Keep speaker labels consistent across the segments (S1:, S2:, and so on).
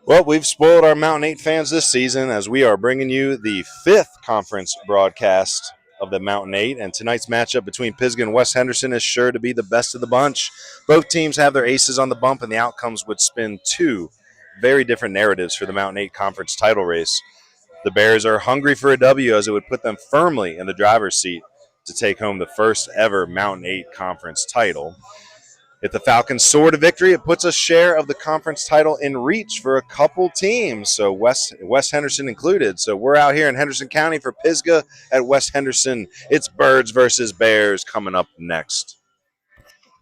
S1: Well, we've spoiled our Mountain 8 fans this season as we are bringing you the 5th conference broadcast of the Mountain 8. And tonight's matchup between Pisgah and West Henderson is sure to be the best of the bunch. Both teams have their aces on the bump, and the outcomes would spin two very different narratives for the Mountain 8 conference title race. The Bears are hungry for a W as it would put them firmly in the driver's seat to take home the first ever Mountain 8 conference title. If the Falcons soar to victory, it puts a share of the conference title in reach for a couple teams, so West Henderson included. So we're out here in Henderson County for Pisgah at West Henderson. It's Birds versus Bears coming up next.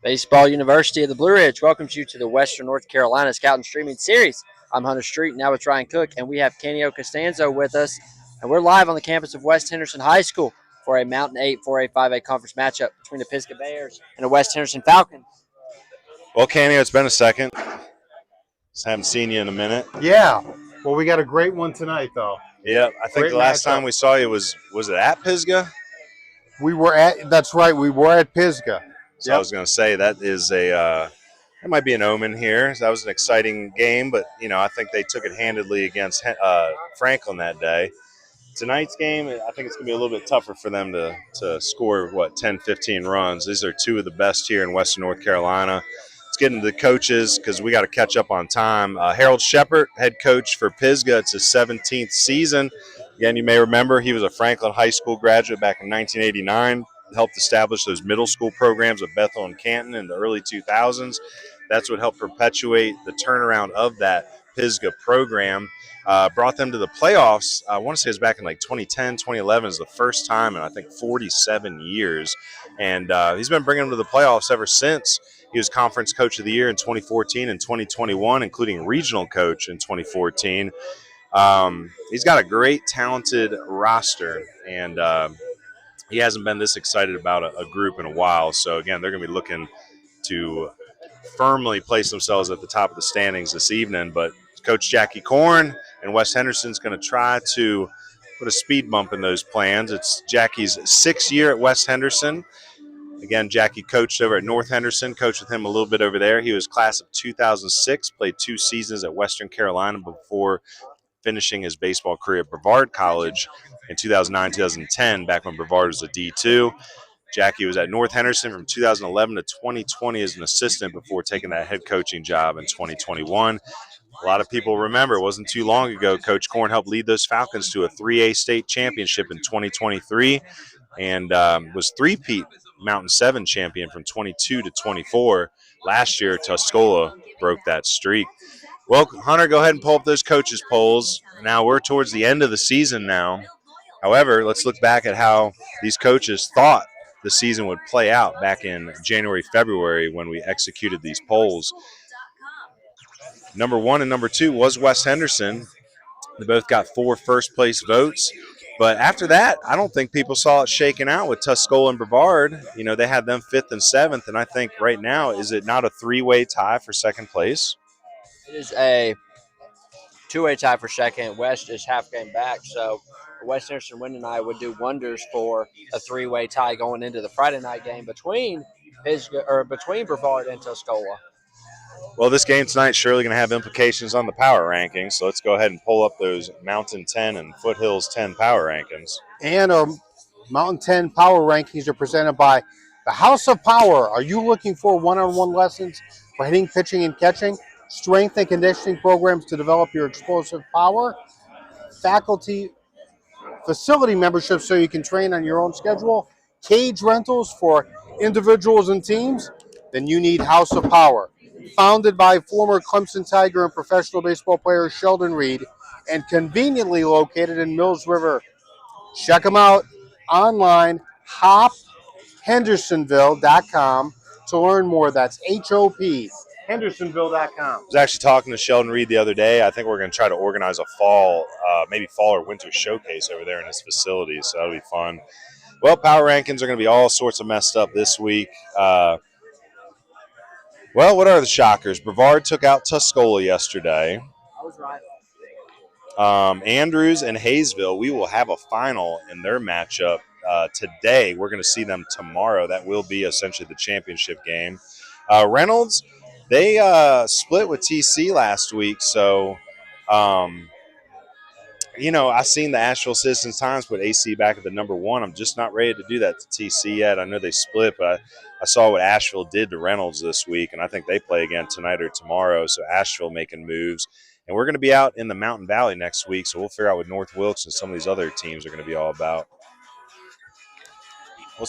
S2: Baseball University of the Blue Ridge welcomes you to the Western North Carolina Scout Streaming Series. I'm Hunter Street, now with Ryan Cook, and we have Kenio Costanzo with us. And we're live on the campus of West Henderson High School for a Mountain 8 4A 5A conference matchup between the Pisgah Bears and the West Henderson Falcons.
S1: Well, Kenio, it's been a second. Just haven't seen you in a minute.
S3: Yeah. Well, we got a great one tonight, though.
S1: Yeah, I think the last time we saw you was it at Pisgah?
S3: That's right, we were at Pisgah.
S1: So I was going to say that is that might be an omen here. That was an exciting game, but, I think they took it handedly against Franklin that day. Tonight's game, I think it's going to be a little bit tougher for them to score, 10, 15 runs. These are two of the best here in Western North Carolina. Let's get into the coaches because we got to catch up on time. Harold Shepard, head coach for Pisgah. It's his 17th season. Again, you may remember he was a Franklin High School graduate back in 1989. Helped establish those middle school programs of Bethel and Canton in the early 2000s. That's what helped perpetuate the turnaround of that Pisgah program. Brought them to the playoffs. I want to say it was back in 2010, 2011 is the first time in, I think, 47 years. And he's been bringing them to the playoffs ever since. He was Conference Coach of the Year in 2014 and 2021, including Regional Coach in 2014. He's got a great, talented roster, and he hasn't been this excited about a group in a while. So, again, they're going to be looking to firmly place themselves at the top of the standings this evening. But Coach Jackie Korn and West Henderson's going to try to put a speed bump in those plans. It's Jackie's 6th year at West Henderson. Again, Jackie coached over at North Henderson, coached with him a little bit over there. He was class of 2006, played 2 seasons at Western Carolina before finishing his baseball career at Brevard College in 2009, 2010, back when Brevard was a D2. Jackie was at North Henderson from 2011 to 2020 as an assistant before taking that head coaching job in 2021. A lot of people remember it wasn't too long ago Coach Korn helped lead those Falcons to a 3A state championship in 2023 and was three-peat Mountain 7 champion from 22 to 24. Last year, Tuscola broke that streak. Well, Hunter, go ahead and pull up those coaches' polls. Now we're towards the end of the season now. However, let's look back at how these coaches thought the season would play out back in January, February when we executed these polls. Number 1 and number 2 was West Henderson. They both got 4 first-place votes. But after that, I don't think people saw it shaking out with Tuscola and Brevard. They had them 5th and 7th, and I think right now, is it not a 3-way tie for second place?
S2: It is a 2-way tie for second. West is half game back, so West Henderson win tonight would do wonders for a 3-way tie going into the Friday night game between Brevard and Tuscola.
S1: Well, this game tonight is surely going to have implications on the power rankings, so let's go ahead and pull up those Mountain 10 and Foothills 10 power rankings.
S3: And Mountain 10 power rankings are presented by the House of Power. Are you looking for one-on-one lessons for hitting, pitching, and catching? Strength and conditioning programs to develop your explosive power? Facility memberships so you can train on your own schedule? Cage rentals for individuals and teams? Then you need House of Power. Founded by former Clemson Tiger and professional baseball player Sheldon Reed and conveniently located in Mills River. Check them out online, hophendersonville.com to learn more. That's HOP, Hendersonville.com.
S1: I was actually talking to Sheldon Reed the other day. I think we're going to try to organize a maybe fall or winter showcase over there in his facility, so that'll be fun. Well, power rankings are going to be all sorts of messed up this week. Well, what are the shockers? Brevard took out Tuscola yesterday.
S2: I was right.
S1: Andrews and Hayesville, we will have a final in their matchup today. We're going to see them tomorrow. That will be essentially the championship game. Reynolds They split with TC last week, so I seen the Asheville Citizens Times put AC back at the number 1. I'm just not ready to do that to TC yet. I know they split, but I saw what Asheville did to Reynolds this week, and I think they play again tonight or tomorrow. So Asheville making moves. And we're going to be out in the Mountain Valley next week, so we'll figure out what North Wilkes and some of these other teams are going to be all about.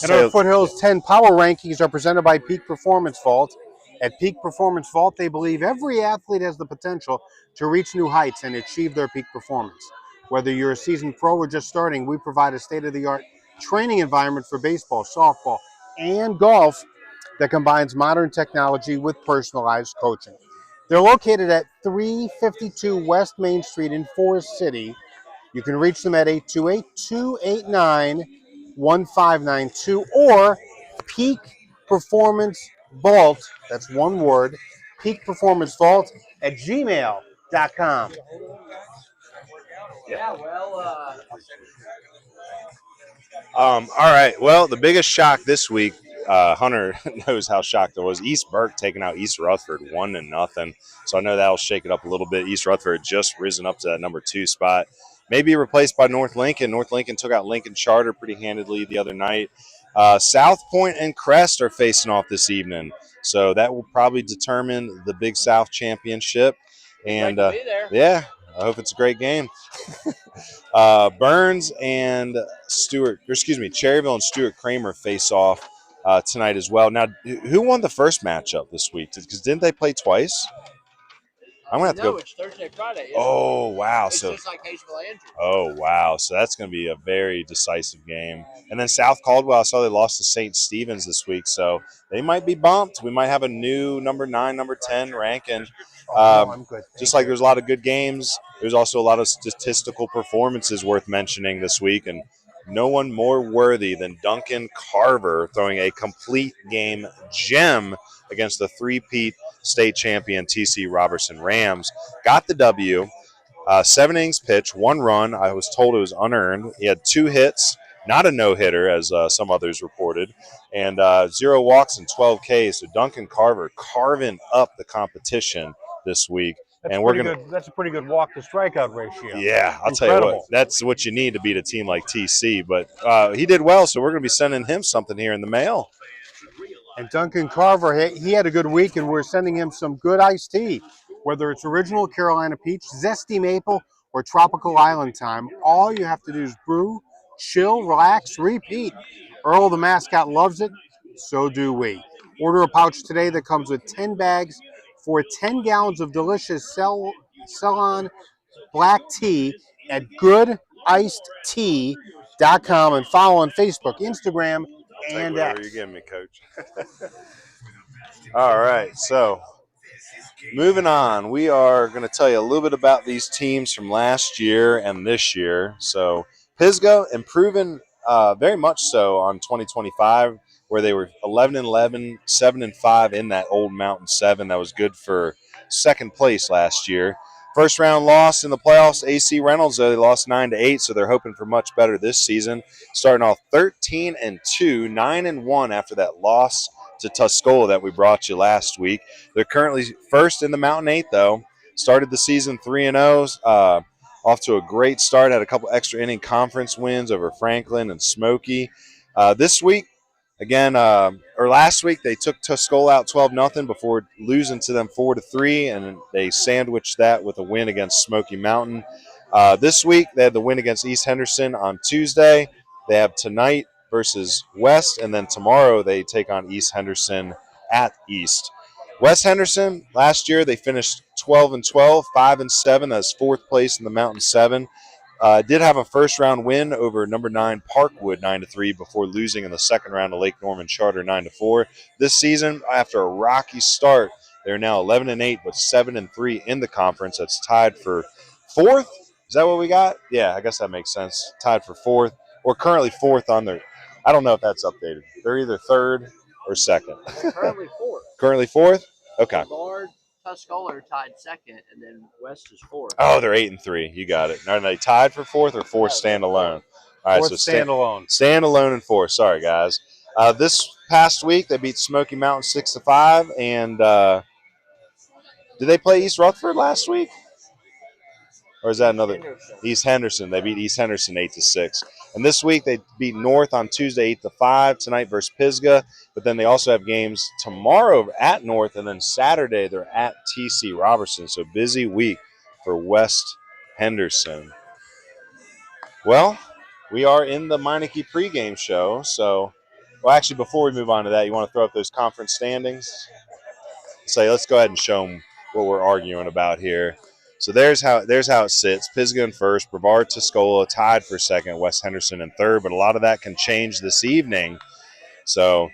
S3: And our Foothills 10 Power Rankings are presented by Peak Performance Vault. At Peak Performance Vault, they believe every athlete has the potential to reach new heights and achieve their peak performance. Whether you're a seasoned pro or just starting, we provide a state-of-the-art training environment for baseball, softball, and golf that combines modern technology with personalized coaching. They're located at 352 West Main Street in Forest City. You can reach them at 828-289-1592 or Peak Performance Vault, that's one word, Peak Performance Vault at gmail.com.
S1: All right. Well, the biggest shock this week, Hunter knows how shocked I was. East Burke taking out East Rutherford 1-0. So I know that'll shake it up a little bit. East Rutherford just risen up to that number 2 spot. Maybe replaced by North Lincoln. North Lincoln took out Lincoln Charter pretty handedly the other night. South Point and Crest are facing off this evening. So that will probably determine the Big South Championship. And yeah, I hope it's a great game. Burns and Cherryville and Stuart Kramer face off tonight as well. Now, who won the first matchup this week? Because didn't they play twice? I'm gonna have to go.
S2: It's Thursday, Friday.
S1: Oh wow!
S2: It's just like Asheville Andrew.
S1: Oh wow! So that's gonna be a very decisive game. And then South Caldwell, I saw they lost to St. Stephen's this week, so they might be bumped. We might have a new number 9, number 10 ranking.
S3: I'm good.
S1: Just like there's a lot of good games, there's also a lot of statistical performances worth mentioning this week, and no one more worthy than Duncan Carver throwing a complete game gem against the three-peat state champion TC Robertson Rams. Got the W. 7 innings pitched, 1 run. I was told it was unearned. He had 2 hits, not a no-hitter as some others reported, and 0 walks and 12 Ks. So Duncan Carver carving up the competition this week.
S3: That's a pretty good walk to strikeout ratio.
S1: Yeah, I'll tell you what, that's what you need to beat a team like TC. But he did well, so we're going to be sending him something here in the mail.
S3: And Duncan Carver, he had a good week, and we're sending him some good iced tea. Whether it's original Carolina peach, zesty maple, or tropical island time, all you have to do is brew, chill, relax, repeat. Earl the mascot loves it, so do we. Order a pouch today that comes with 10 bags for 10 gallons of delicious Ceylon black tea at goodicedtea.com and follow on Facebook, Instagram, and
S1: whatever you're giving me, Coach. All right, so moving on, we are going to tell you a little bit about these teams from last year and this year. So Pisgah improving very much so on 2025, where they were 11-11, 7-5 in that old Mountain 7. That was good for second place last year. First round loss in the playoffs, AC Reynolds, though, they lost 9-8, so they're hoping for much better this season. Starting off 13-2, 9-1 after that loss to Tuscola that we brought you last week. They're currently first in the Mountain 8, though. Started the season 3-0, off to a great start. Had a couple extra inning conference wins over Franklin and Smoky. This week, again, or last week, they took Tuscola out 12-0 before losing to them 4-3, and they sandwiched that with a win against Smoky Mountain. This week, they had the win against East Henderson on Tuesday. They have tonight versus West, and then tomorrow they take on East Henderson at East. West Henderson, last year, they finished 12-12, 5-7. That's 4th place in the Mountain 7. Did have a first-round win over number 9 Parkwood 9-3 before losing in the second round to Lake Norman Charter 9-4. This season, after a rocky start, they're now 11-8 but 7-3 in the conference. That's tied for 4th. Is that what we got? Yeah, I guess that makes sense. Tied for 4th, or currently 4th on their. I don't know if that's updated. They're either 3rd or 2nd.
S2: Currently 4th.
S1: Currently 4th. Okay.
S2: Bard, Tuscola are tied 2nd, and then West is 4th.
S1: Oh, they're 8-3. You got it. Are they tied for 4th or 4th standalone? All right,
S3: 4th standalone.
S1: Standalone and 4th. Sorry, guys. This past week they beat Smoky Mountain 6-5, and Did they play East Rutherford last week? Or is that another? East Henderson. They beat East Henderson 8-6. And this week they beat North on Tuesday 8-5. Tonight versus Pisgah. But then they also have games tomorrow at North, and then Saturday they're at TC Robertson. So busy week for West Henderson. Well, we are in the Meineke pregame show. So, well, actually, before we move on to that, you want to throw up those conference standings? Let's go ahead and show them what we're arguing about here. So there's how it sits. Pisgah in first, Brevard, Tuscola tied for second, West Henderson in third, but a lot of that can change this evening. So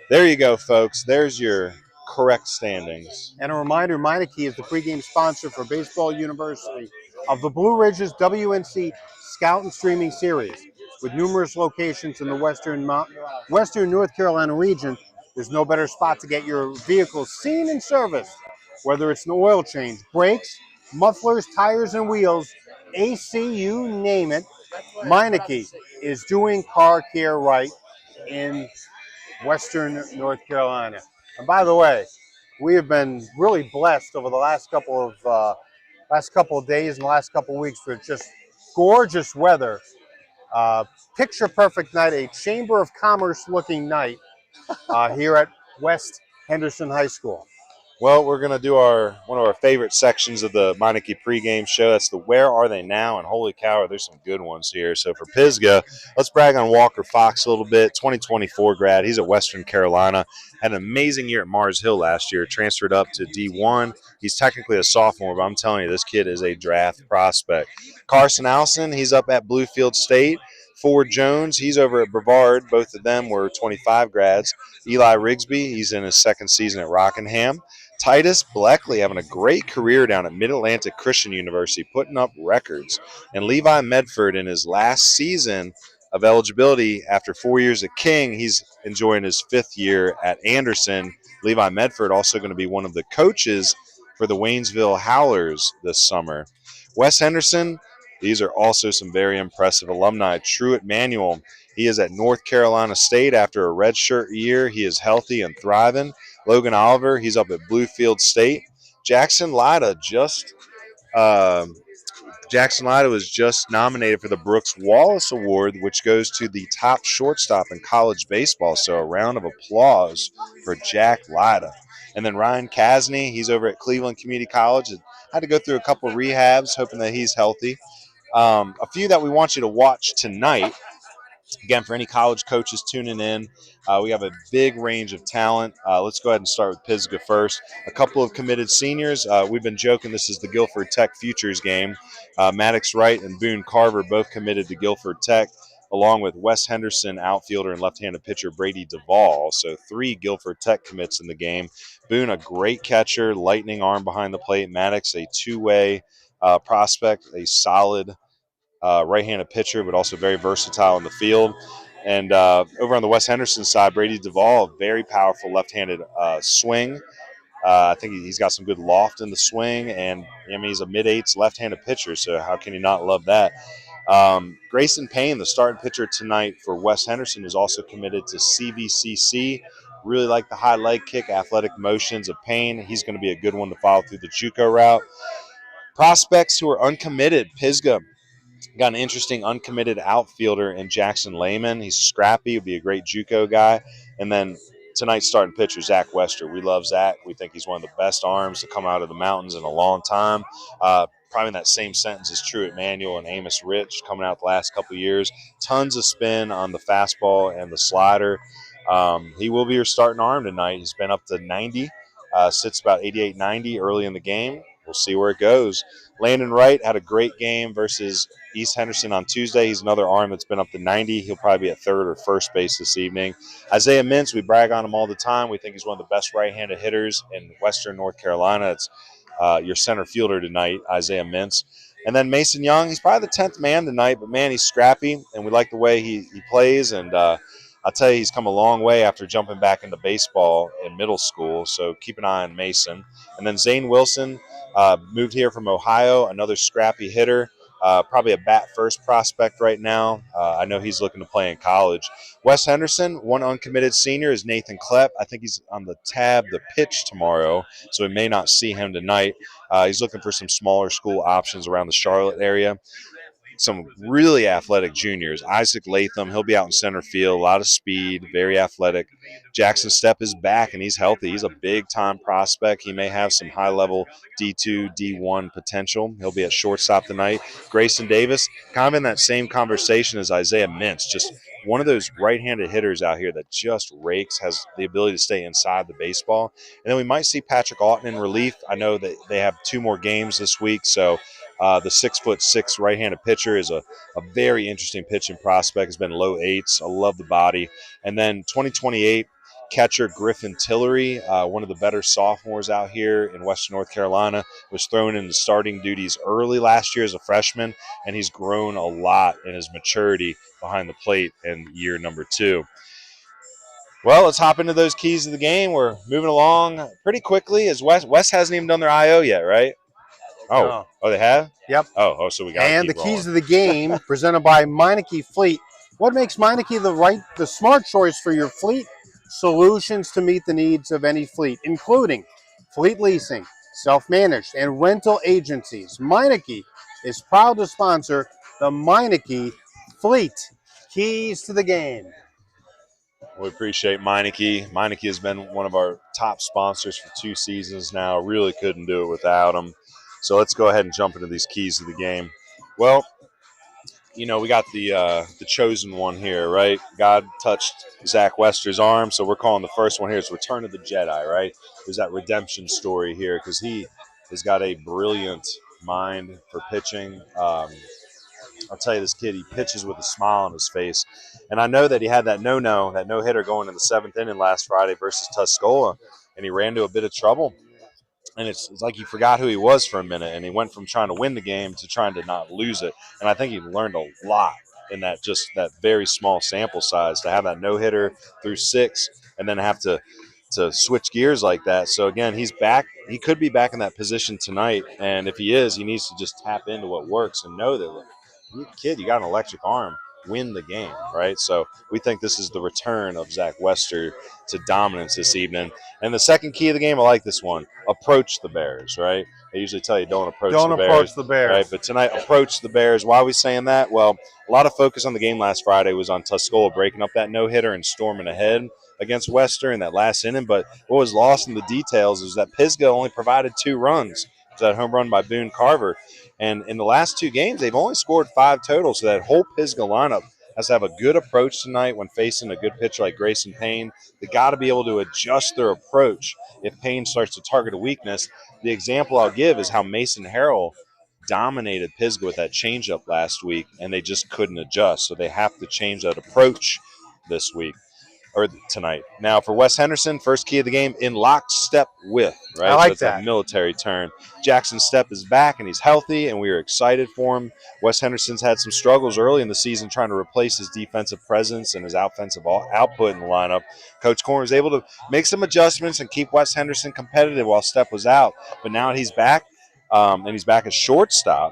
S1: there you go, folks. There's your correct standings.
S3: And a reminder, Meineke is the pregame sponsor for Baseball University of the Blue Ridges WNC Scout and Streaming Series. With numerous locations in the Western North Carolina region, there's no better spot to get your vehicle seen and serviced. Whether it's an oil change, brakes, mufflers, tires, and wheels, AC, you name it, Meineke is doing car care right in Western North Carolina. And by the way, we have been really blessed over the last couple of days and the last couple of weeks with just gorgeous weather. Picture perfect night, a Chamber of Commerce looking night here at West Henderson High School.
S1: Well, we're going to do one of our favorite sections of the Meineke pregame show. That's the Where Are They Now? And holy cow, there's some good ones here. So for Pisgah, let's brag on Walker Fox a little bit. 2024 grad. He's at Western Carolina. Had an amazing year at Mars Hill last year. Transferred up to D1. He's technically a sophomore, but I'm telling you, this kid is a draft prospect. Carson Allison, he's up at Bluefield State. Ford Jones, he's over at Brevard. Both of them were 25 grads. Eli Rigsby, he's in his second season at Rockingham. Titus Bleckley having a great career down at Mid-Atlantic Christian University, putting up records. And Levi Medford in his last season of eligibility after 4 years at King, he's enjoying his fifth year at Anderson. Levi Medford also going to be one of the coaches for the Waynesville Howlers this summer. West Henderson, these are also some very impressive alumni. Truett Manuel, he is at North Carolina State after a redshirt year. He is healthy and thriving. Logan Oliver, he's up at Bluefield State. Jackson Lyda was just nominated for the Brooks Wallace Award, which goes to the top shortstop in college baseball. So a round of applause for Jack Lyda. And then Ryan Kasney, he's over at Cleveland Community College. Had to go through a couple of rehabs, hoping that he's healthy. A few that we want you to watch tonight. Again, for any college coaches tuning in, we have a big range of talent. Let's go ahead and start with Pisgah first. A couple of committed seniors. We've been joking this is the Guilford Tech Futures game. Maddox Wright and Boone Carver both committed to Guilford Tech, along with West Henderson outfielder and left-handed pitcher Brady Duvall. So 3 Guilford Tech commits in the game. Boone, a great catcher, lightning arm behind the plate. Maddox, a two-way prospect, a solid right-handed pitcher, but also very versatile in the field. And over on the West Henderson side, Brady Duvall, a very powerful left-handed swing. I think he's got some good loft in the swing, and he's a mid-eights left-handed pitcher, so how can you not love that? Grayson Payne, the starting pitcher tonight for West Henderson, is also committed to CVCC. Really like the high leg kick, athletic motions of Payne. He's going to be a good one to follow through the JUCO route. Prospects who are uncommitted, Pisgah got an interesting uncommitted outfielder in Jackson Lehman. He's scrappy, would be a great JUCO guy. And then tonight's starting pitcher, Zach Wester. We love Zach. We think he's one of the best arms to come out of the mountains in a long time. Probably in that same sentence as Truett Manuel and Amos Rich coming out the last couple of years. Tons of spin on the fastball and the slider. He will be your starting arm tonight. He's been up to 90, sits about 88, 90 early in the game. We'll see where it goes. Landon Wright had a great game versus East Henderson on Tuesday. He's another arm that's been up to 90. He'll probably be at third or first base this evening. Isaiah Mintz, we brag on him all the time. We think he's one of the best right-handed hitters in Western North Carolina. It's your center fielder tonight, Isaiah Mintz. And then Mason Young, he's probably the 10th man tonight, but, man, he's scrappy, and we like the way he plays. And I'll tell you, he's come a long way after jumping back into baseball in middle school, so keep an eye on Mason. And then Zane Wilson moved here from Ohio, another scrappy hitter. Probably a bat-first prospect right now. I know he's looking to play in college. West Henderson, one uncommitted senior is Nathan Klepp. I think he's on the pitch tomorrow, so we may not see him tonight. He's looking for some smaller school options around the Charlotte area. Some really athletic juniors. Isaac Latham, he'll be out in center field, a lot of speed, very athletic. Jackson Stepp is back, and he's healthy. He's a big-time prospect. He may have some high-level D2, D1 potential. He'll be at shortstop tonight. Grayson Davis, kind of in that same conversation as Isaiah Mintz, just one of those right-handed hitters out here that just rakes, has the ability to stay inside the baseball. And then we might see Patrick Auten in relief. I know that they have 2 more games this week, so the 6'6" right-handed pitcher is a very interesting pitching prospect. Has been low 8s. I love the body. And then 2028 catcher Griffin Tillery, one of the better sophomores out here in Western North Carolina, was thrown into starting duties early last year as a freshman, and he's grown a lot in his maturity behind the plate in year number 2. Well, let's hop into those keys of the game. We're moving along pretty quickly as West hasn't even done their IO yet, right? Oh, they have?
S3: Yep.
S1: Oh, so we got
S3: and the keys of the game presented by Meineke Fleet. What makes Meineke the smart choice for your fleet? Solutions to meet the needs of any fleet, including fleet leasing, self-managed, and rental agencies. Meineke is proud to sponsor the Meineke Fleet Keys to the Game.
S1: We appreciate Meineke. Meineke has been one of our top sponsors for 2 seasons now. Really couldn't do it without them. So let's go ahead and jump into these keys of the game. Well, we got the chosen one here, right? God touched Zach Wester's arm, so we're calling the first one here is Return of the Jedi, right? There's that redemption story here because he has got a brilliant mind for pitching. I'll tell you, this kid, he pitches with a smile on his face. And I know that he had that no-hitter going in the 7th inning last Friday versus Tuscola, and he ran into a bit of trouble. And it's like he forgot who he was for a minute, and he went from trying to win the game to trying to not lose it. And I think he learned a lot in that very small sample size to have that no-hitter through 6 and then have to switch gears like that. So, again, he's back. He could be back in that position tonight, and if he is, he needs to just tap into what works and know that, look, kid, you got an electric arm. Win the game, right? So we think this is the return of Zach Wester to dominance this evening. And the second key of the game, I like this one. Approach the Bears, right? They usually tell you don't approach the Bears. Right? But tonight, approach the Bears. Why are we saying that? Well, a lot of focus on the game last Friday was on Tuscola breaking up that no-hitter and storming ahead against Wester in that last inning. But what was lost in the details is that Pisgah only provided 2 runs. It was that home run by Boone Carver. And in the last 2 games, they've only scored 5 total. So that whole Pisgah lineup has to have a good approach tonight when facing a good pitcher like Grayson Payne. They got to be able to adjust their approach if Payne starts to target a weakness. The example I'll give is how Mason Harrell dominated Pisgah with that changeup last week, and they just couldn't adjust. So they have to change that approach this week. Or tonight. Now for West Henderson, first key of the game, in lockstep with, right?
S3: I like
S1: so that's that military term. Jackson Stepp is back and he's healthy, and we are excited for him. West Henderson's had some struggles early in the season trying to replace his defensive presence and his offensive output in the lineup. Coach Corn was able to make some adjustments and keep West Henderson competitive while Stepp was out. But now he's back, and he's back at shortstop.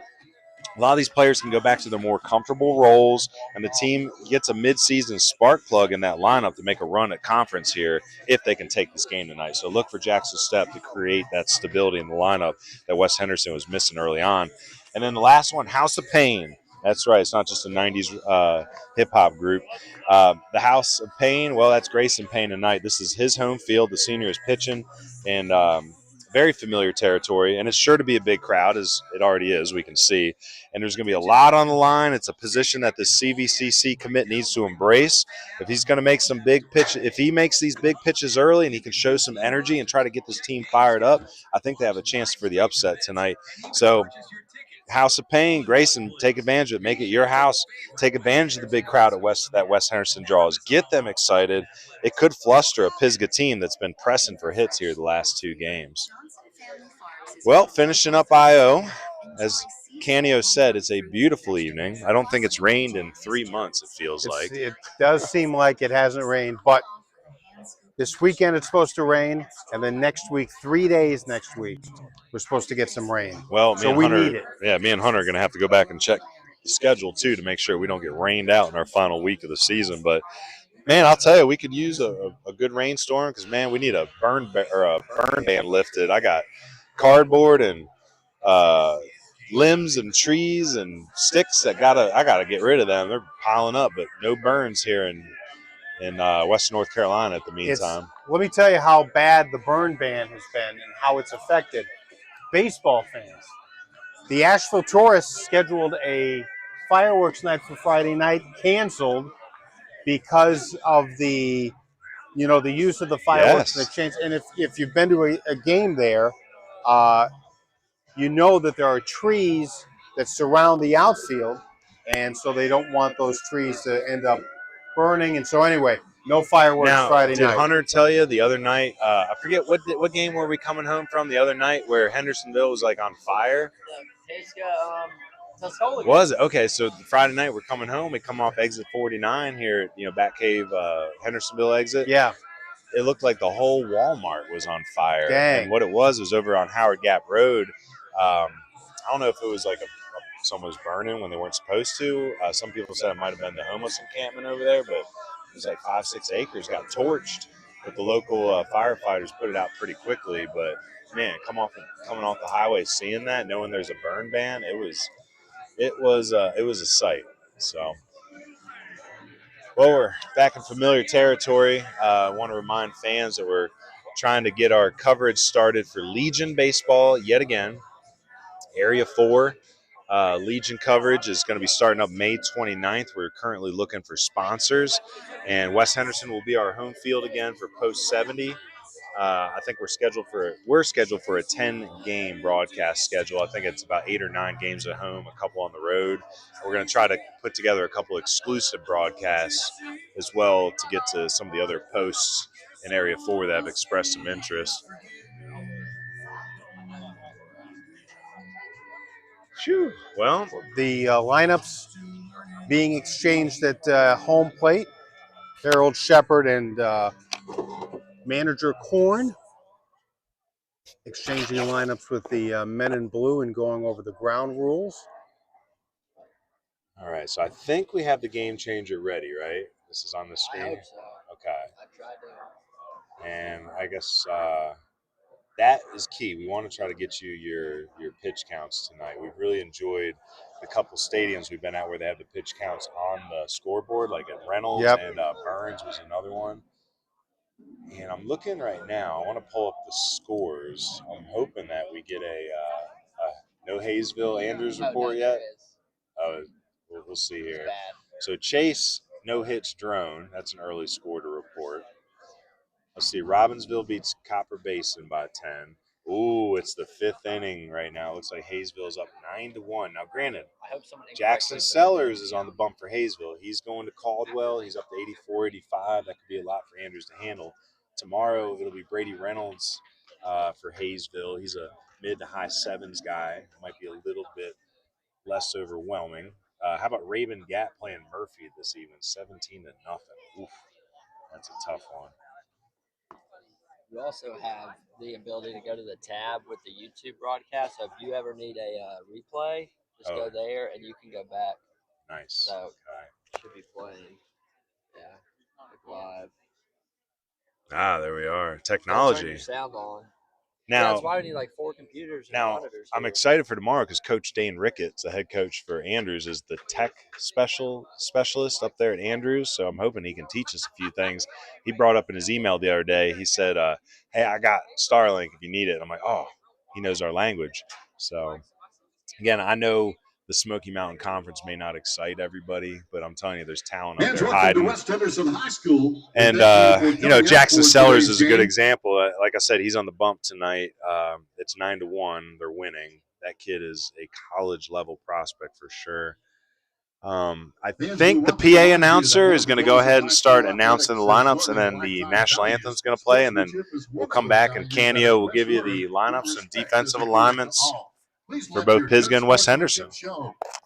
S1: A lot of these players can go back to their more comfortable roles, and the team gets a midseason spark plug in that lineup to make a run at conference here if they can take this game tonight. So look for Jackson Stepp to create that stability in the lineup that West Henderson was missing early on. And then the last one, House of Pain. That's right. It's not just a 90s hip-hop group. The House of Pain, well, that's Grayson Payne tonight. This is his home field. The senior is pitching, and very familiar territory, and it's sure to be a big crowd, as it already is, we can see. And there's going to be a lot on the line. It's a position that the CVCC commit needs to embrace. If he's going to make some big pitch, if he makes these big pitches early and he can show some energy and try to get this team fired up, I think they have a chance for the upset tonight. So House of Pain, Grayson, take advantage of it. Make it your house. Take advantage of the big crowd at that West Henderson draws. Get them excited. It could fluster a Pisgah team that's been pressing for hits here the last 2 games. Well, finishing up IO, as Canio said, it's a beautiful evening. I don't think it's rained in 3 months, it feels like.
S3: It does seem like it hasn't rained, but This weekend it's supposed to rain, and then next week, 3 days next week, we're supposed to get some rain.
S1: Well,
S3: so we need it.
S1: Yeah, me and Hunter are going to have to go back and check the schedule too to make sure we don't get rained out in our final week of the season. But man, I'll tell you, we could use a good rainstorm because man, we need a burn ban lifted. I got cardboard and limbs and trees and sticks that I gotta get rid of them. They're piling up, but no burns here in Western North Carolina at the meantime.
S3: Let me tell you how bad the burn ban has been and how it's affected baseball fans. The Asheville Tourists scheduled a fireworks night for Friday night, canceled because of the use of the fireworks and exchange. And if you've been to a game there, you know that there are trees that surround the outfield, and so they don't want those trees to end up burning. And so anyway, no fireworks Friday night.
S1: Did Hunter tell you the other night? I forget what game were we coming home from the other night where Hendersonville was like on fire. Was it? Okay, so Friday night we're coming home. We come off exit 49 here at Batcave Hendersonville exit.
S3: Yeah.
S1: It looked like the whole Walmart was on fire.
S3: Dang.
S1: And what it was over on Howard Gap Road. I don't know if it was like someone was burning when they weren't supposed to. Some people said it might have been the homeless encampment over there, but it was like 5-6 acres got torched. But the local firefighters put it out pretty quickly. But man, coming off the highway, seeing that, knowing there's a burn ban, it was a sight. So. Well, we're back in familiar territory. I want to remind fans that we're trying to get our coverage started for Legion baseball yet again. Area 4 Legion coverage is going to be starting up May 29th. We're currently looking for sponsors, and West Henderson will be our home field again for post 70. I think we're scheduled for a 10-game broadcast schedule. I think it's about 8 or 9 games at home, a couple on the road. We're going to try to put together a couple exclusive broadcasts as well to get to some of the other posts in Area 4 that have expressed some interest. Phew. Well,
S3: the lineups being exchanged at home plate. Harold Shepard and manager Korn exchanging the lineups with the men in blue and going over the ground rules.
S1: All right, so I think we have the game changer ready, right? This is on the screen.
S2: I hope so.
S1: Okay.
S2: I tried to.
S1: And I guess that is key. We want to try to get you your pitch counts tonight. We've really enjoyed the couple stadiums we've been at where they have the pitch counts on the scoreboard, like at Reynolds and Burns was another one. And I'm looking right now. I want to pull up the scores. I'm hoping that we get a no Hayesville Andrews report yet. We'll see here. So Chase no hits drone. That's an early score to report. Let's see. Robbinsville beats Copper Basin by 10. Ooh, it's the 5th inning right now. It looks like Hayesville's up 9-1. Now, granted, Jackson Sellers is on the bump for Hayesville. He's going to Caldwell. He's up to 84, 85. That could be a lot for Andrews to handle. Tomorrow, it'll be Brady Reynolds for Hayesville. He's a mid to high sevens guy. Might be a little bit less overwhelming. How about Raven Gap playing Murphy this evening? 17-0. Oof, that's a tough one.
S2: You also have the ability to go to the tab with the YouTube broadcast. So if you ever need a replay, just go there and you can go back.
S1: Nice.
S2: So should be playing. Yeah, live.
S1: There we are. Technology.
S2: Turn your sound on.
S1: Now,
S2: that's why we need like 4 computers and monitors.
S1: I'm excited for tomorrow because Coach Dane Ricketts, the head coach for Andrews, is the tech specialist up there at Andrews. So I'm hoping he can teach us a few things. He brought up in his email the other day, he said, hey, I got Starlink if you need it. I'm like, oh, he knows our language. So, again, I know the Smoky Mountain Conference may not excite everybody, but I'm telling you, there's talent up there hiding.
S4: West Henderson High School.
S1: And, Jackson Sellers is a good example. Like I said, he's on the bump tonight. It's 9-1. They're winning. That kid is a college-level prospect for sure. I think the PA announcer is going to go ahead and start announcing the lineups, and then the national anthem is going to play, and then we'll come back, and Canio will give you the lineups and defensive alignments for both Pisgah and West Henderson.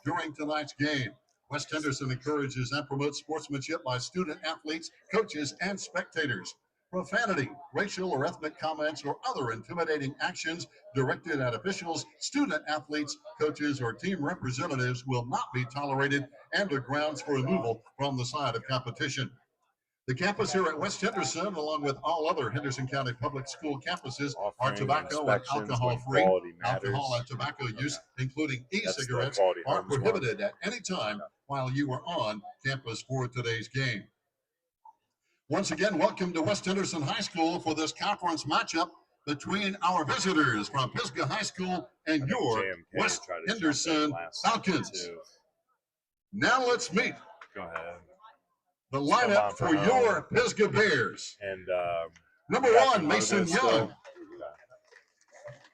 S4: During tonight's game, West Henderson encourages and promotes sportsmanship by student athletes, coaches, and spectators. Profanity, racial or ethnic comments, or other intimidating actions directed at officials, student athletes, coaches, or team representatives will not be tolerated and are grounds for removal from the side of competition. The campus here at West Henderson, along with all other Henderson County public school campuses, are tobacco and alcohol-free. Alcohol and tobacco use, including e-cigarettes, are prohibited at any time while you are on campus for today's game. Once again, welcome to West Henderson High School for this conference matchup between our visitors from Pisgah High School and your West Henderson Falcons. Now let's meet the lineup for your Pisgah Bears.
S1: And
S4: number 1, Mason Young.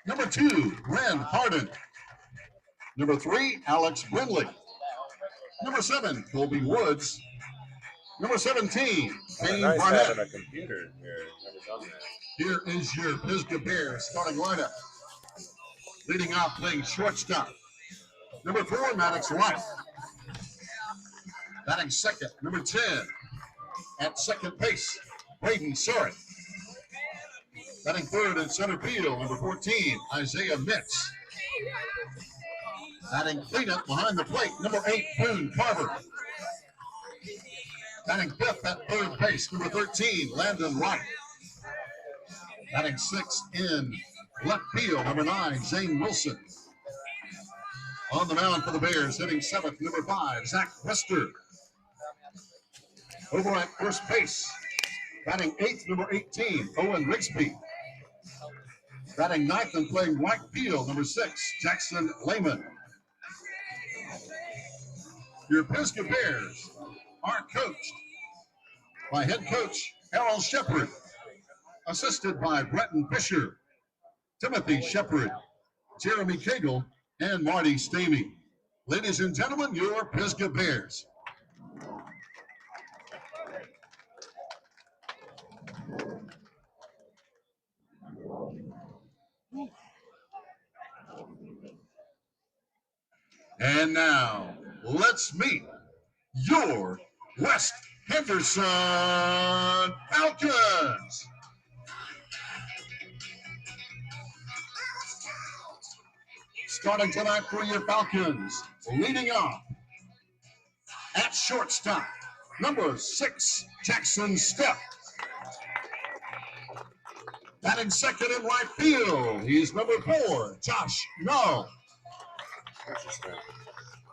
S4: Number 2, Ren Harden. Number 3, Alex Brindley. Number 7, Colby Woods. Number 17, Payne Barnett.
S1: A computer here. Never done that.
S4: Here is your Pisgah Bears starting lineup. Leading off, playing shortstop. Number 4, Maddox Life. Batting second, number 10. At second base, Braden Surrey. Batting third in center field, number 14, Isaiah Mitz. Batting cleanup behind the plate, number 8, Boone Carver. Batting fifth at third base, number 13, Landon Wright. Batting sixth in left field, number 9, Zane Wilson. On the mound for the Bears, hitting seventh, number 5, Zach Wester. Over at first base, batting eighth, number 18, Owen Rigsby. Batting ninth and playing right field, number 6, Jackson Lehman. Your Pisgah Bears are coached by head coach Errol Shepard, assisted by Bretton Fisher, Timothy Shepard, Jeremy Cagle, and Marty Stamey. Ladies and gentlemen, your Pisgah Bears. And now, let's meet your West Henderson Falcons. Starting tonight for your Falcons, leading off at shortstop, number 6, Jackson Stepp. Batting second in right field, he's number 4, Josh Null.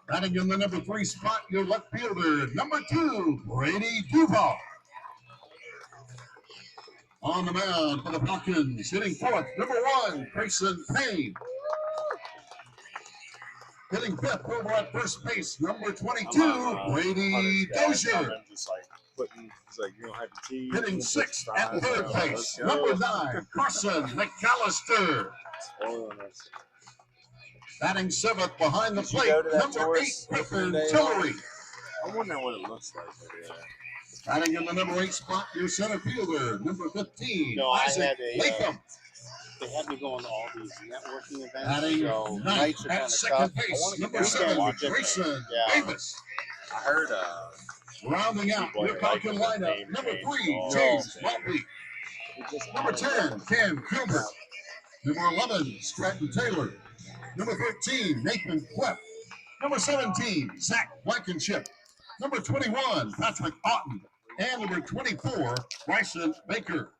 S4: Batting in the number 3 spot, your left fielder, number 2, Brady Duval. On the mound for the Falcons, hitting fourth, number 1, Grayson Payne. Hitting fifth over at first base, number 22, Brady Dozier. Hitting sixth at third base, number 9, Carson McAllister. Batting seventh behind the plate, number 8, Griffin Tillery.
S1: I wonder what it looks like over there.
S4: Batting in the number 8 spot, your center fielder, number 15, Isaac Latham.
S5: They had me going to all these networking events.
S4: Batting
S5: So
S4: ninth
S5: nights are
S4: at
S5: kind of
S4: second
S5: tough.
S4: base, number
S5: down
S4: 7,
S5: and watch it.
S4: Grayson
S5: Yeah.
S4: Davis.
S1: I heard
S4: Rounding out
S1: People
S4: your
S1: are
S4: Falcon
S1: liking the
S4: lineup,
S1: name
S4: number
S1: change.
S4: 3,
S1: Oh,
S4: James
S1: okay.
S4: Maltby. Number 10, Cam Gilbert. Number 11, Stratton Taylor. Number 13, Nathan Klepp. Number 17, Zach Blankenship. Number 21, Patrick Otten. And number 24, Bryson Baker.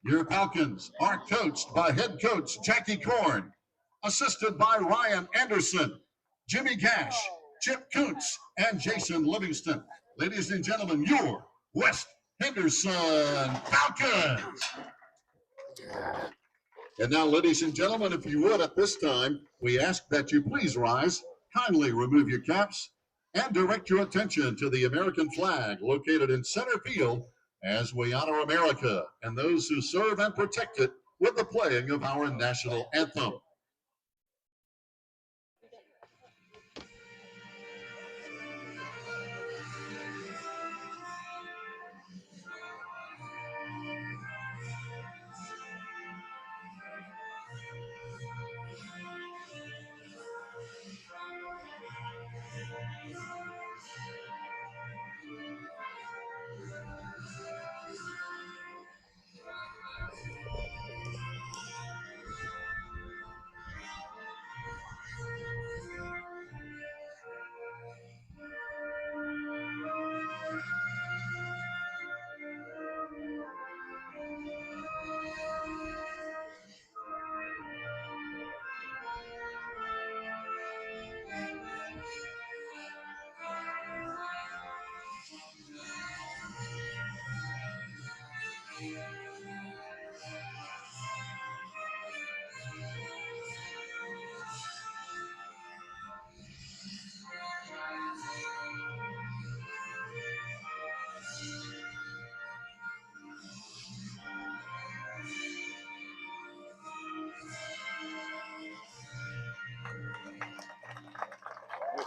S4: Your Falcons are coached by head coach Jackie Korn, assisted by Ryan Anderson, Jimmy Gash, Chip Kuntz, and Jason Livingston. Ladies and gentlemen, your West Henderson Falcons. And now, ladies and gentlemen, if you would, at this time, we ask that you please rise, kindly remove your caps, and direct your attention to the American flag located in center field as we honor America and those who serve and protect it with the playing of our national anthem.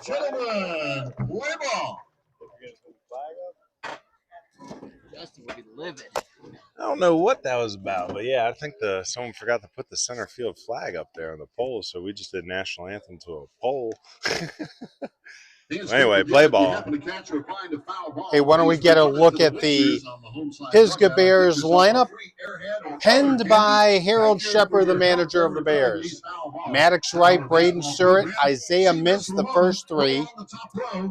S4: Gentlemen, play ball.
S2: Justin would be livid.
S1: I don't know what that was about, but yeah, I think someone forgot to put the center field flag up there on the pole, so we just did national anthem to a pole. Anyway, play ball.
S3: Hey, why don't we get a look at the Pisgah Bears lineup, penned by Harold Shepard, the manager of the Bears. Maddox Wright, Braden Surratt, Isaiah Mintz, the first three.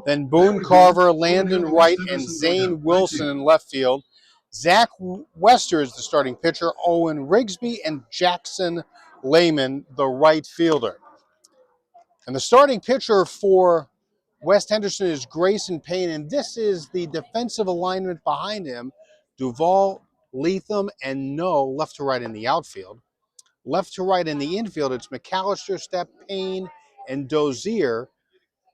S3: Then Boone Carver, Landon Wright, and Zane Wilson in left field. Zach Wester is the starting pitcher, Owen Rigsby, and Jackson Lehman, the right fielder. And the starting pitcher for West Henderson is Grayson Payne, and this is the defensive alignment behind him. Duval, Leatham, and No left to right in the outfield. Left to right in the infield, it's McAllister, Stepp, Payne, and Dozier.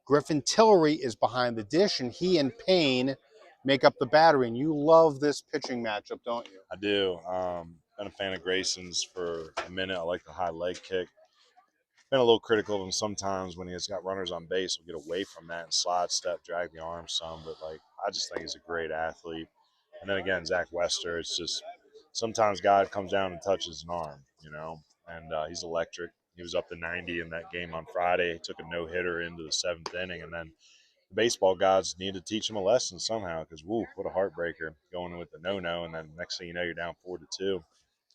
S3: Griffin Tillery is behind the dish, and he and Payne make up the battery. And you love this pitching matchup, don't you?
S1: I do. Been a fan of Grayson's for a minute. I like the high leg kick. Been a little critical of him sometimes when he's got runners on base. He'll get away from that and slide step, drag the arm some. But, I just think he's a great athlete. And then, again, Zach Wester, it's just sometimes God comes down and touches an arm, and he's electric. He was up to 90 in that game on Friday. He took a no-hitter into the seventh inning. And then the baseball gods need to teach him a lesson somehow because, woo, what a heartbreaker going with the no-no. And then next thing you know, you're down 4-2.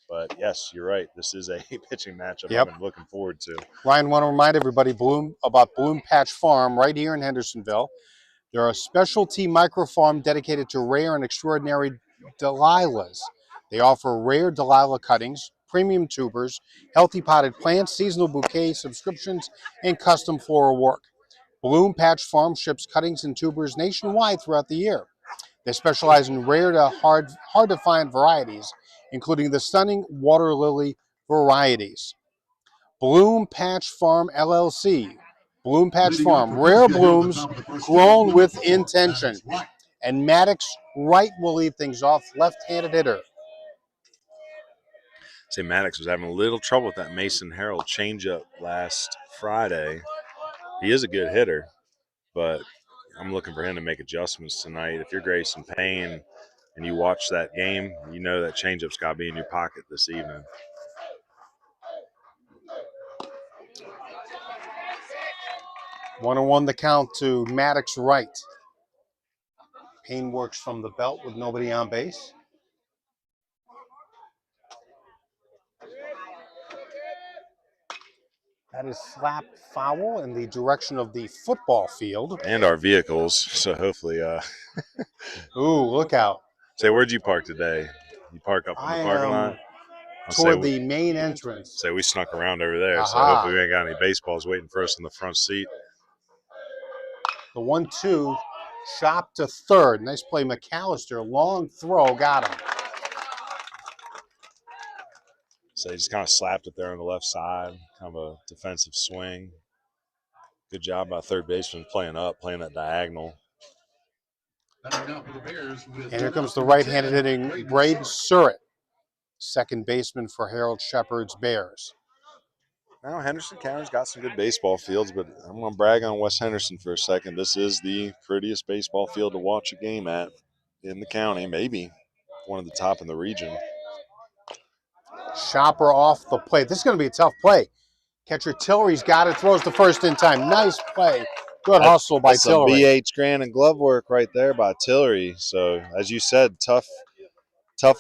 S1: But, yes, you're right. This is a pitching matchup I've been looking forward to.
S3: Ryan, want to remind everybody about Bloom Patch Farm right here in Hendersonville. They're a specialty microfarm dedicated to rare and extraordinary Delilahs. They offer rare Delilah cuttings, premium tubers, healthy potted plants, seasonal bouquets, subscriptions, and custom floral work. Bloom Patch Farm ships cuttings and tubers nationwide throughout the year. They specialize in rare to hard-to-find varieties, including the stunning water lily varieties. Bloom Patch Farm, LLC. Bloom Patch Farm, rare blooms grown with intention. And Maddox Wright will lead things off, left-handed hitter.
S1: Say Maddox was having a little trouble with that Mason Harrell changeup last Friday. He is a good hitter, but I'm looking for him to make adjustments tonight. If you're Grayson Payne and you watch that game, you know that changeup's got to be in your pocket this evening.
S3: One and one the count to Maddox Wright. Payne works from the belt with nobody on base. That is slapped foul in the direction of the football field.
S1: And our vehicles, so hopefully.
S3: Ooh, look out.
S1: Say, where'd you park today? You park up in the parking lot?
S3: Toward the main entrance.
S1: Say we snuck around over there, so hopefully we ain't got any baseballs waiting for us in the front seat.
S3: The 1-2, shot to third. Nice play, McAllister. Long throw, got him.
S1: So he just kind of slapped it there on the left side, kind of a defensive swing. Good job by third baseman playing that diagonal.
S3: And here comes the right-handed hitting Braden Surratt, second baseman for Harold Shepard's Bears.
S1: Now, Henderson County's got some good baseball fields, but I'm going to brag on West Henderson for a second. This is the prettiest baseball field to watch a game at in the county, maybe one of the top in the region.
S3: Chopper off the plate. This is going to be a tough play. Catcher Tillery's got it, throws the first in time. Nice play. Good hustle by Tillery.
S1: Some BH Granning glove work right there by Tillery. So, as you said, tough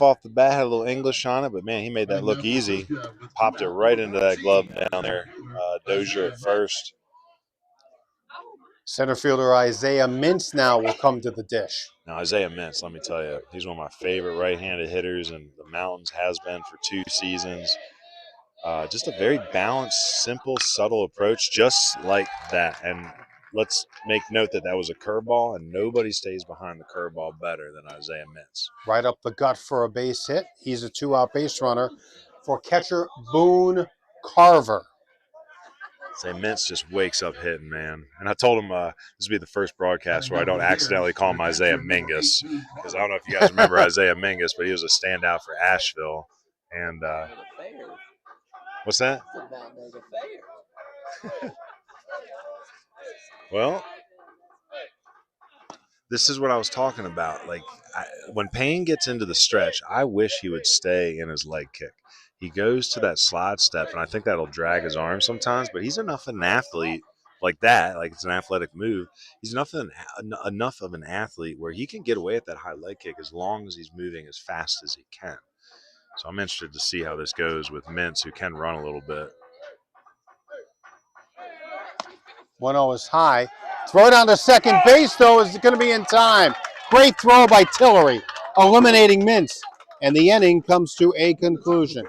S1: off the bat, had a little English on it, but, man, he made that look easy. Popped it right into that glove down there. Dozier at first.
S3: Center fielder Isaiah Mintz now will come to the dish.
S1: Now, Isaiah Mintz, let me tell you, he's one of my favorite right-handed hitters in the mountains, has been for 2 seasons. Just a very balanced, simple, subtle approach, just like that. And let's make note that that was a curveball, and nobody stays behind the curveball better than Isaiah Mintz.
S3: Right up the gut for a base hit. He's a 2-out base runner for catcher Boone Carver.
S1: Say Mintz just wakes up hitting, man. And I told him this would be the first broadcast where I don't accidentally call him Isaiah Mingus, because I don't know if you guys remember Isaiah Mingus, but he was a standout for Asheville. And what's that? Well, this is what I was talking about. Like, when Payne gets into the stretch, I wish he would stay in his leg kick. He goes to that slide step, and I think that'll drag his arm sometimes, but he's enough of an athlete like that, like it's an athletic move. He's enough of an athlete where he can get away at that high leg kick as long as he's moving as fast as he can. So I'm interested to see how this goes with Mintz, who can run a little bit.
S3: 1-0 is high. Throw down to second base, though, is going to be in time. Great throw by Tillery, eliminating Mintz. And the inning comes to a conclusion.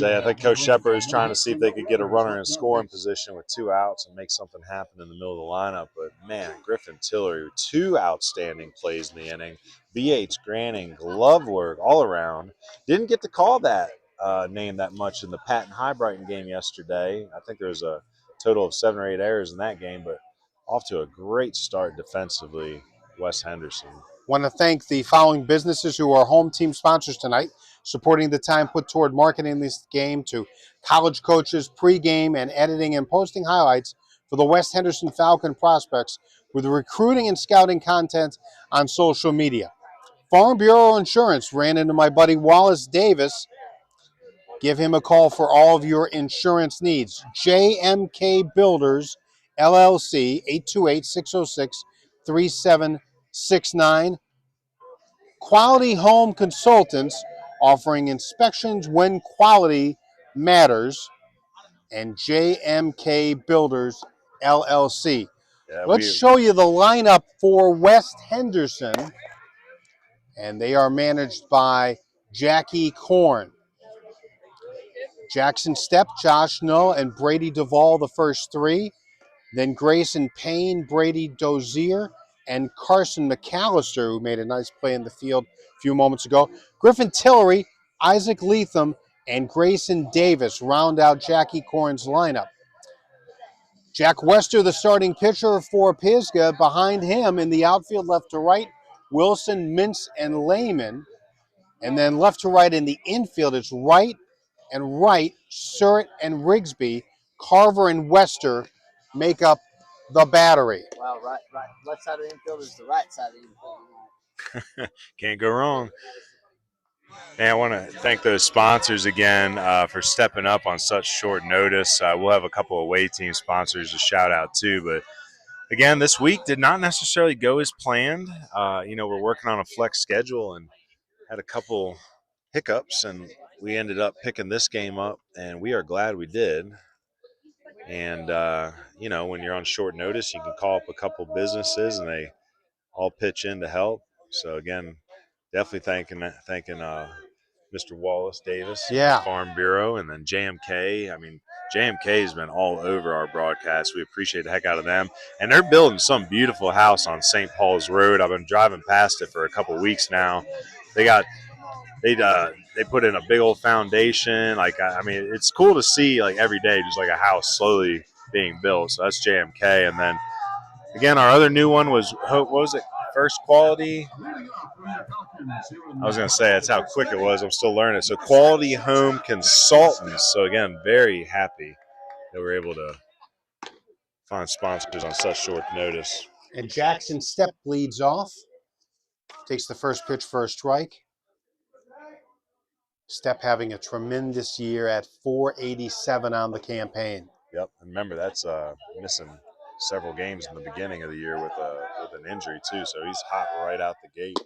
S1: I think Coach Shepard is trying to see if they could get a runner in scoring position with 2 outs and make something happen in the middle of the lineup. But, man, Griffin Tillery, 2 outstanding plays in the inning. BH Granning, glove work all around. Didn't get to call that name that much in the Patton Highbrighton game yesterday. I think there was a total of 7 or 8 errors in that game, but off to a great start defensively, West Henderson.
S3: Want to thank the following businesses who are home team sponsors tonight, supporting the time put toward marketing this game to college coaches, pregame and editing and posting highlights for the West Henderson Falcon prospects with recruiting and scouting content on social media. Farm Bureau Insurance ran into my buddy Wallace Davis. Give him a call for all of your insurance needs. JMK Builders, LLC, 828-606-3769. Quality Home Consultants, offering inspections when quality matters. And JMK Builders, LLC. Let's show you the lineup for West Henderson. And they are managed by Jackie Korn. Jackson Stepp, Josh Null, and Brady Duvall, the first 3. Then Grayson Payne, Brady Dozier, and Carson McAllister, who made a nice play in the field a few moments ago. Griffin Tillery, Isaac Leatham, and Grayson Davis round out Jackie Korn's lineup. Jack Wester, the starting pitcher for Pisgah. Behind him in the outfield, left to right, Wilson, Mintz, and Lehman. And then left to right in the infield, it's Wright and Wright, Surratt and Rigsby. Carver and Wester make up the battery.
S2: Wow, right. Left side of the infield is the right side of the infield.
S1: Can't go wrong. And I want to thank those sponsors again for stepping up on such short notice. We'll have a couple of away team sponsors to shout out too. But again, this week did not necessarily go as planned. We're working on a flex schedule and had a couple hiccups, and we ended up picking this game up, and we are glad we did. And, when you're on short notice, you can call up a couple businesses, and they all pitch in to help. So, again, definitely thanking Mr. Wallace Davis, Farm Bureau, and then JMK. I mean, JMK has been all over our broadcast. We appreciate the heck out of them. And they're building some beautiful house on St. Paul's Road. I've been driving past it for a couple weeks now. They put in a big old foundation. It's cool to see every day, just a house slowly being built. So that's JMK. And then again, our other new one was, what was it? First Quality. I was going to say that's how quick it was. I'm still learning. So Quality Home Consultants. So again, very happy that we're able to find sponsors on such short notice.
S3: And Jackson Stepp leads off. Takes the first pitch for a strike. Stepp having a tremendous year at .487 on the campaign.
S1: Yep, and remember that's missing several games in the beginning of the year with an injury too, so he's hot right out the gate.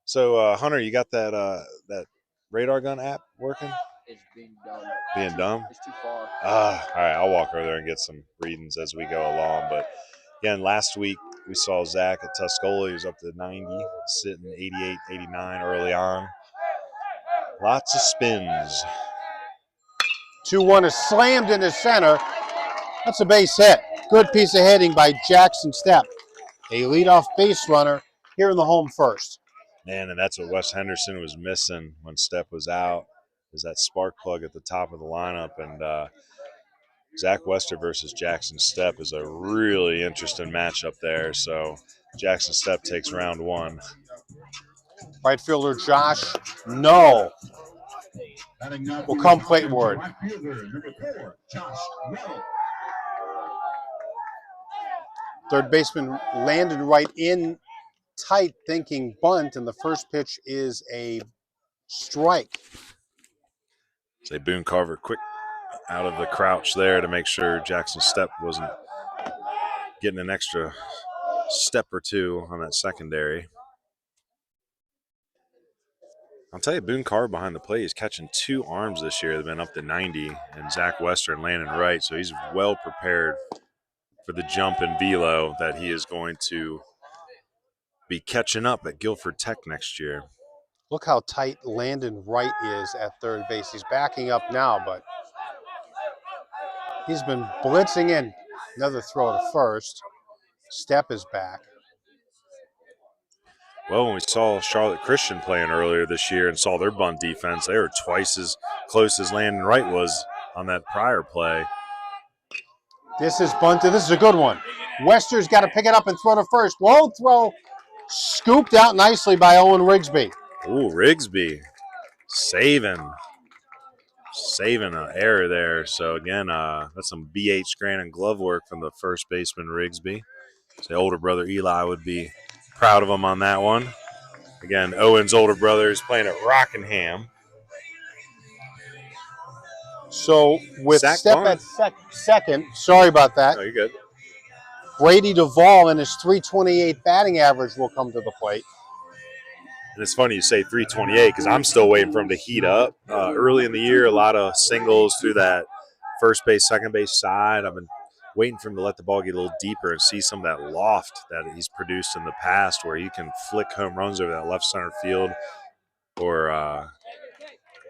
S1: So Hunter, you got that radar gun app working?
S2: It's being dumb.
S1: Being dumb?
S2: It's too far.
S1: All right, I'll walk over there and get some readings as we go along. But again, last week we saw Zach at Tuscola. He was up to 90, sitting 88, 89 early on. Lots of spins.
S3: 2-1 is slammed into center. That's a base hit. Good piece of hitting by Jackson Stepp, a leadoff base runner here in the home first.
S1: Man, and that's what West Henderson was missing when Stepp was out, is that spark plug at the top of the lineup. And Zach Wester versus Jackson Stepp is a really interesting matchup there. So Jackson Stepp takes round 1.
S3: Right fielder Josh No will come plateward.
S4: Right fielder, number 4, Josh No.
S3: Third baseman Landon right in tight, thinking bunt, and the first pitch is a strike.
S1: Say Boone Carver quick out of the crouch there to make sure Jackson Stepp wasn't getting an extra step or two on that secondary. I'll tell you, Boone Carver behind the plate is catching 2 arms this year. They've been up to 90, and Zach Wester and Landon Wright, so he's well prepared for the jump in velo that he is going to be catching up at Guilford Tech next year.
S3: Look how tight Landon Wright is at third base. He's backing up now, but he's been blitzing in. Another throw to first. Stepp is back.
S1: Well, when we saw Charlotte Christian playing earlier this year and saw their bunt defense, they were twice as close as Landon Wright was on that prior play.
S3: This is bunted. This is a good one. Wester's got to pick it up and throw to first. Low throw, scooped out nicely by Owen Rigsby.
S1: Ooh, Rigsby saving an error there. So again, that's some BH Granning glove work from the first baseman Rigsby. So older brother Eli would be proud of him on that one. Again, Owen's older brother is playing at Rockingham.
S3: So with
S1: Zach
S3: Stepp
S1: Bond.
S3: at second, sorry about that.
S1: Oh, you're good.
S3: Brady Duvall and his .328 batting average will come to the plate.
S1: And it's funny you say 328 because I'm still waiting for him to heat up. Early in the year, a lot of singles through that first base, second base side. I've been waiting for him to let the ball get a little deeper and see some of that loft that he's produced in the past where he can flick home runs over that left center field or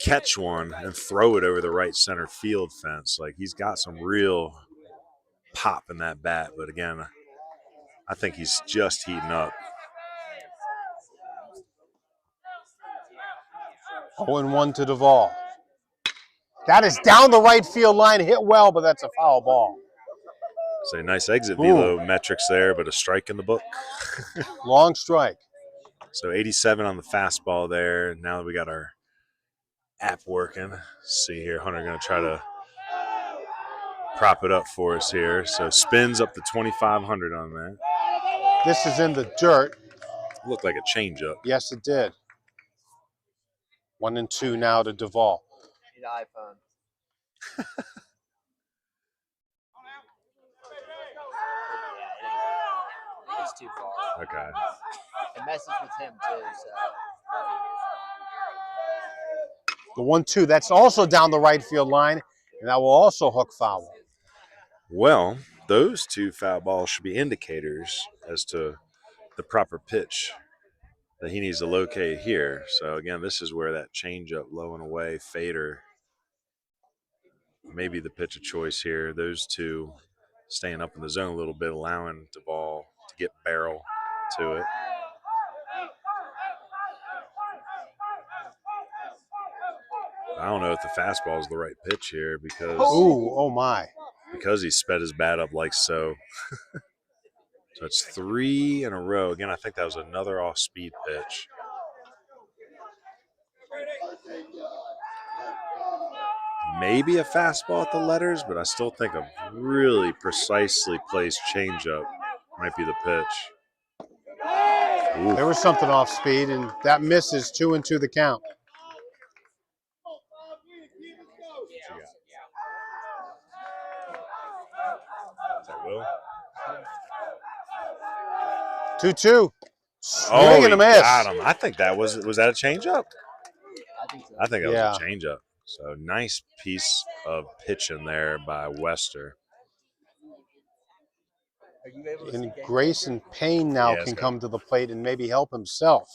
S1: catch one and throw it over the right center field fence. Like, he's got some real pop in that bat. But again, I think he's just heating up.
S3: 0-1 to Duvall. That is down the right field line, hit well, but that's a foul ball.
S1: Say nice exit velo metrics there, but a strike in the book.
S3: Long strike.
S1: So 87 on the fastball there. Now that we got our app working, let's see here, Hunter going to try to prop it up for us here. So spins up to 2,500 on that.
S3: This is in the dirt.
S1: Looked like a changeup.
S3: Yes, it did. 1-2 now to Duvall.
S2: Need an iPhone. It's too far.
S1: Okay.
S2: It messes with him too. So.
S3: The 1-2, that's also down the right field line, and that will also hook foul.
S1: Well, those two foul balls should be indicators as to the proper pitch that he needs to locate here. So again, this is where that changeup, low and away, fader, maybe the pitch of choice here. Those two staying up in the zone a little bit, allowing Duvall to get barrel to it. I don't know if the fastball is the right pitch here because because he sped his bat up like so. So it's 3 in a row. Again, I think that was another off-speed pitch. Maybe a fastball at the letters, but I still think a really precisely placed changeup might be the pitch. Ooh.
S3: There was something off speed, and that misses. 2-2 the count.
S1: Is that Will?
S3: 2-2.
S1: Oh,
S3: he
S1: got him. I think that was that a changeup?
S2: I think so.
S1: I think that was a changeup. So nice piece of pitching there by Wester.
S2: Are you able to
S3: And Grayson Payne now can come to the plate and maybe help himself.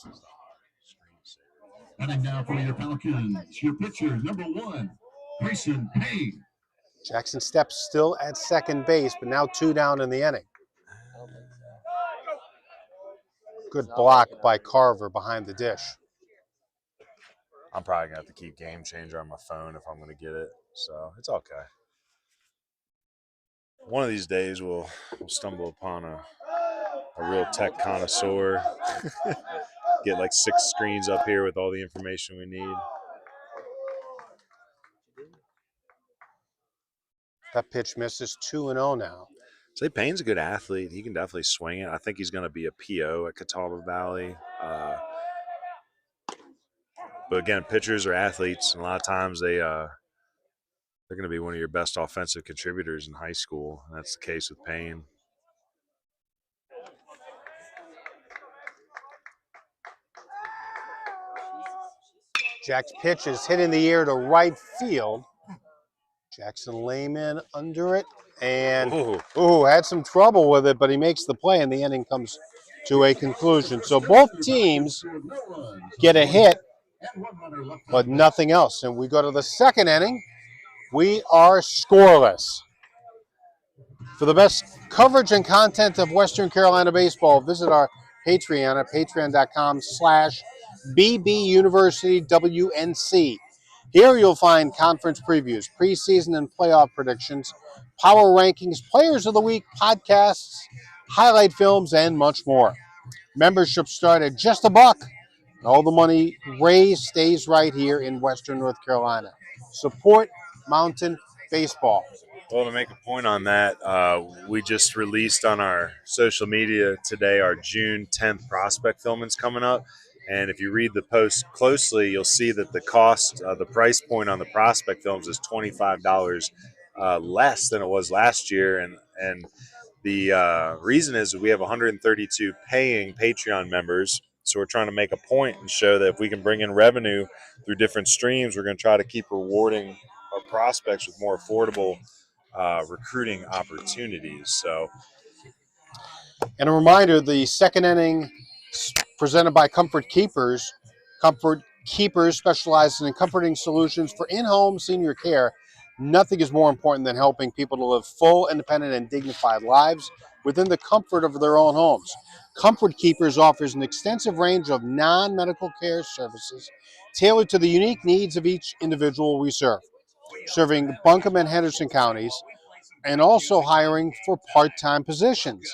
S4: Batting now for your Falcons, your pitcher, number 1, Grayson Payne.
S3: Jackson Stepp still at second base, but now 2 down in the inning. Good block by Carver behind the dish.
S1: I'm probably going to have to keep Game Changer on my phone if I'm going to get it. So it's okay. One of these days we'll stumble upon a real tech connoisseur. Get like 6 screens up here with all the information we need.
S3: That pitch misses 2-0 now.
S1: Say Payne's a good athlete. He can definitely swing it. I think he's going to be a PO at Catawba Valley. But again, pitchers are athletes, and a lot of times they're going to be one of your best offensive contributors in high school. And that's the case with Payne.
S3: Jack's pitch is hit in the air to right field. Jackson Lehman under it, and had some trouble with it, but he makes the play, and the inning comes to a conclusion. So both teams get a hit, but nothing else. And we go to the second inning. We are scoreless. For the best coverage and content of Western Carolina baseball, visit our Patreon at patreon.com/BBUniversityWNC. Here you'll find conference previews, preseason and playoff predictions, power rankings, players of the week, podcasts, highlight films, and much more. Memberships start at just $1, and all the money raised stays right here in Western North Carolina. Support Mountain Baseball.
S1: Well, to make a point on that, we just released on our social media today our June 10th prospect filming's coming up. And if you read the post closely, you'll see that the cost, the price point on the prospect films is $25 less than it was last year. And the reason is we have 132 paying Patreon members. So we're trying to make a point and show that if we can bring in revenue through different streams, we're going to try to keep rewarding our prospects with more affordable recruiting opportunities. So,
S3: and a reminder, the second inning presented by Comfort Keepers. Comfort Keepers specializes in comforting solutions for in-home senior care. Nothing is more important than helping people to live full, independent, and dignified lives within the comfort of their own homes. Comfort Keepers offers an extensive range of non-medical care services tailored to the unique needs of each individual we serve, serving Buncombe and Henderson counties, and also hiring for part-time positions.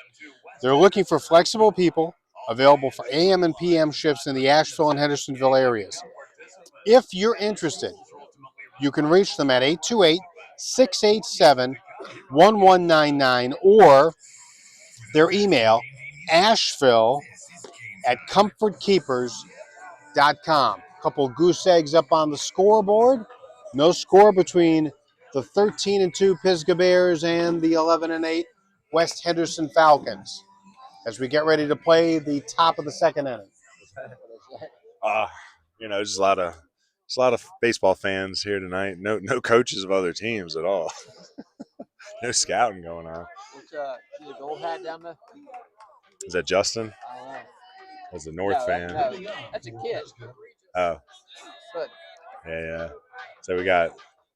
S3: They're looking for flexible people available for AM and PM shifts in the Asheville and Hendersonville areas. If you're interested, you can reach them at 828-687-1199 or their email, asheville@comfortkeepers.com. Couple goose eggs up on the scoreboard. No score between the 13-2 Pisgah Bears and the 11-8 West Henderson Falcons as we get ready to play the top of the second inning.
S1: just a lot of baseball fans here tonight. No coaches of other teams at all. No scouting going on.
S2: What's the gold hat down there?
S1: Is that Justin?
S2: I don't know.
S1: As a North fan.
S2: No, that's a kid.
S1: Oh.
S2: But
S1: Yeah. So we got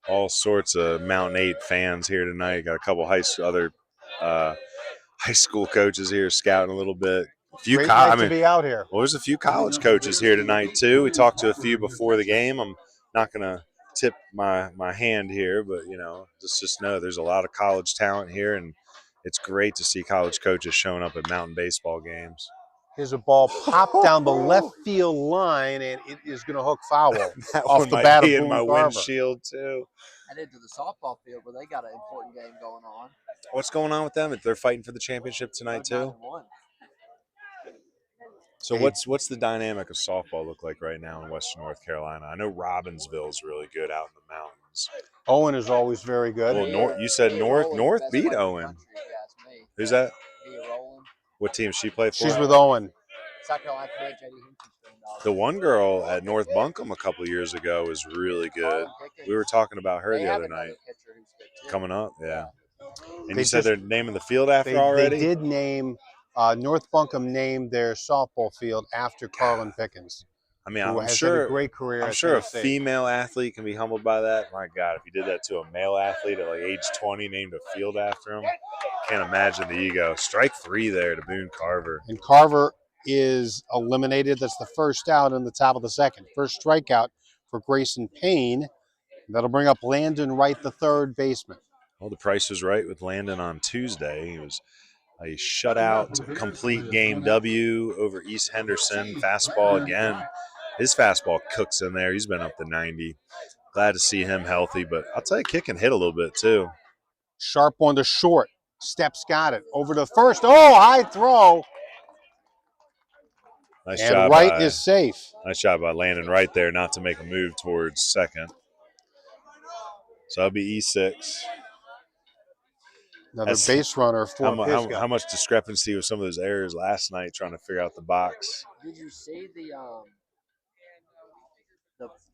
S1: all sorts of Mountain 8 fans here tonight. Got a couple other high school coaches here scouting a little bit.
S3: Great night to be out here.
S1: Well, there's a few college coaches here tonight too. We talked to a few before the game. I'm not gonna tip my hand here, but just know there's a lot of college talent here, and it's great to see college coaches showing up at Mountain baseball games.
S3: Here's a ball popped down the left field line, and it is going to hook foul
S1: That
S3: off
S1: one
S3: the
S1: might
S3: bat
S1: be
S3: of
S1: in my
S3: Boone Carver.
S1: windshield too.
S2: I did to the softball field where they got an important game going on.
S1: What's going on with them? They're fighting for the championship tonight too.
S2: 9-1.
S1: So what's the dynamic of softball look like right now in Western North Carolina? I know Robbinsville's really good out in the mountains.
S3: Owen is always very good.
S1: Well, you said North beat Owen. Who's that? What team she play for?
S3: She's with Owen.
S2: South Carolina coach Eddie Hinton.
S1: The one girl at North Buncombe a couple years ago was really good. We were talking about her the other night. Coming up, yeah. And you said they're naming the field after already?
S3: They did name North Buncombe named their softball field after Carlin Pickens.
S1: I mean,
S3: who has had a great career.
S1: I'm
S3: at
S1: sure a
S3: Tennessee.
S1: female athlete can be humbled by that. My God, if you did that to a male athlete at like age 20, named a field after him, can't imagine the ego. Strike 3 there to Boone Carver.
S3: And Carver is eliminated. That's the first out in the top of the second. First strikeout for Grayson Payne. That'll bring up Landon Wright, the third baseman.
S1: Well, the price was right with Landon on Tuesday. He was a shutout, complete game W over East Henderson. Fastball again. His fastball cooks in there. He's been up to 90. Glad to see him healthy, but I'll tell you, kick and hit a little bit too.
S3: Sharp one to short. Stepp's got it. Over to first. Oh, high throw.
S1: Nice
S3: And
S1: job.
S3: Wright is safe.
S1: Nice job by Landon right there not to make a move towards second. So that'll be E6.
S3: Another base runner for Pisgah.
S1: How much discrepancy with some of those errors last night trying to figure out the box.
S2: Did you see the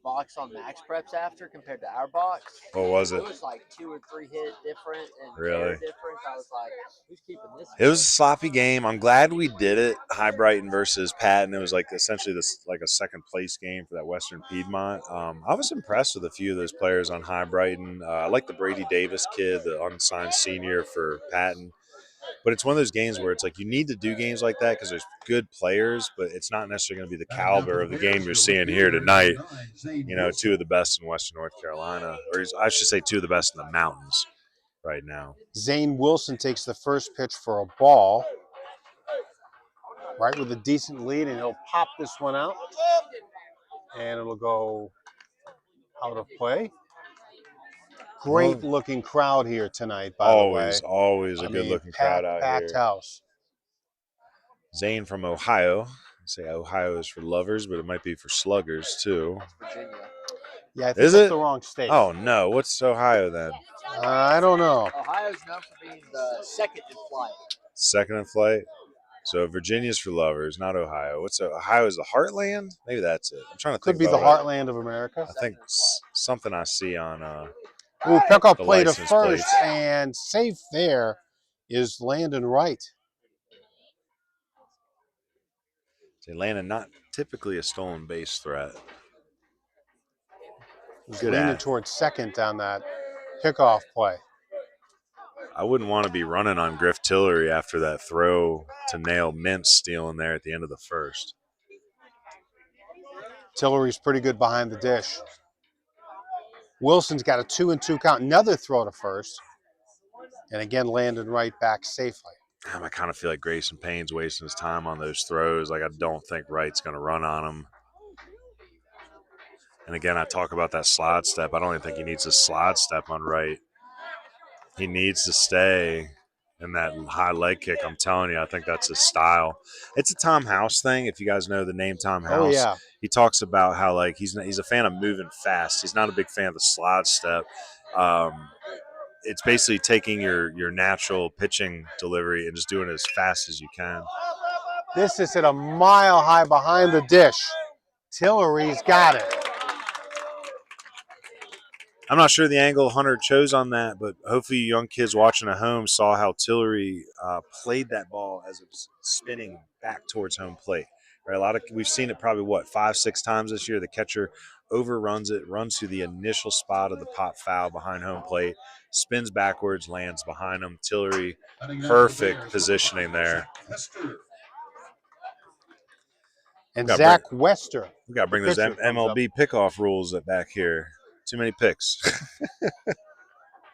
S2: box on Max Preps after compared to our box?
S1: What was it?
S2: It was like 2 or 3 hit different and
S1: Really?
S2: different. I was like, who's keeping this?
S1: It was a sloppy game. I'm glad we did it. High Brighton versus Patton. It was like essentially this like a second place game for that Western Piedmont. I was impressed with a few of those players on High Brighton. I like the Brady Davis kid, the unsigned senior for Patton. But it's one of those games where it's like you need to do games like that because there's good players, but it's not necessarily going to be the caliber of the game you're seeing here tonight. You know, 2 of the best in Western North Carolina, or I should say 2 of the best in the mountains right now.
S3: Zane Wilson takes the first pitch for a ball. Right with a decent lead, and he'll pop this one out. And it'll go out of play. Great looking crowd here tonight, by the way.
S1: Always a good looking crowd out here.
S3: Packed house.
S1: Zane from Ohio. I say Ohio is for lovers, but it might be for sluggers too.
S2: Virginia.
S3: Yeah, I think that's the wrong state.
S1: Oh no, what's Ohio then?
S3: I don't know.
S2: Ohio's known for being the second in flight.
S1: Second in flight. So Virginia's for lovers, not Ohio. What's Ohio is the heartland? Maybe that's it. I'm trying to think.
S3: Could be the heartland of America.
S1: I think something I see on
S3: Ooh, pickup play to
S1: license
S3: first,
S1: plates.
S3: and safe there is Landon Wright.
S1: Landon, not typically a stolen base threat.
S3: He's leaning towards second on that pickoff play.
S1: I wouldn't want to be running on Griff Tillery after that throw to nail Mintz stealing there at the end of the first.
S3: Tillery's pretty good behind the dish. Wilson's got a 2-2 count. Another throw to first. And again, Landon Wright back safely.
S1: I kind of feel like Grayson Payne's wasting his time on those throws. Like, I don't think Wright's going to run on him. And again, I talk about that slide step. I don't even think he needs a slide step on Wright. He needs to stay in that high leg kick. I'm telling you, I think that's his style. It's a Tom House thing. If you guys know the name Tom House,
S3: Oh, yeah.
S1: He talks about how like he's a fan of moving fast. He's not a big fan of the slide step. It's basically taking your natural pitching delivery and just doing it as fast as you can.
S3: This is at a mile high behind the dish. Tillery's got it.
S1: I'm not sure the angle Hunter chose on that, but hopefully you young kids watching at home saw how Tillery played that ball as it was spinning back towards home plate. Right, we've seen it probably 5-6 times this year. The catcher overruns it, runs to the initial spot of the pop foul behind home plate, spins backwards, lands behind him. Tillery, perfect positioning there.
S3: And Zach Wester.
S1: We got to bring those MLB pickoff rules back here. Too many picks.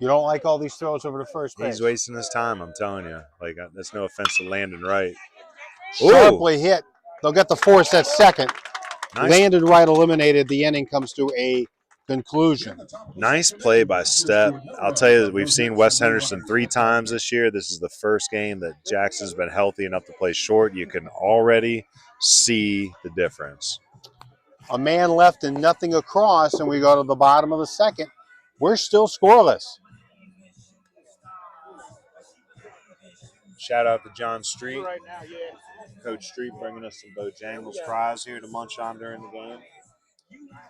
S3: You don't like all these throws over to first base.
S1: He's wasting his time, I'm telling you. Like, that's no offense to Landon Wright.
S3: Sharply hit. They'll get the force at second.
S1: Nice.
S3: Landon Wright eliminated. The inning comes to a conclusion.
S1: Nice play by Stepp. I'll tell you, we've seen West Henderson 3 times this year. This is the first game that Jackson's been healthy enough to play short. You can already see the difference.
S3: A man left and nothing across, and we go to the bottom of the second. We're still scoreless.
S1: Shout out to John Street. Coach Street bringing us some Bojangles fries here to munch on during the game.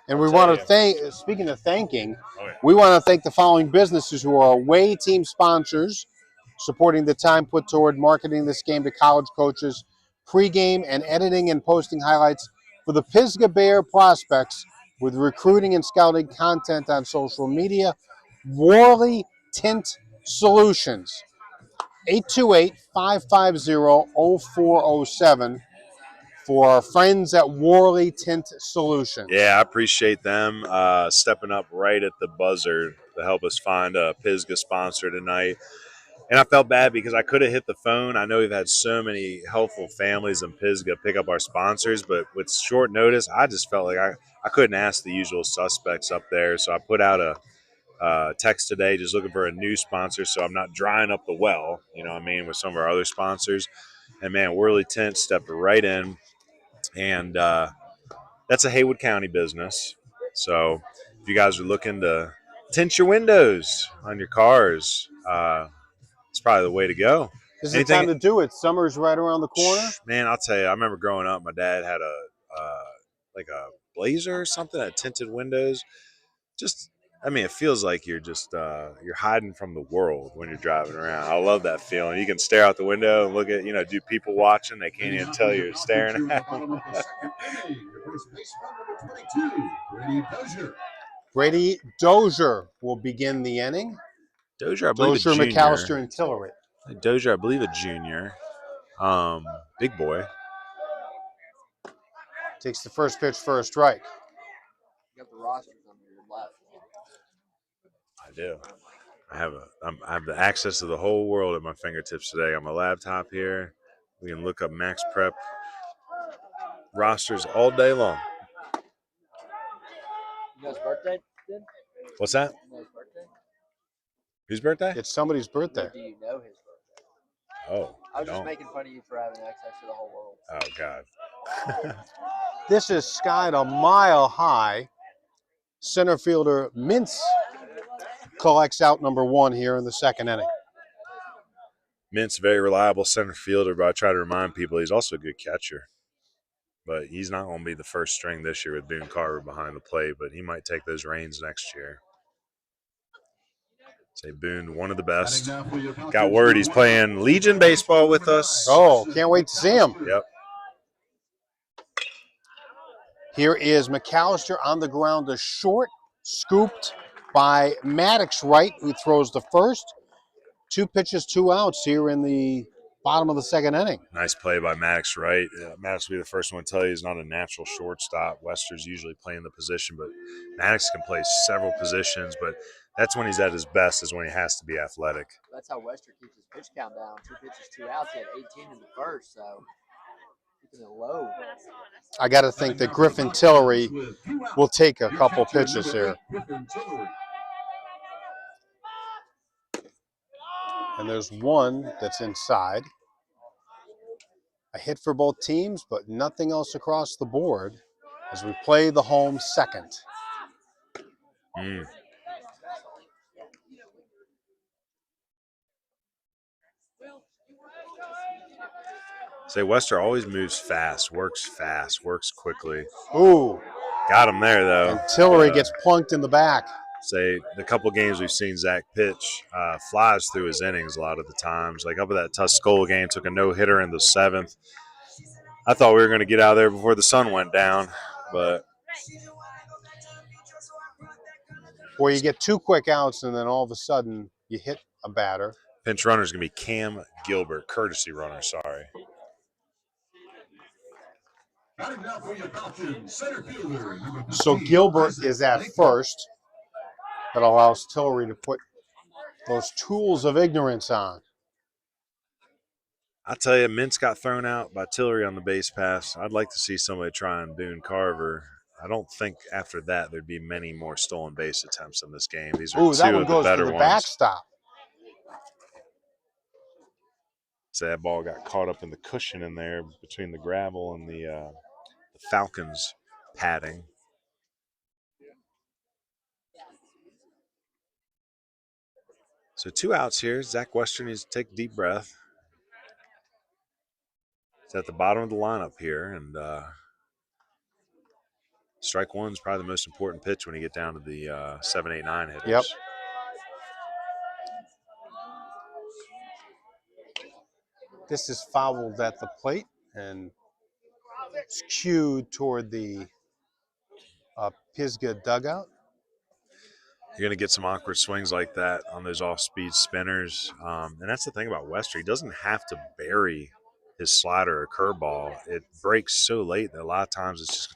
S3: And we want to thank, speaking of thanking, we want to thank the following businesses who are away team sponsors, supporting the time put toward marketing this game to college coaches, pregame and editing and posting highlights For the Pisgah Bear prospects with recruiting and scouting content on social media, Worley Tint Solutions. 828-550-0407 for our friends at Worley Tint Solutions.
S1: Yeah, I appreciate them stepping up right at the buzzer to help us find a Pisgah sponsor tonight. And I felt bad because I could have hit the phone. I know we've had so many helpful families in Pisgah pick up our sponsors, but with short notice, I just felt like I couldn't ask the usual suspects up there. So I put out a text today just looking for a new sponsor so I'm not drying up the well, you know what I mean, with some of our other sponsors. And, man, Worley Tint stepped right in. And that's a Haywood County business. So if you guys are looking to tint your windows on your cars, it's probably the way to go.
S3: This is the time to do it. Summer's right around the corner.
S1: Man, I'll tell you, I remember growing up, my dad had a Blazer or something that tinted windows. Just, I mean, it feels like you're just you're hiding from the world when you're driving around. I love that feeling. You can stare out the window and look at, do people watching. They can't even tell you're staring at them.
S3: Brady Dozier will begin the inning.
S1: Dozier, I believe a junior.
S3: McAllister, and Tillery.
S1: Dozier, I believe a junior. Big boy.
S3: Takes the first pitch for a strike.
S2: You got the rosters on your left.
S1: I do. I have the access to the whole world at my fingertips today. On my laptop here, we can look up Max Prep rosters all day long.
S2: You know his birthday?
S1: What's that?
S2: You know his birthday?
S1: Whose birthday?
S3: It's somebody's birthday.
S2: Do you know his birthday?
S1: Oh,
S2: I was just making fun of you for having access to the whole world.
S1: Oh, God.
S3: This is skied a mile high. Center fielder Mintz collects out number one here in the second inning.
S1: Mint's a very reliable center fielder, but I try to remind people he's also a good catcher. But he's not going to be the first string this year with Boone Carver behind the plate, but he might take those reins next year. Say Boone, one of the best. Got word he's playing Legion baseball with us.
S3: Oh, can't wait to see him.
S1: Yep.
S3: Here is McAllister on the ground, a short, scooped by Maddox Wright, who throws the first. 2 pitches, 2 outs here in the bottom of the second inning.
S1: Nice play by Maddox Wright. Maddox will be the first one to tell you he's not a natural shortstop. Wester's usually playing the position, but Maddox can play several positions, but that's when he's at his best, is when he has to be athletic.
S2: That's how Wester keeps his pitch count down. 2 pitches, 2 outs. He had 18 in the first, so keeping it low.
S3: I got to think that Griffin Tillery will take a couple pitches here. And there's one that's inside. A hit for both teams, but nothing else across the board as we play the home second.
S1: Say Wester always moves fast, works quickly.
S3: Ooh.
S1: Got him there, though.
S3: And Tillery gets plunked in the back.
S1: Say the couple games we've seen Zach pitch, flies through his innings a lot of the times. Like up at that Tuscola game, took a no-hitter in the 7th. I thought we were going to get out of there before the sun went down, but
S3: Or you get 2 quick outs and then all of a sudden you hit a batter.
S1: pinch runner is going to be Cam Gilbert, courtesy runner, sorry.
S3: So Gilbert is at first. That allows Tillery to put those tools of ignorance on.
S1: I tell you, Mintz got thrown out by Tillery on the base pass. I'd like to see somebody try and Boone Carver. I don't think after that there'd be many more stolen base attempts in this game. These are two of the better ones.
S3: Backstop.
S1: So that ball got caught up in the cushion in there between the gravel and the Falcons padding. So 2 outs here. Zach Wester needs to take a deep breath. It's at the bottom of the lineup here, and strike one is probably the most important pitch when you get down to the 7, 8, 9 hitters.
S3: Yep. This is fouled at the plate, and skewed toward the Pisgah dugout.
S1: You're going to get some awkward swings like that on those off-speed spinners. And that's the thing about Wester. He doesn't have to bury his slider or curveball. It breaks so late that a lot of times it's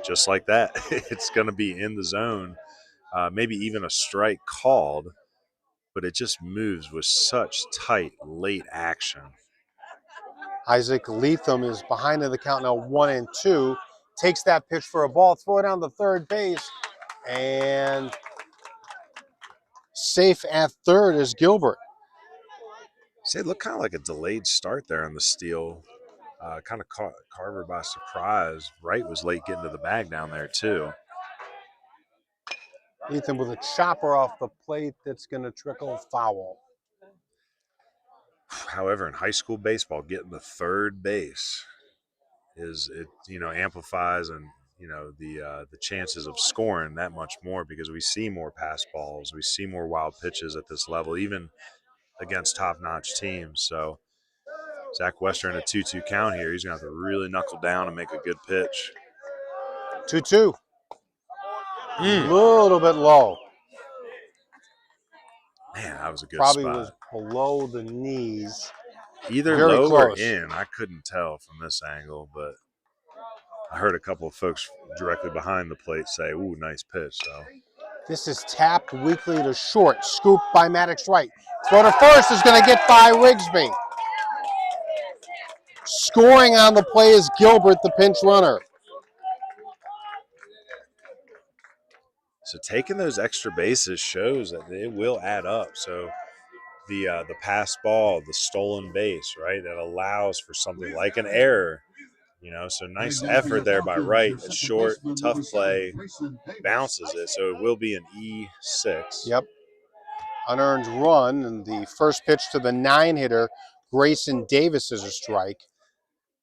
S1: just like that. It's going to be in the zone, maybe even a strike called, but it just moves with such tight, late action.
S3: Isaac Leatham is behind in the count now, 1-2. Takes that pitch for a ball, throw it down the third base, and safe at third is Gilbert.
S1: See, it looked kind of like a delayed start there on the steal. Kind of caught Carver by surprise. Wright was late getting to the bag down there, too.
S3: Leatham with a chopper off the plate that's going to trickle foul.
S1: However, in high school baseball, getting the third base amplifies and the chances of scoring that much more, because we see more pass balls, we see more wild pitches at this level, even against top-notch teams. So Zach Wester in a 2-2 count here. He's going to have to really knuckle down and make a good pitch.
S3: 2-2. A little bit low.
S1: Man, that was a good
S3: Probably
S1: spot.
S3: was below the knees.
S1: Either
S3: Very
S1: low
S3: close.
S1: or in. I couldn't tell from this angle, but I heard a couple of folks directly behind the plate say, ooh, nice pitch. So
S3: This is tapped weakly to short. Scoop by Maddox Wright. Throw to first is going to get by Rigsby. Scoring on the play is Gilbert, the pinch runner.
S1: So taking those extra bases shows that it will add up. So the pass ball, the stolen base, right, that allows for something like an error. So nice effort there by Wright. It's short, tough play, bounces it. So it will be an E6.
S3: Yep. Unearned run, and the first pitch to the 9-hitter, Grayson Davis, is a strike.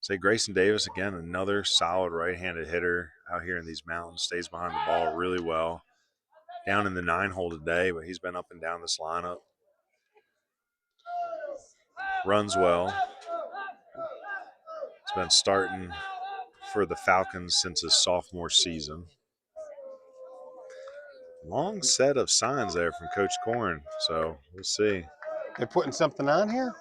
S1: Say Grayson Davis, again, another solid right-handed hitter out here in these mountains. Stays behind the ball really well. Down in the 9-hole today, but he's been up and down this lineup. Runs well. He's been starting for the Falcons since his sophomore season. Long set of signs there from Coach Korn, so we'll see.
S3: They're putting something on here?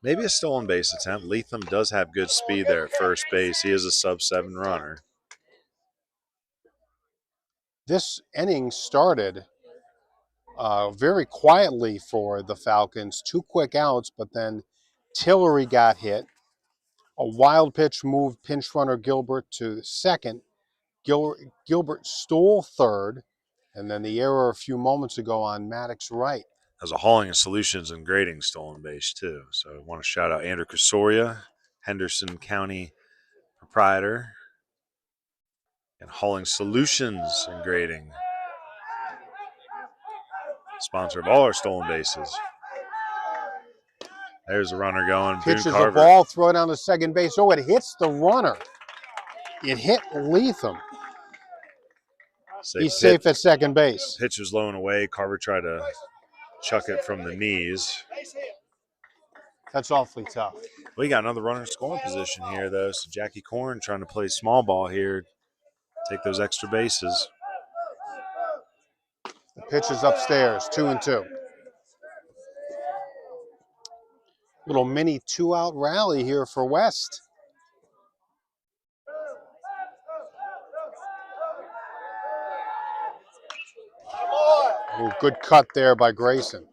S1: Maybe a stolen base attempt. Leatham does have good speed there at first base. He is a sub-7 runner.
S3: This inning started very quietly for the Falcons. 2 quick outs, but then Tillery got hit. A wild pitch moved pinch runner Gilbert to second. Gilbert stole third, and then the error a few moments ago on Maddox Wright.
S1: Has a Hauling Solutions and Grading stolen base, too. So I want to shout out Andrew Casoria, Henderson County proprietor, and Hauling Solutions and Grading, sponsor of all our stolen bases. There's a runner going.
S3: Pitches
S1: Boone
S3: a
S1: Carver.
S3: ball, throw it down to second base. Oh, it hits the runner. It hit Leatham. He's safe at second base.
S1: Pitch was low and away. Carver tried to chuck it from the knees.
S3: That's awfully tough.
S1: We got another runner in scoring position here, though. So Jackie Korn trying to play small ball here, take those extra bases.
S3: The pitch is upstairs, 2-2. Little mini 2-out rally here for West. Ooh, good cut there by Grayson.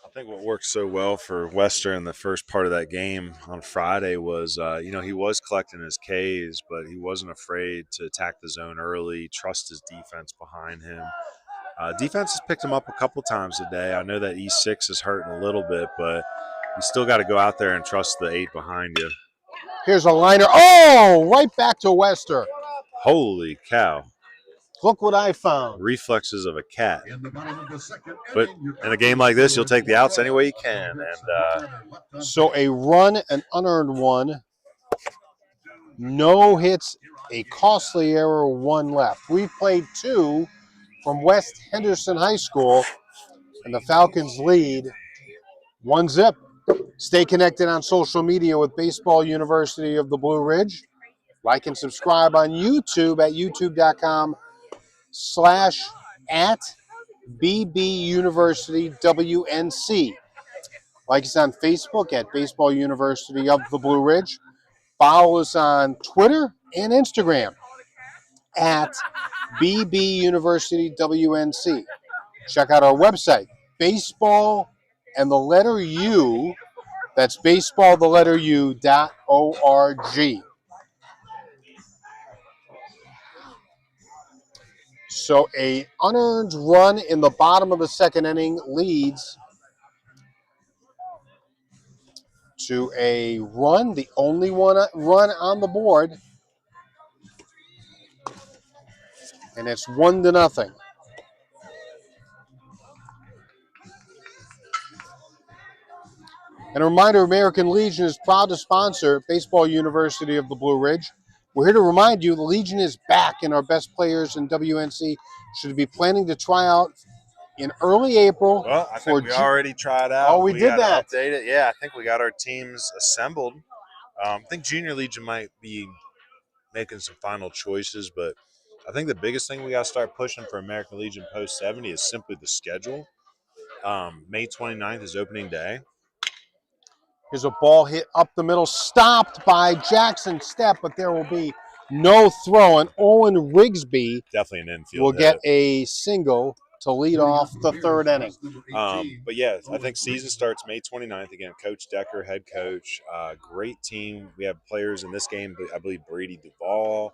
S1: I think what worked so well for Wester in the first part of that game on Friday was, he was collecting his Ks, but he wasn't afraid to attack the zone early, trust his defense behind him. Defense has picked him up a couple times today. I know that E6 is hurting a little bit, but you still got to go out there and trust the 8 behind you.
S3: Here's a liner. Oh, right back to Wester.
S1: Holy cow.
S3: Look what I found.
S1: Reflexes of a cat. But in a game like this, you'll take the outs any way you can. And
S3: so a run, an unearned one, no hits, a costly error, 1 left. We played 2 from West Henderson High School, and the Falcons lead 1-0. Stay connected on social media with Baseball University of the Blue Ridge. Like and subscribe on YouTube at youtube.com/@BBUniversityWNC. Like us on Facebook at Baseball University of the Blue Ridge. Follow us on Twitter and Instagram at BBUniversityWNC. Check out our website, baseball and the letter U. That's baseball, the letter U.org. So a unearned run in the bottom of the second inning leads to a run, the only one run on the board, and it's 1-0. And a reminder, American Legion is proud to sponsor Baseball University of the Blue Ridge. We're here to remind you the Legion is back, and our best players in WNC should be planning to try out in early April.
S1: Well, I think we already tried out.
S3: Oh, we did that.
S1: Update it. Yeah, I think we got our teams assembled. I think Junior Legion might be making some final choices, but I think the biggest thing we got to start pushing for American Legion post 70 is simply the schedule. May 29th is opening day.
S3: Here's a ball hit up the middle, stopped by Jackson Stepp, but there will be no throw. And Owen Rigsby
S1: Definitely an infield
S3: will
S1: hit.
S3: get a single to lead off the third inning.
S1: But yeah, I think season starts May 29th. Again, Coach Decker, head coach. Great team. We have players in this game, I believe Brady Duvall,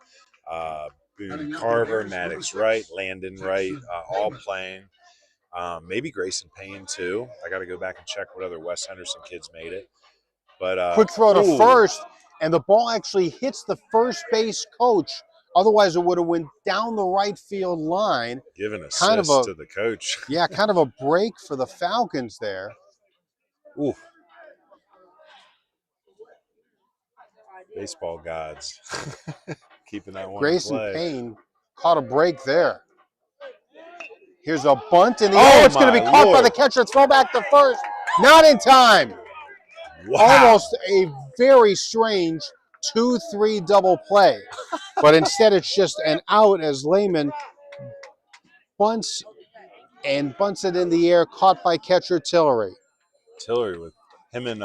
S1: Boone Carver, Maddox Wright, Landon Wright, all playing. Maybe Grayson Payne too. I got to go back and check what other West Henderson kids made it. But
S3: quick throw to first, and the ball actually hits the first base coach. Otherwise, it would have went down the right field line.
S1: Giving assist to the coach.
S3: Yeah, kind of a break for the Falcons there.
S1: Ooh. Baseball gods. Keeping that one
S3: Grayson
S1: in play.
S3: Payne caught a break there. Here's a bunt in the air. It's going to be caught by the catcher. Throw back to first. Not in time.
S1: Wow.
S3: Almost a very strange 2-3 double play. But instead it's just an out as Lehman bunts it in the air, caught by catcher Tillery.
S1: Tillery with him and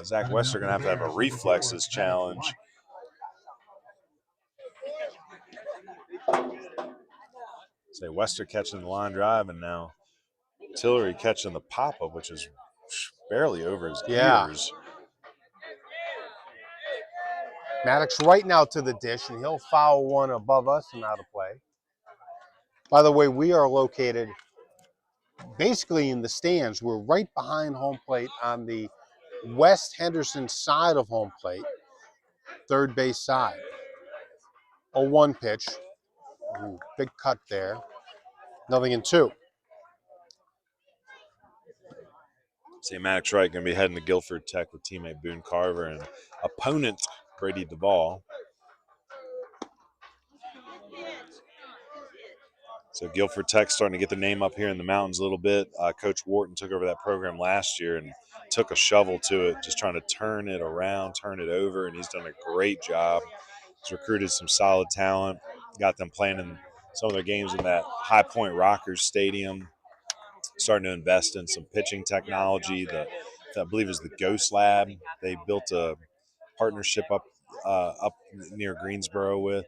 S1: Zach West are going to have a reflexes challenge. Say Wester catching the line drive, and now Tillery catching the pop-up, which is barely over his ears.
S3: Maddox right now to the dish, and he'll foul one above us and out of play. By the way, we are located basically in the stands. We're right behind home plate on the West Henderson side of home plate, third base side. 0-1 pitch. Ooh, big cut there. 0-2.
S1: St. Maddox Wright going to be heading to Guilford Tech with teammate Boone Carver and opponent Brady Duvall. So Guilford Tech starting to get their name up here in the mountains a little bit. Coach Wharton took over that program last year and took a shovel to it, just trying to turn it around, turn it over, and he's done a great job. He's recruited some solid talent, got them playing in some of their games in that High Point Rockers Stadium, starting to invest in some pitching technology that I believe is the Ghost Lab. They built a partnership up near Greensboro with.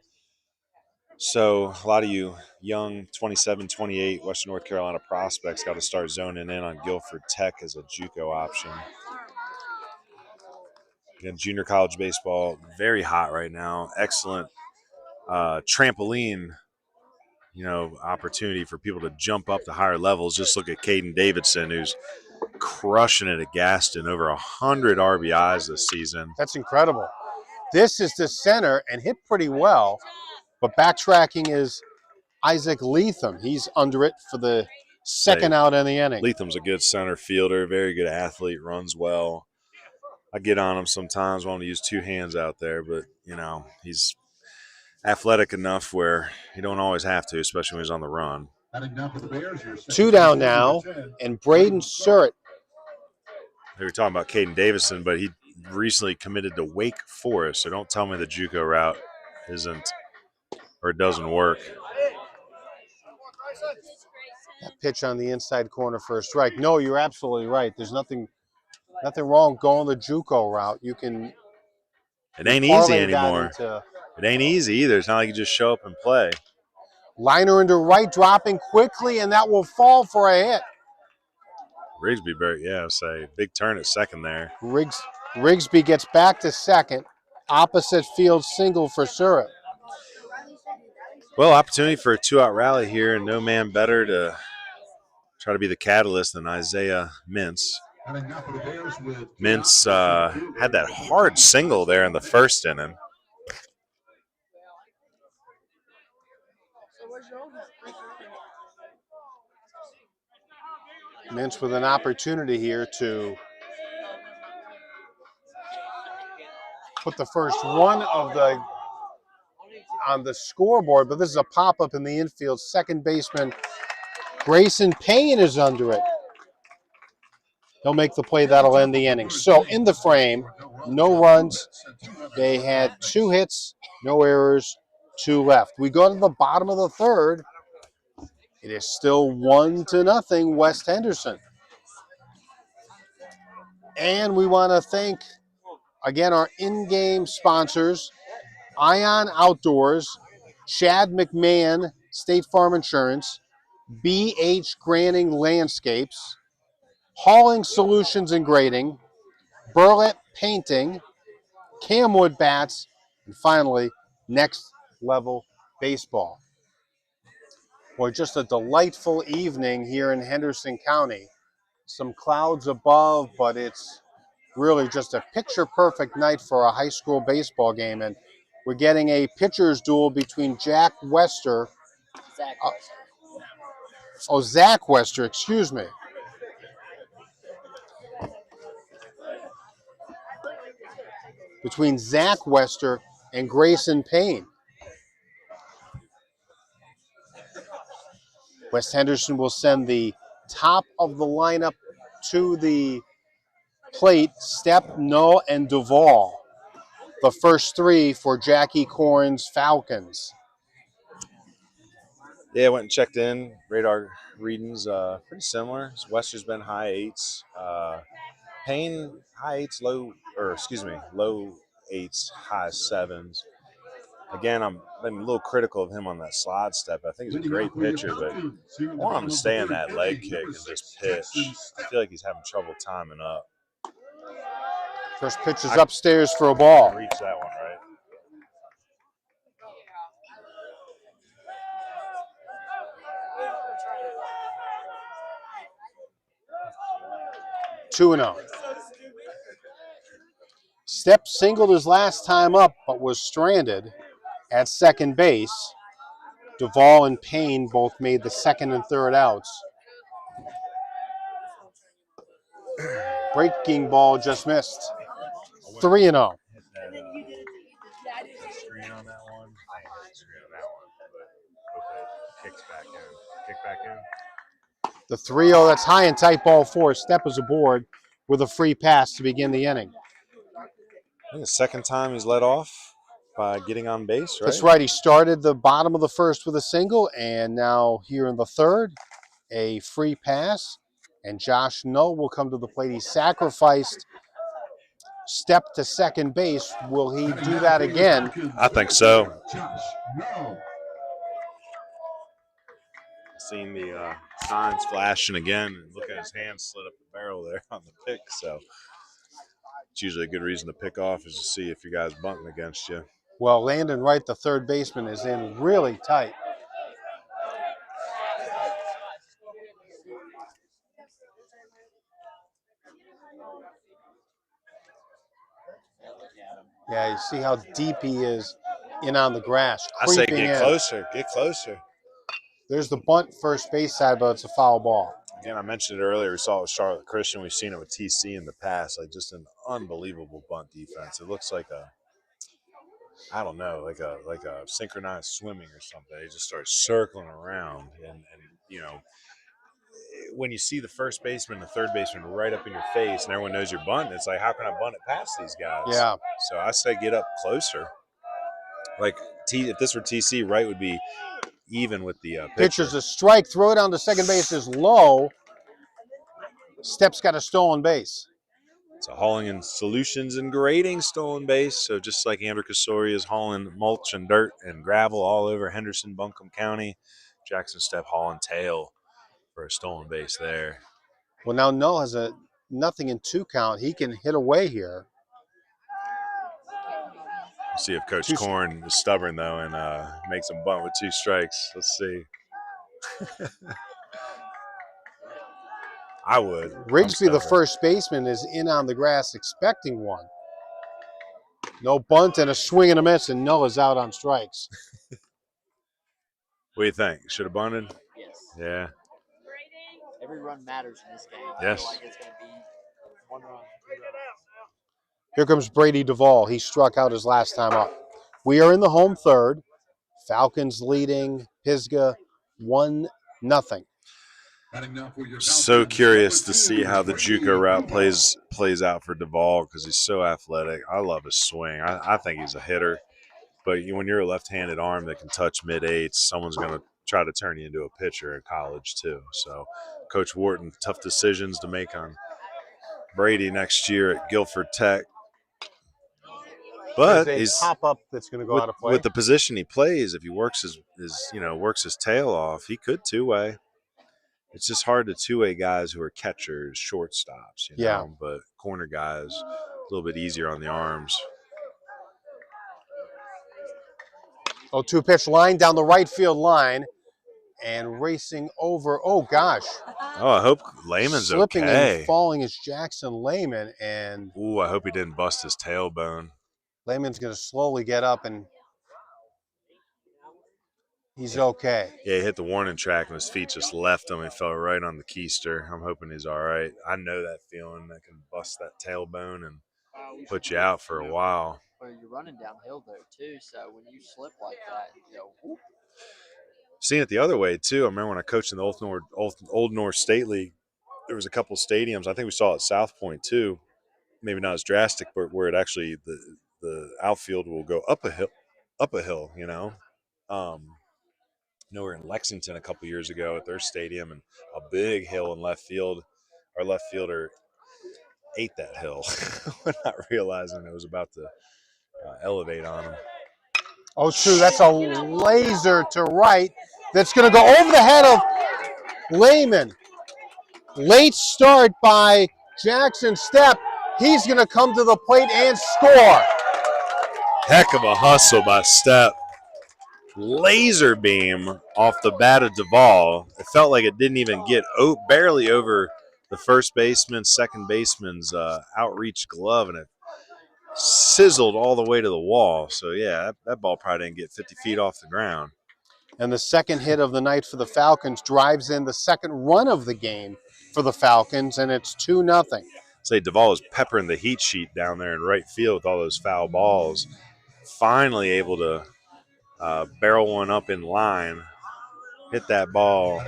S1: So a lot of you young 27, 28 Western North Carolina prospects got to start zoning in on Guilford Tech as a JUCO option. Again, junior college baseball, very hot right now. Excellent trampoline, opportunity for people to jump up to higher levels. Just look at Caden Davidson, who's crushing it at Gaston, over 100 RBIs this season.
S3: That's incredible. This is the center and hit pretty well, but backtracking is Isaac Leatham. He's under it for the second out in the inning.
S1: Leatham's a good center fielder, very good athlete, runs well. I get on him sometimes, want to use two hands out there, but, he's athletic enough where you don't always have to, especially when he's on the run.
S3: 2 down now, and Braden Surratt
S1: they were talking about Caden Davison, but he recently committed to Wake Forest. So don't tell me the JUCO route isn't or doesn't work.
S3: That pitch on the inside corner for a strike. No, you're absolutely right. There's nothing wrong going the JUCO route. You can.
S1: It ain't easy anymore. It ain't easy either. It's not like you just show up and play.
S3: Liner into right, dropping quickly, and that will fall for a hit.
S1: Rigsby, yeah, say big turn at second there.
S3: Rigsby gets back to second. Opposite field single for Surratt.
S1: Well, opportunity for a 2-out rally here, and no man better to try to be the catalyst than Isaiah Mintz. Mintz had that hard single there in the first inning.
S3: Mintz with an opportunity here to put the first one of the on the scoreboard, but this is a pop-up in the infield. Second baseman Grayson Payne is under it. He'll make the play that'll end the inning. So in the frame, no runs. They had 2 hits, no errors, 2 left. We go to the bottom of the third. It is still 1-0 West Henderson. And we want to thank, again, our in-game sponsors, Ion Outdoors, Chad McMahon, State Farm Insurance, Granning Landscapes, Hauling Solutions and Grading, Burlett Painting, Camwood Bats, and finally, Next Level Baseball. Boy, just a delightful evening here in Henderson County. Some clouds above, but it's really just a picture-perfect night for a high school baseball game. And we're getting a pitcher's duel between Zach Wester, excuse me. Between Zach Wester and Grayson Payne. West Henderson will send the top of the lineup to the plate, Stepp, Null, and Duvall. The first 3 for Jackie Corn's Falcons.
S1: Yeah, I went and checked in. Radar readings pretty similar. Wester's been high 8s. Payne high 8s, low 8s, high 7s. Again, I've been a little critical of him on that slide step. I think he's a great pitcher, but I want him to stay in that leg kick and just pitch. I feel like he's having trouble timing up.
S3: First pitch is upstairs for a ball.
S1: Reach that one, right?
S3: Two and 0. Stepp singled his last time up, but was stranded at second base. Duvall and Payne both made the second and third outs. Breaking ball just missed. 3 and 0.
S1: Screen on that one. I hit the screen on that one, but okay, kicks back in. Kick back in.
S3: The 3-0, that's high and tight ball 4. Stepp is aboard with a free pass to begin the inning.
S1: I think the second time he's led off by getting on base, right?
S3: That's right. He started the bottom of the first with a single, and now here in the third, a free pass. And Josh Null will come to the plate. He sacrificed Stepp to second base. Will he do that again?
S1: I think so. Seeing the signs flashing again, and look at his hand slid up the barrel there on the pick. So it's usually a good reason to pick off is to see if your guy's bunting against you.
S3: Well, Landon Wright, the third baseman, is in really tight. Yeah, you see how deep he is in on the grass.
S1: I say
S3: get
S1: closer, get closer.
S3: There's the bunt first base side, but it's a foul ball.
S1: Again, I mentioned it earlier. We saw it with Charlotte Christian. We've seen it with TC in the past. Like just an unbelievable bunt defense. It looks like I don't know, like a synchronized swimming or something. They just start circling around, and you know, when you see the first baseman, the third baseman right up in your face, and everyone knows you're bunting, it's like, how can I bunt it past these guys?
S3: Yeah.
S1: So I say get up closer. Like if this were TC, right would be even with the pitcher.
S3: Pitcher's a strike. Throw down to second base is low. Stepp's got a stolen base.
S1: It's a hauling solutions and grading stolen base. So just like Andrew Casoria is hauling mulch and dirt and gravel all over Henderson, Buncombe County, Jackson Stepp hauling tail for a stolen base there.
S3: Well, now Null has a nothing in 2 count. He can hit away here.
S1: We'll see if Coach Korn is stubborn, though, and makes him bunt with 2 strikes. Let's see. I would.
S3: Rigsby, the first baseman, is in on the grass expecting one. No bunt and a swing and a miss, and Null is out on strikes.
S1: What do you think? Should have bunted?
S2: Yes.
S1: Yeah.
S2: Every run matters in this game.
S1: Yes.
S2: I feel like it's going to be 1 run, 2 runs.
S3: Here comes Brady Duvall. He struck out his last time up. We are in the home third. Falcons leading Pisgah 1-0.
S1: So curious to see how the JUCO route plays out for Duvall because he's so athletic. I love his swing. I think he's a hitter. But when you're a left-handed arm that can touch mid-eights, someone's going to try to turn you into a pitcher in college too. So Coach Wharton, tough decisions to make on Brady next year at Guilford Tech. But
S3: he's a pop-up that's going to go out of play.
S1: With the position he plays, if he works his tail off, he could two-way. It's just hard to two-way guys who are catchers, shortstops, you know. But corner guys, a little bit easier on the arms.
S3: 0-2 pitch line down the right field line and racing over. Oh, gosh.
S1: Oh, I hope Lehman's
S3: slipping
S1: okay.
S3: and falling is Jackson Lehman. And
S1: ooh, I hope he didn't bust his tailbone.
S3: Lehman's going to slowly get up, and he's okay.
S1: Yeah, he hit the warning track, and his feet just left him and fell right on the keister. I'm hoping he's all right. I know that feeling that can bust that tailbone and put you out for a while.
S2: Well, you're running downhill, though, too, so when you slip like that, whoop.
S1: Seen it the other way, too. I remember when I coached in the Old North State League, there was a couple stadiums. I think we saw it at South Point, too. Maybe not as drastic, but where it actually the outfield will go up a hill, you know. We were in Lexington a couple years ago at their stadium, and a big hill in left field. Our left fielder ate that hill, not realizing it was about to elevate on him.
S3: 0-2, that's a laser to right. That's going to go over the head of Lehman. Late start by Jackson Stepp. He's going to come to the plate and score.
S1: Heck of a hustle by Stepp. Laser beam off the bat of Duvall. It felt like it didn't even get barely over the first baseman, second baseman's outreach glove, and it sizzled all the way to the wall. So, yeah, that ball probably didn't get 50 feet off the ground.
S3: And the second hit of the night for the Falcons drives in the second run of the game for the Falcons, and it's 2-0.
S1: Say Duvall is peppering the heat sheet down there in right field with all those foul balls. Finally able to barrel one up in line, hit that ball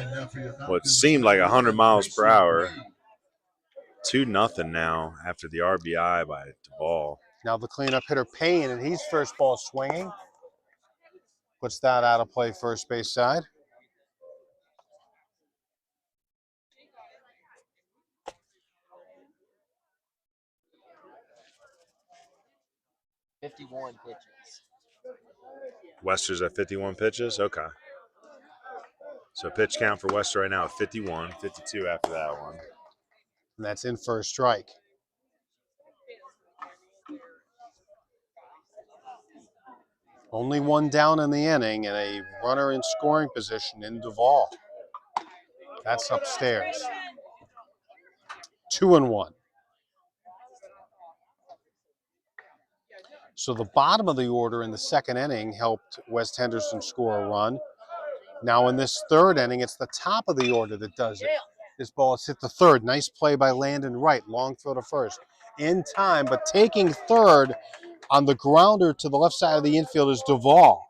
S1: what seemed like 100 miles per hour. 2-0 now after the RBI by Duvall.
S3: Now the cleanup hitter Payne, and he's first ball swinging. Puts that out of play first base side.
S2: .51 pitches.
S1: Wester's at 51 pitches? Okay. So pitch count for Wester right now at 51, 52 after that one.
S3: And that's in for a strike. Only one down in the inning and a runner in scoring position in Duvall. That's upstairs. 2-1. So the bottom of the order in the second inning helped West Henderson score a run. Now in this third inning, it's the top of the order that does it. This ball has hit the third. Nice play by Landon Wright. Long throw to first. In time, but taking third on the grounder to the left side of the infield is Duvall.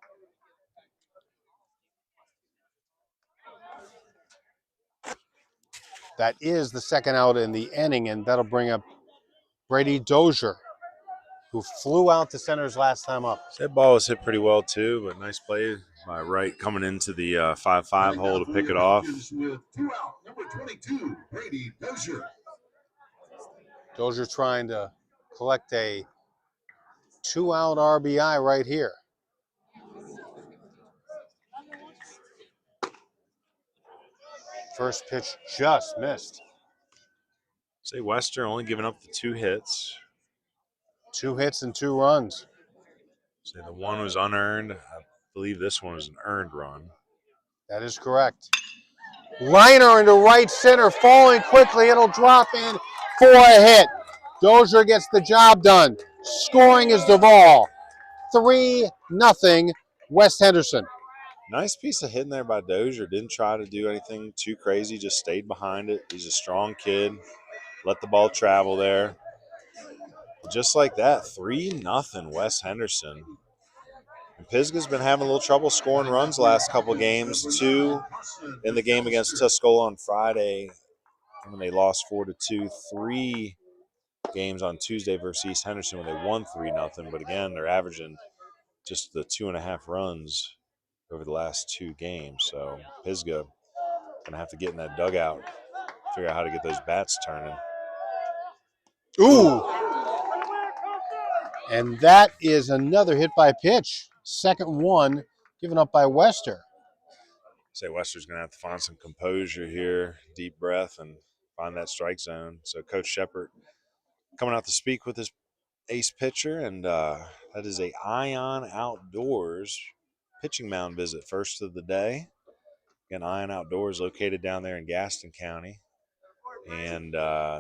S3: That is the second out in the inning, and that'll bring up Brady Dozier, who flew out to centers last time up.
S1: That ball was hit pretty well too, but nice play by Wright coming into the 5-5 hole to pick it off.
S4: With 2 out, number 22, Brady Dozier.
S3: Dozier trying to collect a 2-out RBI right here. First pitch just missed.
S1: Say Western only giving up the 2 hits.
S3: 2 hits and 2 runs.
S1: Say the one was unearned. I believe this one was an earned run.
S3: That is correct. Liner into right center, falling quickly. It'll drop in for a hit. Dozier gets the job done. Scoring is Duvall. 3-0 West Henderson.
S1: Nice piece of hitting there by Dozier. Didn't try to do anything too crazy, just stayed behind it. He's a strong kid. Let the ball travel there. Just like that, 3-0 West Henderson. And Pisgah's been having a little trouble scoring runs the last couple games. 2 in the game against Tuscola on Friday when they lost 4-2. 3 games on Tuesday versus East Henderson when they won 3-0. But again, they're averaging just the 2.5 runs over the last 2 games. So Pisgah gonna have to get in that dugout, figure out how to get those bats turning.
S3: Ooh! And that is another hit by pitch. Second one given up by Wester.
S1: Say Wester's gonna have to find some composure here, deep breath, and find that strike zone. So Coach Shepard coming out to speak with his ace pitcher, and that is a Ion Outdoors pitching mound visit, first of the day. Again, Ion Outdoors located down there in Gaston County, and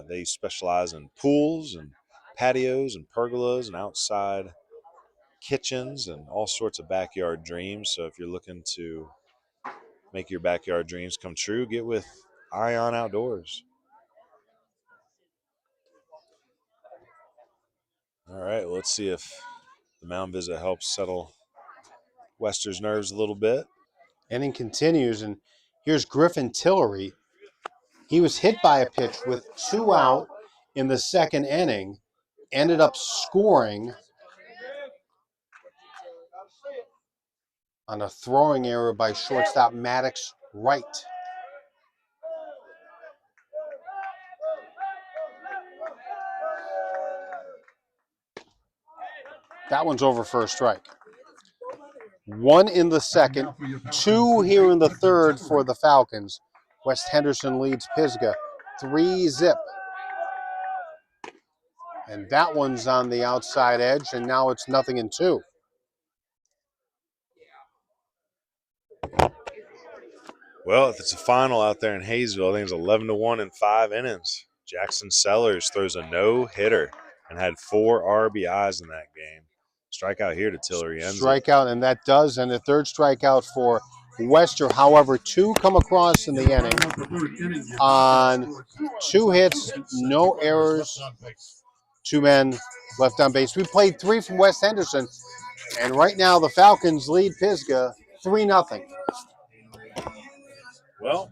S1: they specialize in pools and patios and pergolas and outside kitchens and all sorts of backyard dreams. So if you're looking to make your backyard dreams come true, get with Ion Outdoors. All right, well, let's see if the mound visit helps settle Wester's nerves a little bit.
S3: Inning continues, and here's Griffin Tillery. He was hit by a pitch with 2 out in the second inning, ended up scoring on a throwing error by shortstop Maddox Wright. That one's over for a strike. 1 in the second, 2 here in the third for the Falcons. West Henderson leads Pisgah 3-0. And that one's on the outside edge, and now it's 0-2.
S1: Well, if it's a final out there in Hayesville, I think it's 11-1 in 5 innings. Jackson Sellers throws a no-hitter and had 4 RBIs in that game. Strikeout here to Tillery ends
S3: Strikeout, and that does, and the third strikeout for Wester. However, 2 come across in the inning on 2 hits, no errors, 2 men left on base. We played 3 from West Henderson, and right now the Falcons lead Pisgah 3-0.
S1: Well,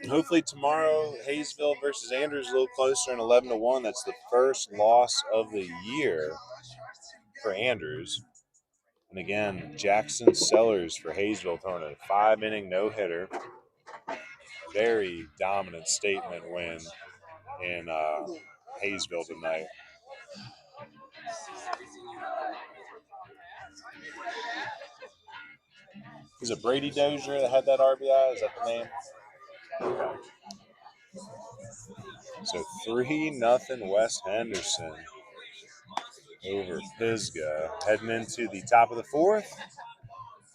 S1: hopefully tomorrow Hayesville versus Andrews a little closer and 11-1. That's the first loss of the year for Andrews. And again, Jackson Sellers for Hayesville throwing a 5-inning no-hitter. Very dominant statement win in Hayesville tonight. Is it Brady Dozier that had that RBI? Is that the name? Okay. So 3-0 West Henderson over Pisgah, heading into the top of the 4th.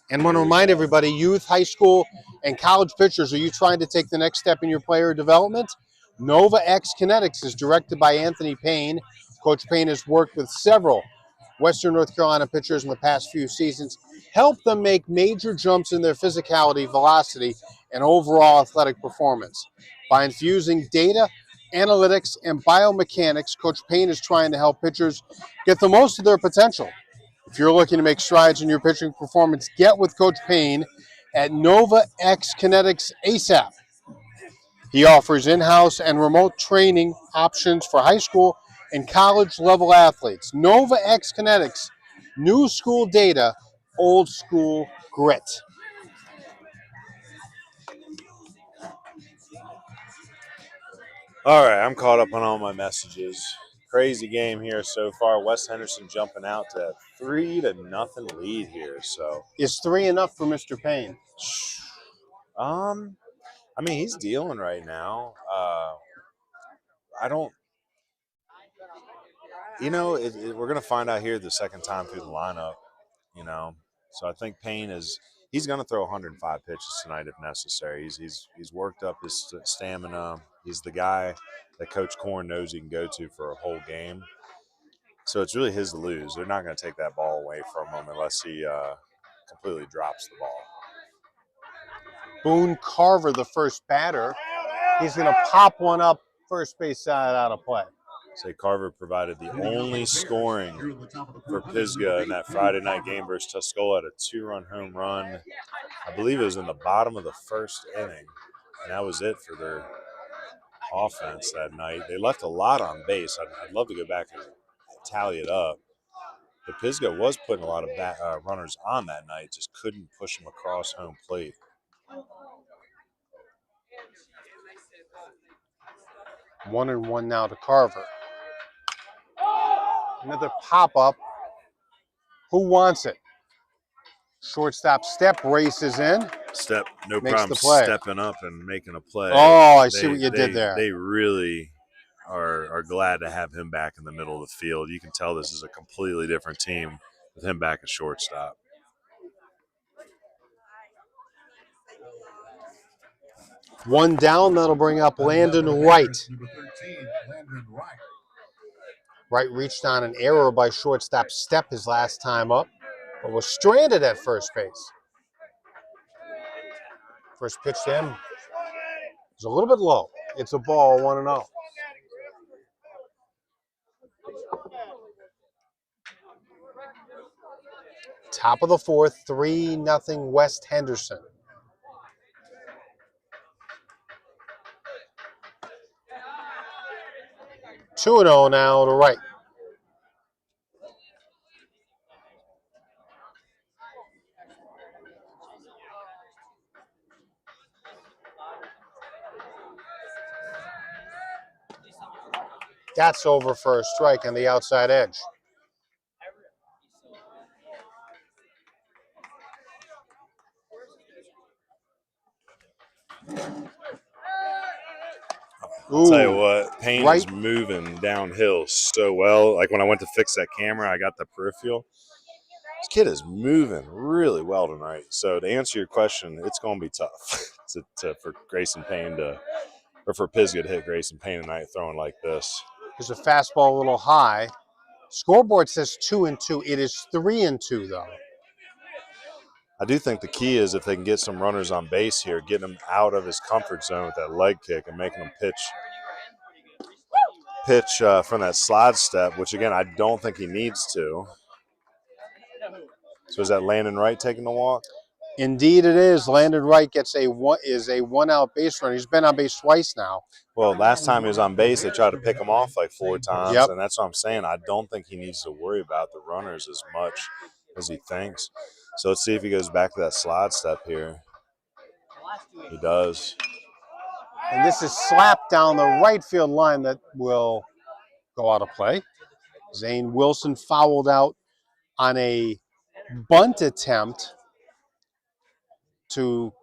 S3: And I want to remind everybody, youth, high school, and college pitchers, are you trying to take the next step in your player development? Nova X Kinectics is directed by Anthony Payne. Coach Payne has worked with several Western North Carolina pitchers in the past few seasons, helped them make major jumps in their physicality, velocity, and overall athletic performance. By infusing data, analytics, and biomechanics, Coach Payne is trying to help pitchers get the most of their potential. If you're looking to make strides in your pitching performance, get with Coach Payne at Nova X Kinectics ASAP. He offers in-house and remote training options for high school and college level athletes. Nova X Kinectics, new school data, old school grit.
S1: All right, I'm caught up on all my messages. Crazy game here so far. West Henderson jumping out to a 3-0 lead here. So
S3: Is 3 enough for Mr. Payne?
S1: I mean, he's dealing right now. I don't, we're going to find out here the second time through the lineup, So I think Payne he's going to throw 105 pitches tonight if necessary. He's worked up his stamina. He's the guy that Coach Korn knows he can go to for a whole game. So it's really his to lose. They're not going to take that ball away from him unless he completely drops the ball.
S3: Boone Carver, the first batter. He's going to pop one up first base side out of play.
S1: Say Carver provided the only scoring for Pisgah in that Friday night game versus Tuscola at a 2-run home run. I believe it was in the bottom of the first inning, and that was it for their offense that night. They left a lot on base. I'd love to go back and tally it up. But Pisgah was putting a lot of runners on that night, just couldn't push them across home plate.
S3: One and one now to Carver. Another pop-up. Who wants it? Shortstop Stepp races in.
S1: Stepp, no
S3: Makes
S1: problem
S3: the play.
S1: stepping up and making a play.
S3: Oh, I see what you did there.
S1: They really are glad to have him back in the middle of the field. You can tell this is a completely different team with him back at shortstop.
S3: One down, that'll bring up Landon Wright.
S4: Number 13, Landon Wright.
S3: Wright reached on an error by shortstop Stepp his last time up, but was stranded at first base. First pitch to him is a little bit low. It's a ball, 1-0. Top of the fourth, 3-0 West Henderson. Two and 0 now to Wright. That's over for a strike on the outside edge.
S1: I'll tell you what, Payne
S3: Right.
S1: is moving downhill so well. Like when I went to fix that camera, I got the peripheral. This kid is moving really well tonight. So to answer your question, it's going to be tough for Grayson Payne for Pisgah to hit Grayson Payne tonight throwing like this.
S3: There's a fastball a little high. Scoreboard says 2-2. It is 3-2 though.
S1: I do think the key is if they can get some runners on base here, getting him out of his comfort zone with that leg kick and making him pitch from that slide step, which again I don't think he needs to. So is that Landon Wright taking the walk?
S3: Indeed it is. Landon Wright gets a one-out base runner. He's been on base twice now.
S1: Well, last time he was on base, they tried to pick him off like 4 times,
S3: Yep.
S1: And that's what I'm saying. I don't think he needs to worry about the runners as much as he thinks. So let's see if he goes back to that slide step here. He does.
S3: And this is slapped down the right field line that will go out of play. Zane Wilson fouled out on a bunt attempt to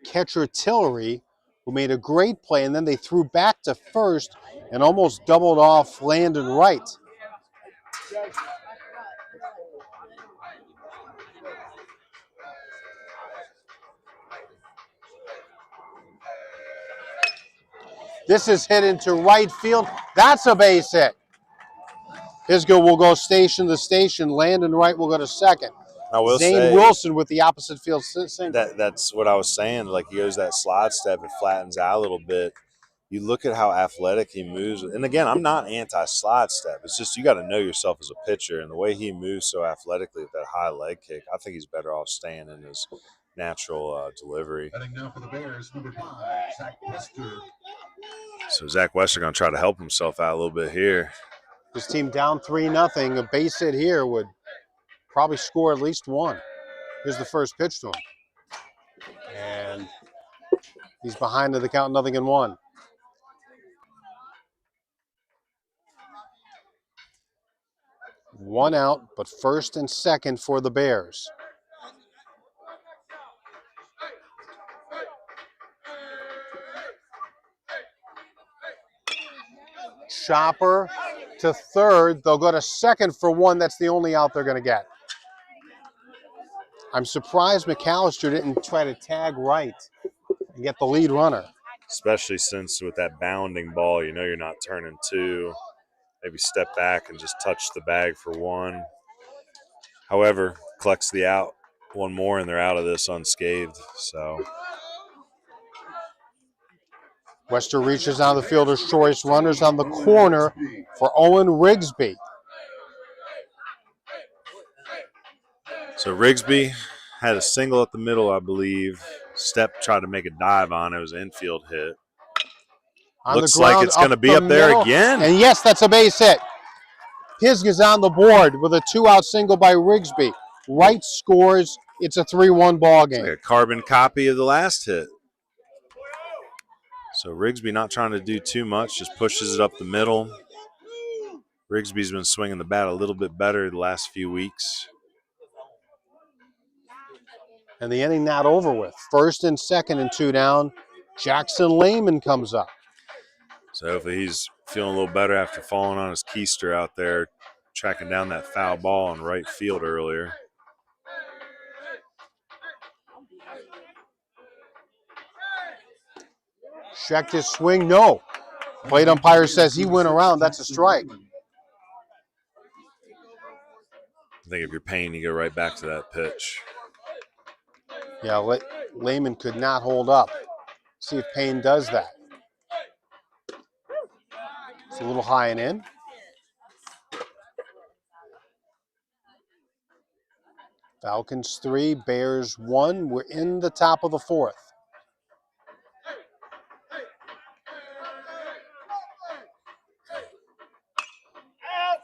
S3: catcher Tillery, who made a great play, and then they threw back to first and almost doubled off Landon Wright. This is hit into right field. That's a base hit. Pisgah will go station to station. Landon Wright will go to second.
S1: I will
S3: Zane
S1: say
S3: Wilson with the opposite field single.
S1: that's what I was saying. Like he goes that slide step, it flattens out a little bit. You look at how athletic he moves. And again, I'm not anti-slide step. It's just you got to know yourself as a pitcher. And the way he moves so athletically with that high leg kick, I think he's better off staying in his natural delivery.
S4: Heading now for the Bears, number 5, Zach Wester.
S1: So Zach Wester going to try to help himself out a little bit here.
S3: His team down 3-0. A base hit here would probably score at least one. Here's the first pitch to him. And he's behind to the count, 0-1. One out, but first and second for the Bears. Chopper to third. They'll go to second for one. That's the only out they're going to get. I'm surprised McAllister didn't try to tag right and get the lead runner.
S1: Especially since with that bounding ball, you know you're not turning two. Maybe step back and just touch the bag for one. However, collects the out. One more and they're out of this unscathed. So
S3: Wester reaches on the fielder's choice. Runners on the corner for Owen Rigsby.
S1: So Rigsby had a single at the middle, I believe. Stepp tried to make a dive on it. It was an infield hit. Looks like it's going to be up there again.
S3: And yes, that's a base hit. Pisgah's on the board with a 2-out single by Rigsby. Wright scores. It's a 3-1 ball game.
S1: It's like a carbon copy of the last hit. So Rigsby not trying to do too much, just pushes it up the middle. Rigsby's been swinging the bat a little bit better the last few weeks.
S3: And the inning not over with. First and second and 2 down. Jackson Lehman comes up.
S1: So hopefully he's feeling a little better after falling on his keister out there, tracking down that foul ball in right field earlier.
S3: Checked his swing. No. Plate umpire says he went around. That's a strike.
S1: I think if you're Payne, you go right back to that pitch.
S3: Yeah, Lehman could not hold up. See if Payne does that. It's a little high and in. Falcons 3, Bears 1. We're in the top of the fourth.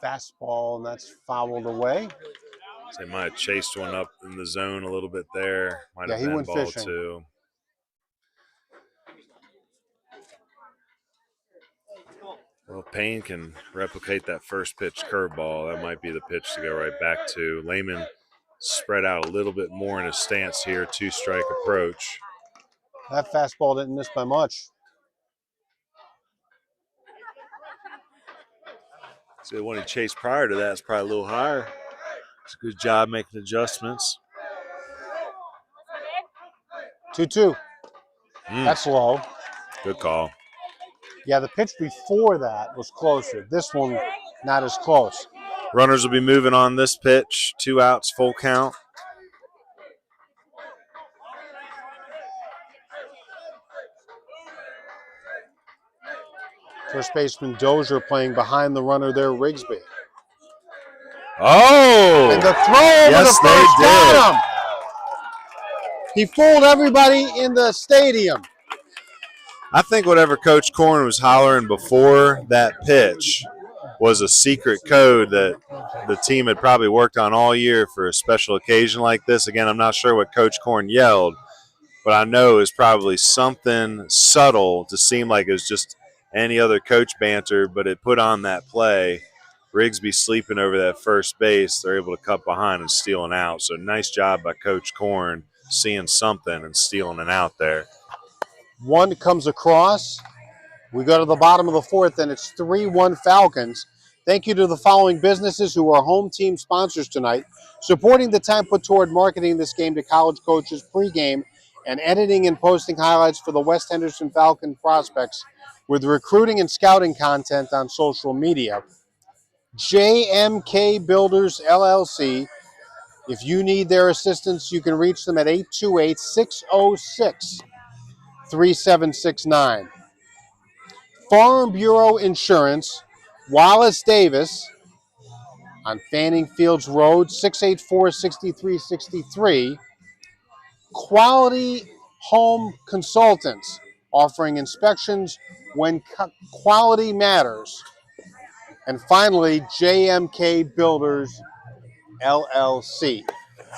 S3: Fastball, and that's fouled away.
S1: So they might have chased one up in the zone a little bit there. Might have
S3: he
S1: been
S3: went
S1: ball
S3: fishing.
S1: too. Well, Payne can replicate that first pitch curveball. That might be the pitch to go right back to. Lehman spread out a little bit more in his stance here, 2-strike approach.
S3: That fastball didn't miss by much.
S1: So the one he chased prior to that is probably a little higher. It's a good job making adjustments.
S3: 2-2. That's low.
S1: Good call.
S3: Yeah, the pitch before that was closer. This one, not as close.
S1: Runners will be moving on this pitch. 2 outs, full count.
S3: First baseman Dozier playing behind the runner there, Rigsby.
S1: Oh!
S3: And the throw over the first got him. He fooled everybody in the stadium.
S1: I think whatever Coach Korn was hollering before that pitch was a secret code that the team had probably worked on all year for a special occasion like this. Again, I'm not sure what Coach Korn yelled, but I know it was probably something subtle to seem like it was just any other coach banter, but it put on that play. Rigsby sleeping over that first base. They're able to cut behind and steal an out. So nice job by Coach Korn seeing something and stealing an out there.
S3: One comes across. We go to the bottom of the fourth, and it's 3-1 Falcons. Thank you to the following businesses who are home team sponsors tonight, supporting the time put toward marketing this game to college coaches pregame and editing and posting highlights for the West Henderson Falcon prospects with recruiting and scouting content on social media. JMK Builders, LLC. If you need their assistance, you can reach them at 828-606-3769. Farm Bureau Insurance, Wallace Davis on Fanning Fields Road, 684-6363. Quality Home Consultants, offering inspections when quality matters. And finally, JMK Builders LLC.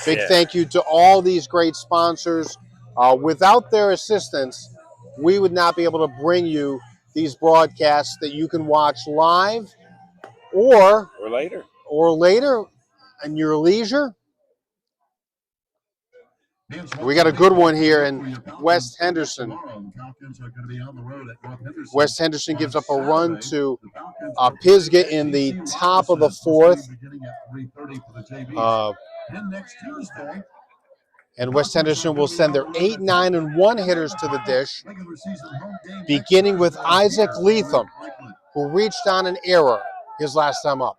S3: Big
S1: Yeah.
S3: thank you to all these great sponsors. Without their assistance, we would not be able to bring you these broadcasts that you can watch live or
S1: later
S3: in your leisure. We got a good one here in West Henderson. West Henderson gives up a run to Pisgah in the top of the fourth. And West Henderson will send their 8, 9, and 1 hitters to the dish, beginning with Isaac Leatham, who reached on an error his last time up.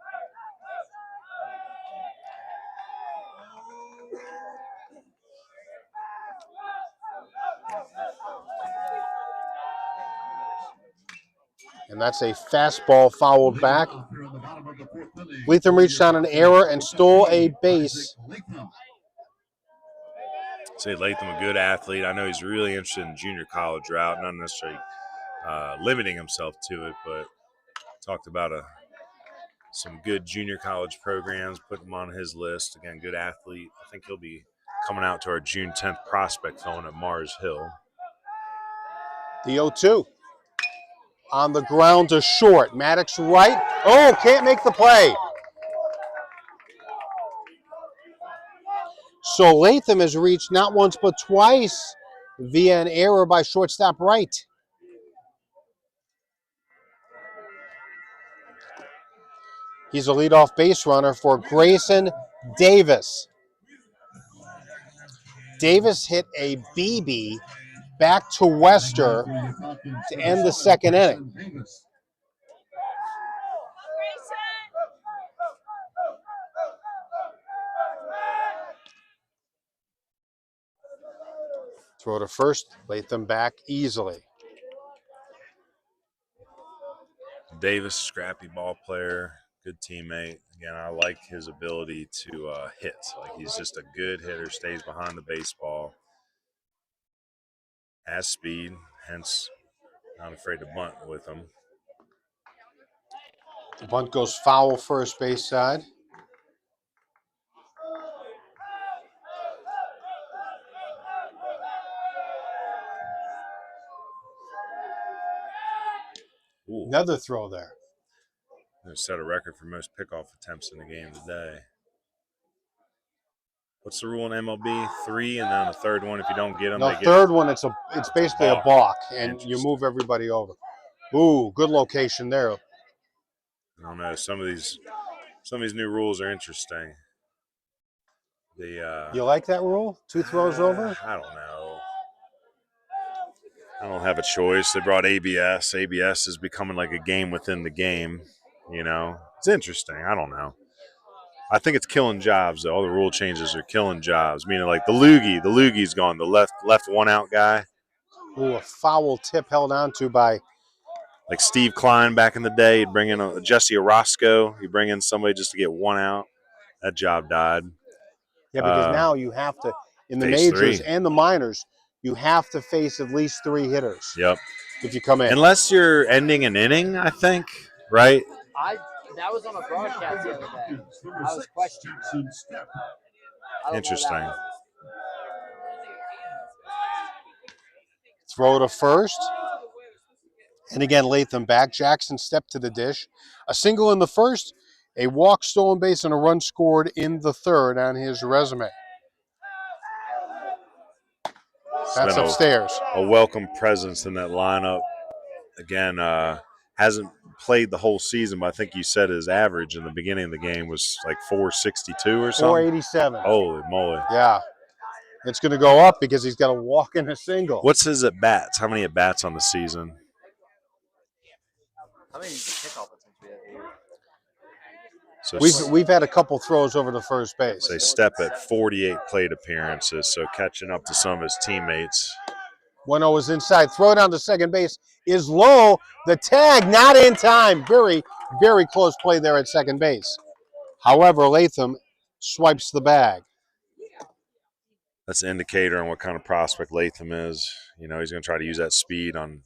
S3: And that's a fastball fouled back. Leatham reached on an error and stole a base.
S1: Say Latham, a good athlete. I know he's really interested in junior college route, not necessarily limiting himself to it, but talked about some good junior college programs, put him on his list. Again, good athlete. I think he'll be coming out to our June 10th prospect phone at Mars Hill.
S3: The 0-2. On the ground to short. Maddox right. Oh, can't make the play. So Latham has reached not once but twice via an error by shortstop right. He's a leadoff base runner for Grayson Davis. Davis hit a BB back to Wester to end the second inning. Throw to first, Latham back easily.
S1: Davis, scrappy ball player, good teammate. Again, I like his ability to hit. Like, he's just a good hitter, stays behind the baseball, has speed, hence not afraid to bunt with him.
S3: The bunt goes foul first base side.
S1: Ooh.
S3: Another throw there.
S1: They set a record for most pickoff attempts in the game today. What's the rule in MLB? 3, and then the third one, if you don't get them,
S3: No,
S1: they get
S3: third one, it's basically a balk, and you
S1: Interesting.
S3: move everybody over. Ooh, good location there.
S1: I don't know. Some of these new rules are interesting.
S3: You like that rule? 2 throws over?
S1: I don't know. I don't have a choice. They brought ABS. ABS is becoming like a game within the game. You know, it's interesting. I don't know. I think it's killing jobs, though. All the rule changes are killing jobs. Meaning, like the loogie's gone. The left 1 out guy.
S3: Ooh, a foul tip held onto by
S1: like Steve Klein back in the day. He'd bring in Jesse Orozco. He'd bring in somebody just to get 1 out. That job died.
S3: Yeah, because now you have to, in the
S1: face
S3: majors
S1: 3.
S3: and the minors, you have to face at least 3 hitters.
S1: Yep.
S3: If you come in.
S1: Unless you're ending an inning, I think, right?
S2: That was on a broadcast the other day. I was questioning.
S1: Interesting.
S3: Throw to first. And again, Latham back. Jackson stepped to the dish. A single in the first, a walk, stolen base, and a run scored in the third on his resume. That's upstairs.
S1: A welcome presence in that lineup. Again, hasn't played the whole season, but I think you said his average in the beginning of the game was like 462 or something.
S3: 487.
S1: Holy moly.
S3: Yeah. It's going to go up because he's got a walk and a single.
S1: What's his at-bats? How many at-bats on the season?
S2: How many kickoff attempts we have here?
S1: So
S3: we've had a couple throws over to first base.
S1: They step at 48 plate appearances, so catching up to some of his teammates.
S3: 1-0 is inside. Throw down to second base is low. The tag not in time. Very, very close play there at second base. However, Latham swipes the bag.
S1: That's an indicator on what kind of prospect Latham is. You know, he's going to try to use that speed on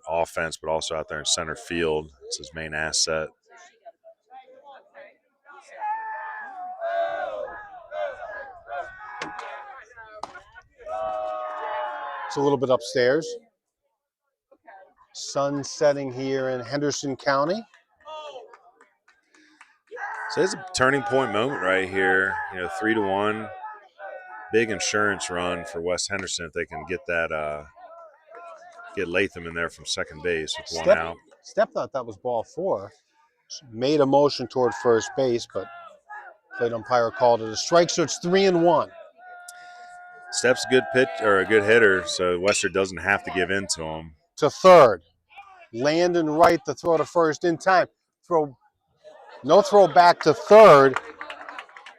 S1: offense, but also out there in center field. It's his main asset.
S3: It's a little bit upstairs. Sun setting here in Henderson County.
S1: So it's a turning point moment right here. You know, 3-1. Big insurance run for West Henderson if they can get that get Latham in there from second base with one out.
S3: Stepp thought that was ball 4. Made a motion toward first base, but plate umpire called it a strike, so it's 3-1.
S1: Stepp's a good pitch or a good hitter, so Wester doesn't have to give in to him.
S3: To third. Landon right, the throw to first in time. No throw back to third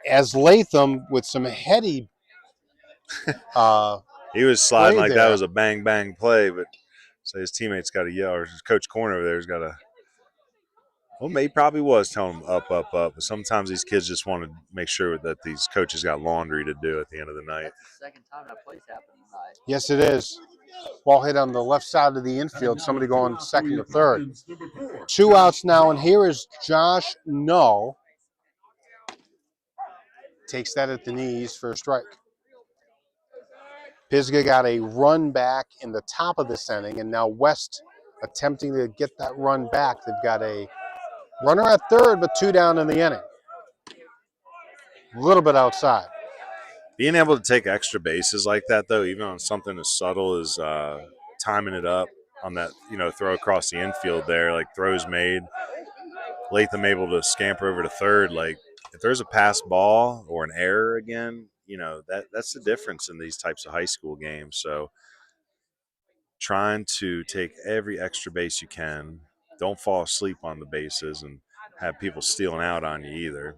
S3: as Latham with some heady
S1: he was sliding like
S3: there.
S1: That was a bang bang play, but so his teammates got to yell, or his coach corner over there's got to. Well, he probably was telling him up, up, up. But sometimes these kids just want to make sure that these coaches got laundry to do at the end of the night.
S2: That's the second time that play's happened tonight.
S3: Yes, it is. Ball hit on the left side of the infield. Somebody going second to third. 2 outs now, and here is Josh No. Takes that at the knees for a strike. Pisgah got a run back in the top of this inning, and now West attempting to get that run back. They've got a runner at third, but 2 down in the inning. A little bit outside.
S1: Being able to take extra bases like that, though, even on something as subtle as timing it up on that, throw across the infield there, like throws made, Latham able to scamper over to third. Like, if there's a pass ball or an error again, that's the difference in these types of high school games. So trying to take every extra base you can. Don't fall asleep on the bases and have people stealing out on you either.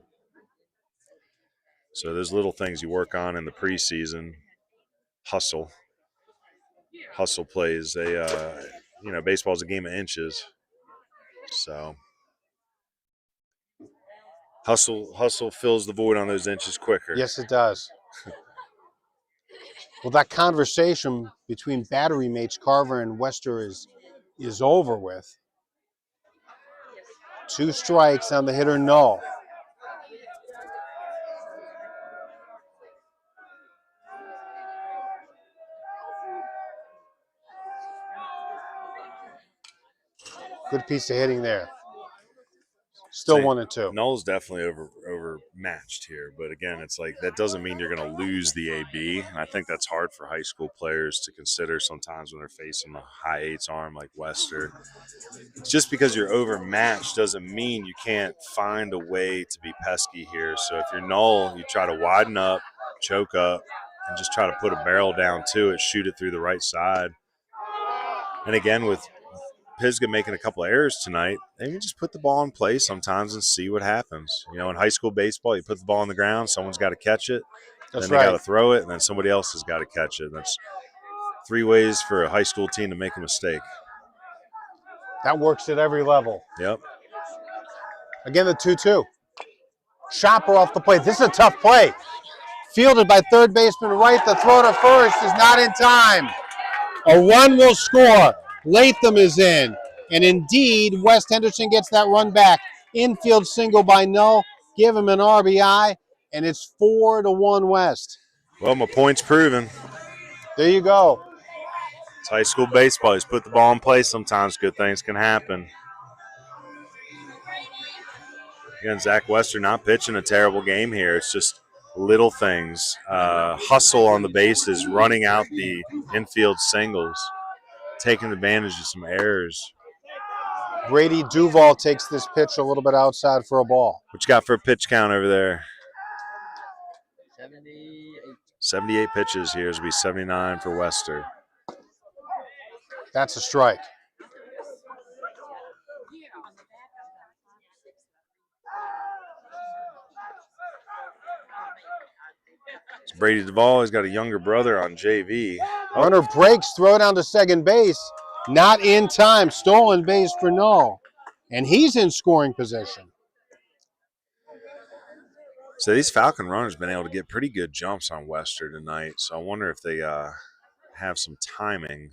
S1: So there's little things you work on in the preseason. Hustle plays. Baseball's a game of inches. So hustle fills the void on those inches quicker.
S3: Yes, it does. Well, that conversation between battery mates Carver and Wester is over with. 2 strikes on the hitter, No. Good piece of hitting there. Still 1-2.
S1: Null's definitely overmatched here, but again, it's like that doesn't mean you're going to lose the AB. And I think that's hard for high school players to consider sometimes when they're facing a high eights arm like Wester. Just because you're overmatched doesn't mean you can't find a way to be pesky here. So if you're Null, you try to widen up, choke up, and just try to put a barrel down to it, shoot it through the right side. And again, with Pisgah making a couple of errors tonight, they can just put the ball in play sometimes and see what happens. In high school baseball, you put the ball on the ground, someone's got to catch it, then they got to throw it, and then somebody else has got to catch it. That's 3 ways for a high school team to make a mistake.
S3: That works at every level.
S1: Yep.
S3: Again, the 2-2. Chopper off the plate. This is a tough play. Fielded by third baseman right. The throw to first is not in time. A run will score. Latham is in. And indeed, West Henderson gets that run back. Infield single by No. Give him an RBI. And it's 4-1 West.
S1: Well, my point's proven.
S3: There you go.
S1: It's high school baseball. You just put the ball in play sometimes. Good things can happen. Again, Zach Wester not pitching a terrible game here. It's just little things. Hustle on the bases, running out the infield singles, taking advantage of some errors.
S3: Brady Duval takes this pitch a little bit outside for a ball.
S1: What you got for a pitch count over there?
S2: 78.
S1: 78 pitches here. It'll be 79 for Wester.
S3: That's a strike.
S1: It's Brady Duval. He's got a younger brother on JV.
S3: Runner breaks, throw down to second base. Not in time. Stolen base for No. And he's in scoring position.
S1: So these Falcon runners been able to get pretty good jumps on Wester tonight. So I wonder if they have some timing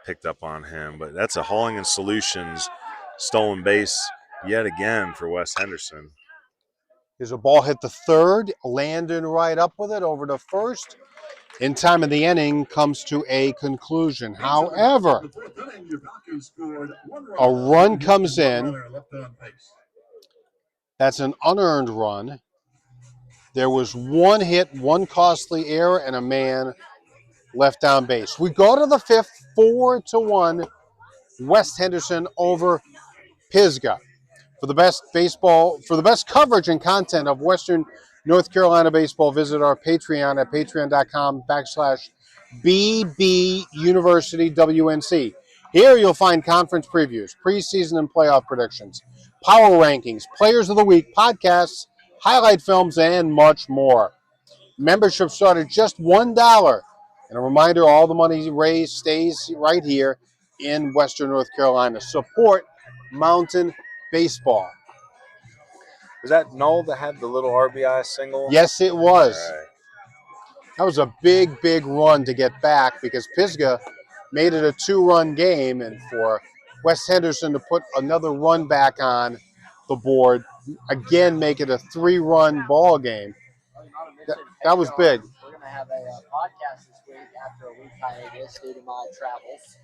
S1: picked up on him. But that's a Hauling Solutions stolen base yet again for West Henderson.
S3: Here's a ball hit the third, landing right up with it over to first. In time of the inning comes to a conclusion. However, a run comes in. That's an unearned run. There was one hit, one costly error, and a man left on base. We go to the fifth, 4-1, West Henderson over Pisgah. For the best coverage and content of Western North Carolina baseball, visit our Patreon at patreon.com/BB University WNC. Here you'll find conference previews, preseason and playoff predictions, power rankings, players of the week, podcasts, highlight films, and much more. Membership start at just $1. And a reminder, all the money raised stays right here in Western North Carolina. Support Mountain Baseball.
S1: Was that Knoll that had the little RBI single?
S3: Yes, it was.
S1: All right.
S3: That was a big, big run to get back because Pisgah made it a 2-run game, and for West Henderson to put another run back on the board, again make it a 3-run ball game. That was big.
S2: We're going to have a podcast this week after a week hiatus due to my travels.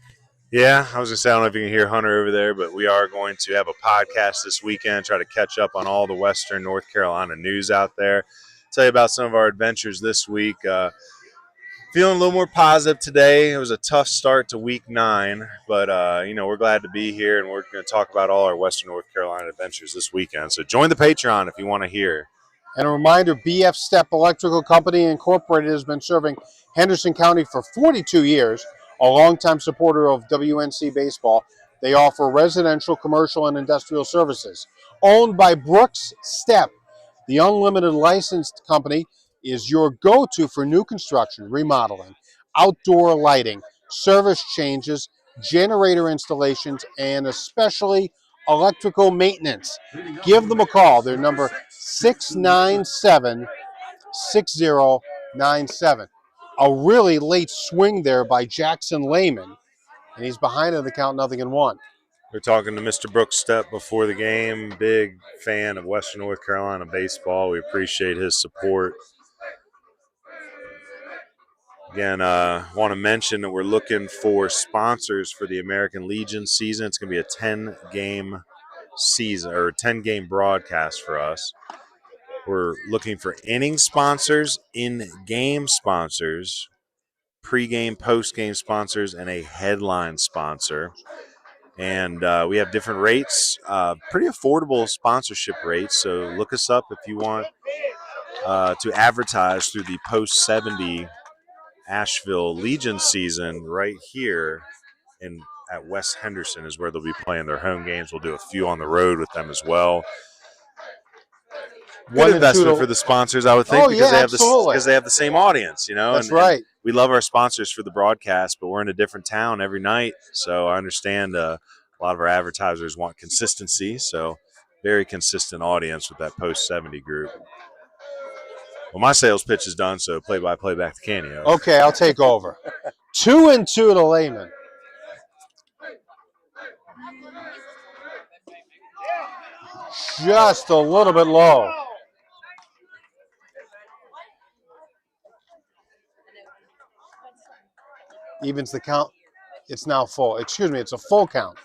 S1: Yeah, I was going to say, I don't know if you can hear Hunter over there, but we are going to have a podcast this weekend, try to catch up on all the Western North Carolina news out there, tell you about some of our adventures this week. Feeling a little more positive today. It was a tough start to week 9, but, we're glad to be here, and we're going to talk about all our Western North Carolina adventures this weekend. So join the Patreon if you want to hear.
S3: And a reminder, BF Stepp Electrical Company Incorporated has been serving Henderson County for 42 years, a longtime supporter of WNC baseball. They offer residential, commercial, and industrial services. Owned by Brooks Stepp, the unlimited licensed company is your go-to for new construction, remodeling, outdoor lighting, service changes, generator installations, and especially electrical maintenance. Give them a call. Their number 697-6097. A really late swing there by Jackson Lehman, and he's behind on the count 0-1.
S1: We're talking to Mr. Brooks Stepp before the game. Big fan of Western North Carolina baseball. We appreciate his support. Again, want to mention that we're looking for sponsors for the American Legion season. It's going to be a 10-game season or 10-game broadcast for us. We're looking for inning sponsors, in-game sponsors, pre-game, post-game sponsors, and a headline sponsor. And we have different rates, pretty affordable sponsorship rates. So look us up if you want to advertise through the post-70 Asheville Legion season right here at West Henderson is where they'll be playing their home games. We'll do a few on the road with them as well. Good investment for the sponsors, I would think, because they have the same audience,
S3: That's right.
S1: We love our sponsors for the broadcast, but we're in a different town every night, so I understand a lot of our advertisers want consistency, so very consistent audience with that post-70 group. Well, my sales pitch is done, so play-by-play back to Canio.
S3: Okay, I'll take over. 2-2 to Lehman. Just a little bit low. Evens the count. It's now full. Excuse me, it's a full count.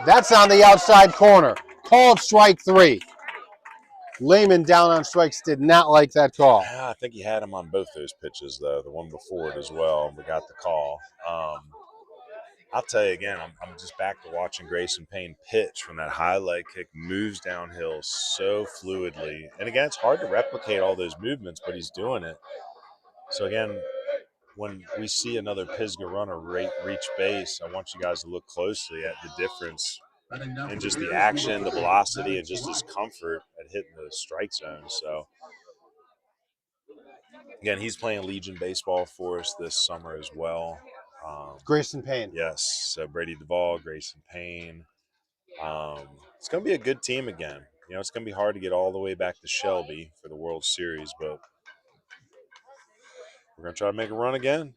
S3: That's on the outside corner. Called strike 3. Lehman down on strikes, did not like that call.
S1: I think he had him on both those pitches, though, the one before it as well. We got the call. I'll tell you again, I'm just back to watching Grayson Payne pitch from that high leg kick, moves downhill so fluidly. And again, it's hard to replicate all those movements, but he's doing it. So again, when we see another Pisgah runner reach base, I want you guys to look closely at the difference in just the action, the velocity, and just his comfort at hitting the strike zone. So again, he's playing Legion baseball for us this summer as well.
S3: Grayson Payne.
S1: Yes, so Brady Duvall, Grayson Payne. It's going to be a good team again. You know, it's going to be hard to get all the way back to Shelby for the World Series, but we're going to try to make a run again.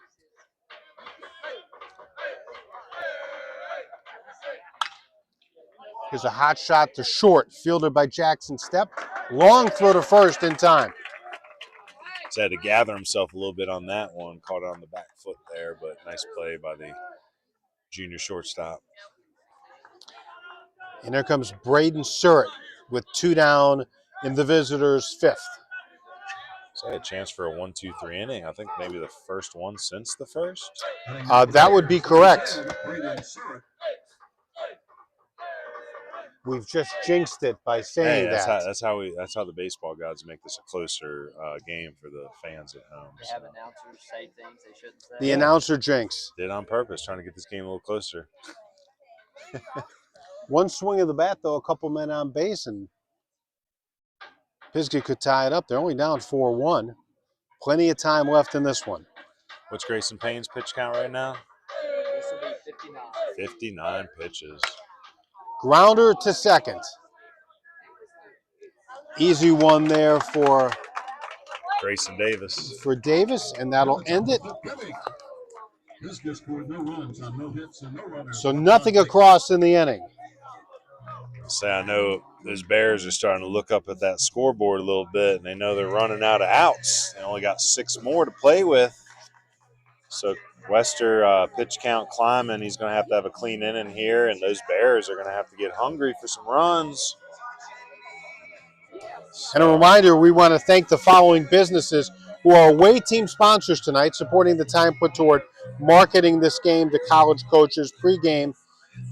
S3: Here's a hot shot to short, fielded by Jackson Stepp. Long throw to first in time.
S1: He's had to gather himself a little bit on that one. Caught it on the back foot there, but nice play by the junior shortstop.
S3: And there comes Braden Surratt with 2 down in the visitors' 5th.
S1: So I had a chance for a 1-2-3 inning. I think maybe the first one since the first.
S3: That would be correct. We've just jinxed it by saying that.
S1: That's how the baseball gods make this a closer game for the fans at home.
S2: They have announcers say things they shouldn't say.
S3: The announcer jinx.
S1: Did on purpose, trying to get this game a little closer.
S3: One swing of the bat, though, a couple men on base, and Pisgah could tie it up. They're only down 4-1. Plenty of time left in this one.
S1: What's Grayson Payne's pitch count right now?
S2: This will be 59.
S1: 59 pitches.
S3: Grounder to second. Easy one there for
S1: Grayson Davis.
S3: Davis, and that'll end it.
S4: Pisgah scored no runs on no hits and no runners.
S3: So nothing across in the inning.
S1: I know those Bears are starting to look up at that scoreboard a little bit, and they know they're running out of outs. They only got 6 more to play with. So Wester pitch count climbing. He's going to have a clean inning here, and those Bears are going to have to get hungry for some runs.
S3: And a reminder, we want to thank the following businesses who are away team sponsors tonight, supporting the time put toward marketing this game to college coaches pregame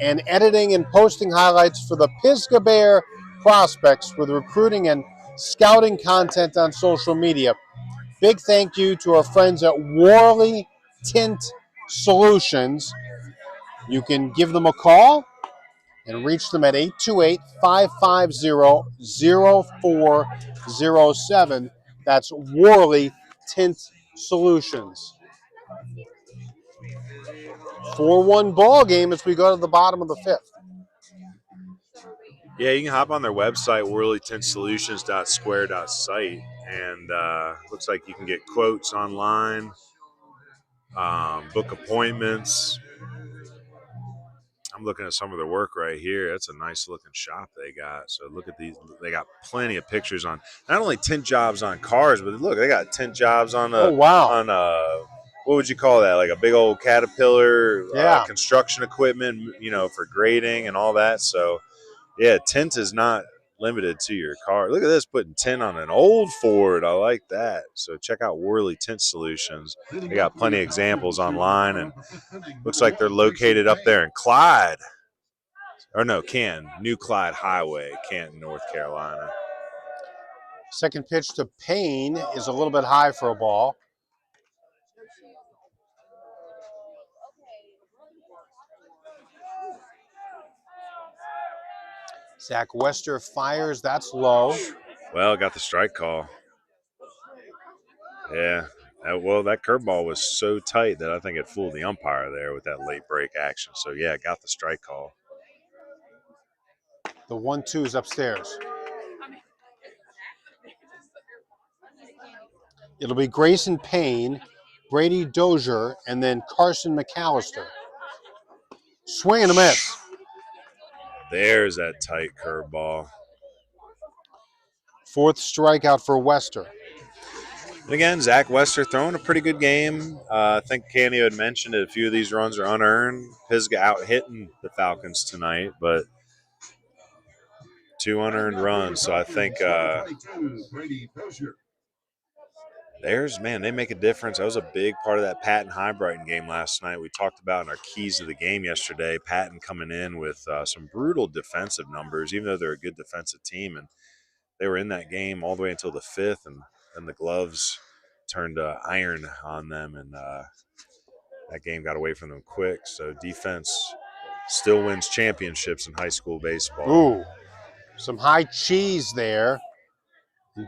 S3: and editing and posting highlights for the Pisgah Bear prospects with recruiting and scouting content on social media. Big thank you to our friends at Worley Tint Solutions. You can give them a call and reach them at 828-550-0407. That's Worley Tint Solutions. 4-1 ball game as we go to the bottom of the 5th.
S1: Yeah, you can hop on their website, worleytintsolutions.square.site, and looks like you can get quotes online, book appointments. I'm looking at some of their work right here. That's a nice looking shop they got. So look at these. They got plenty of pictures on not only tint jobs on cars, but look, they got tint jobs on what would you call that? Like a big old Caterpillar, construction equipment, for grading and all that. So yeah, tint is not limited to your car. Look at this, putting tint on an old Ford. I like that. So check out Worley Tint Solutions. They got plenty of examples online, and looks like they're located up there in Clyde. Or no, New Clyde Highway, Canton, North Carolina.
S3: Second pitch to Payne is a little bit high for a ball. Zach Wester fires. That's low.
S1: Well, got the strike call. Yeah. That curveball was so tight that I think it fooled the umpire there with that late break action. So, yeah, got the strike call.
S3: The 1-2 is upstairs. It'll be Grayson Payne, Brady Dozier, and then Carson McAllister. Swing and a miss.
S1: There's that tight curveball.
S3: 4th strikeout for Wester.
S1: And again, Zach Wester throwing a pretty good game. I think Canio had mentioned that a few of these runs are unearned. Pisgah out hitting the Falcons tonight, but 2 unearned runs. So I think they make a difference. That was a big part of that Patton High-Brighton game last night. We talked about in our keys to the game yesterday, Patton coming in with some brutal defensive numbers, even though they're a good defensive team. And they were in that game all the way until the 5th, and then the gloves turned iron on them, and that game got away from them quick. So defense still wins championships in high school baseball.
S3: Ooh, some high cheese there.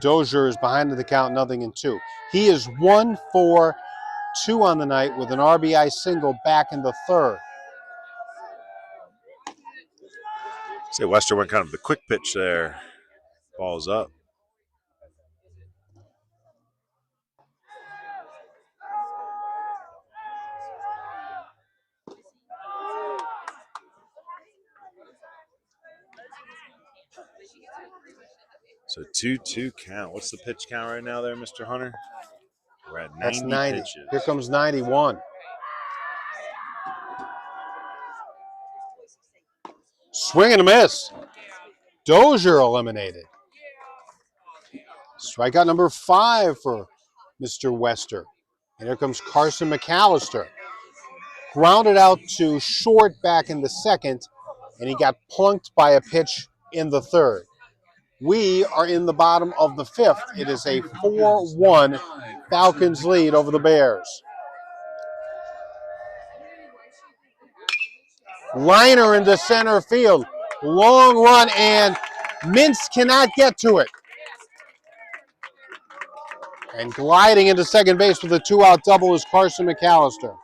S3: Dozier is behind the count, 0-2. He is 1 for 2 on the night with an RBI single back in the 3rd.
S1: Say Wester went kind of the quick pitch there. Ball's up. So 2-2 count. What's the pitch count right now there, Mr. Hunter? We're at 90,
S3: That's 90.
S1: pitches.
S3: Here comes 91. Swing and a miss. Dozier eliminated. Strikeout number 5 for Mr. Wester. And here comes Carson McAllister. Grounded out to short back in the 2nd, and he got plunked by a pitch in the 3rd. We are in the bottom of the 5th. It is a 4-1 Falcons lead over the Bears. Liner into center field. Long run, and Mintz cannot get to it. And gliding into second base with a 2-out double is Carson McAllister.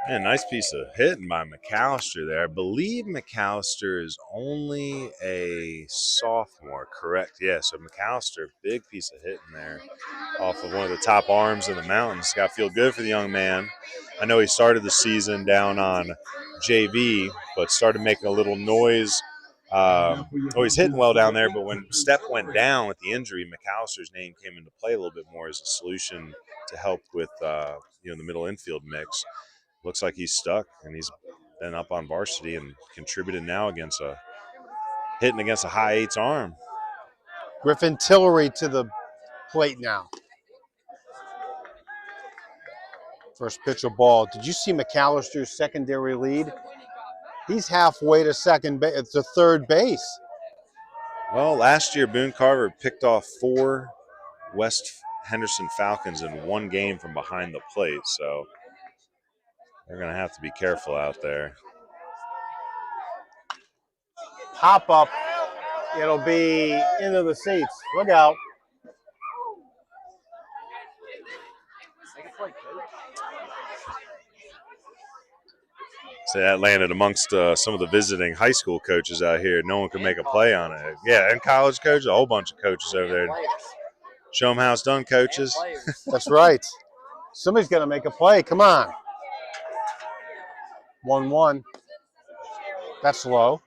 S1: Man, nice piece of hitting by McAllister there. I believe McAllister is only a sophomore, correct? Yeah, so McAllister, big piece of hitting there off of one of the top arms in the mountains. Got to feel good for the young man. I know he started the season down on JV, but started making a little noise. He's hitting well down there, but when Stepp went down with the injury, McAllister's name came into play a little bit more as a solution to help with the middle infield mix. Looks like he's stuck, and he's been up on varsity and contributed now hitting against a high 8's arm.
S3: Griffin Tillery to the plate now. First pitch of ball. Did you see McAllister's secondary lead? He's halfway to third base.
S1: Well, last year Boone Carver picked off 4 West Henderson Falcons in one game from behind the plate, so they're going to have to be careful out there.
S3: Pop up. It'll be into the seats. Look out.
S1: So that landed amongst some of the visiting high school coaches out here. No one could make a play on it. Yeah, and college coaches, a whole bunch of coaches over there. Show them how it's done, coaches.
S3: That's right. Somebody's going to make a play. Come on. 1-1. That's low.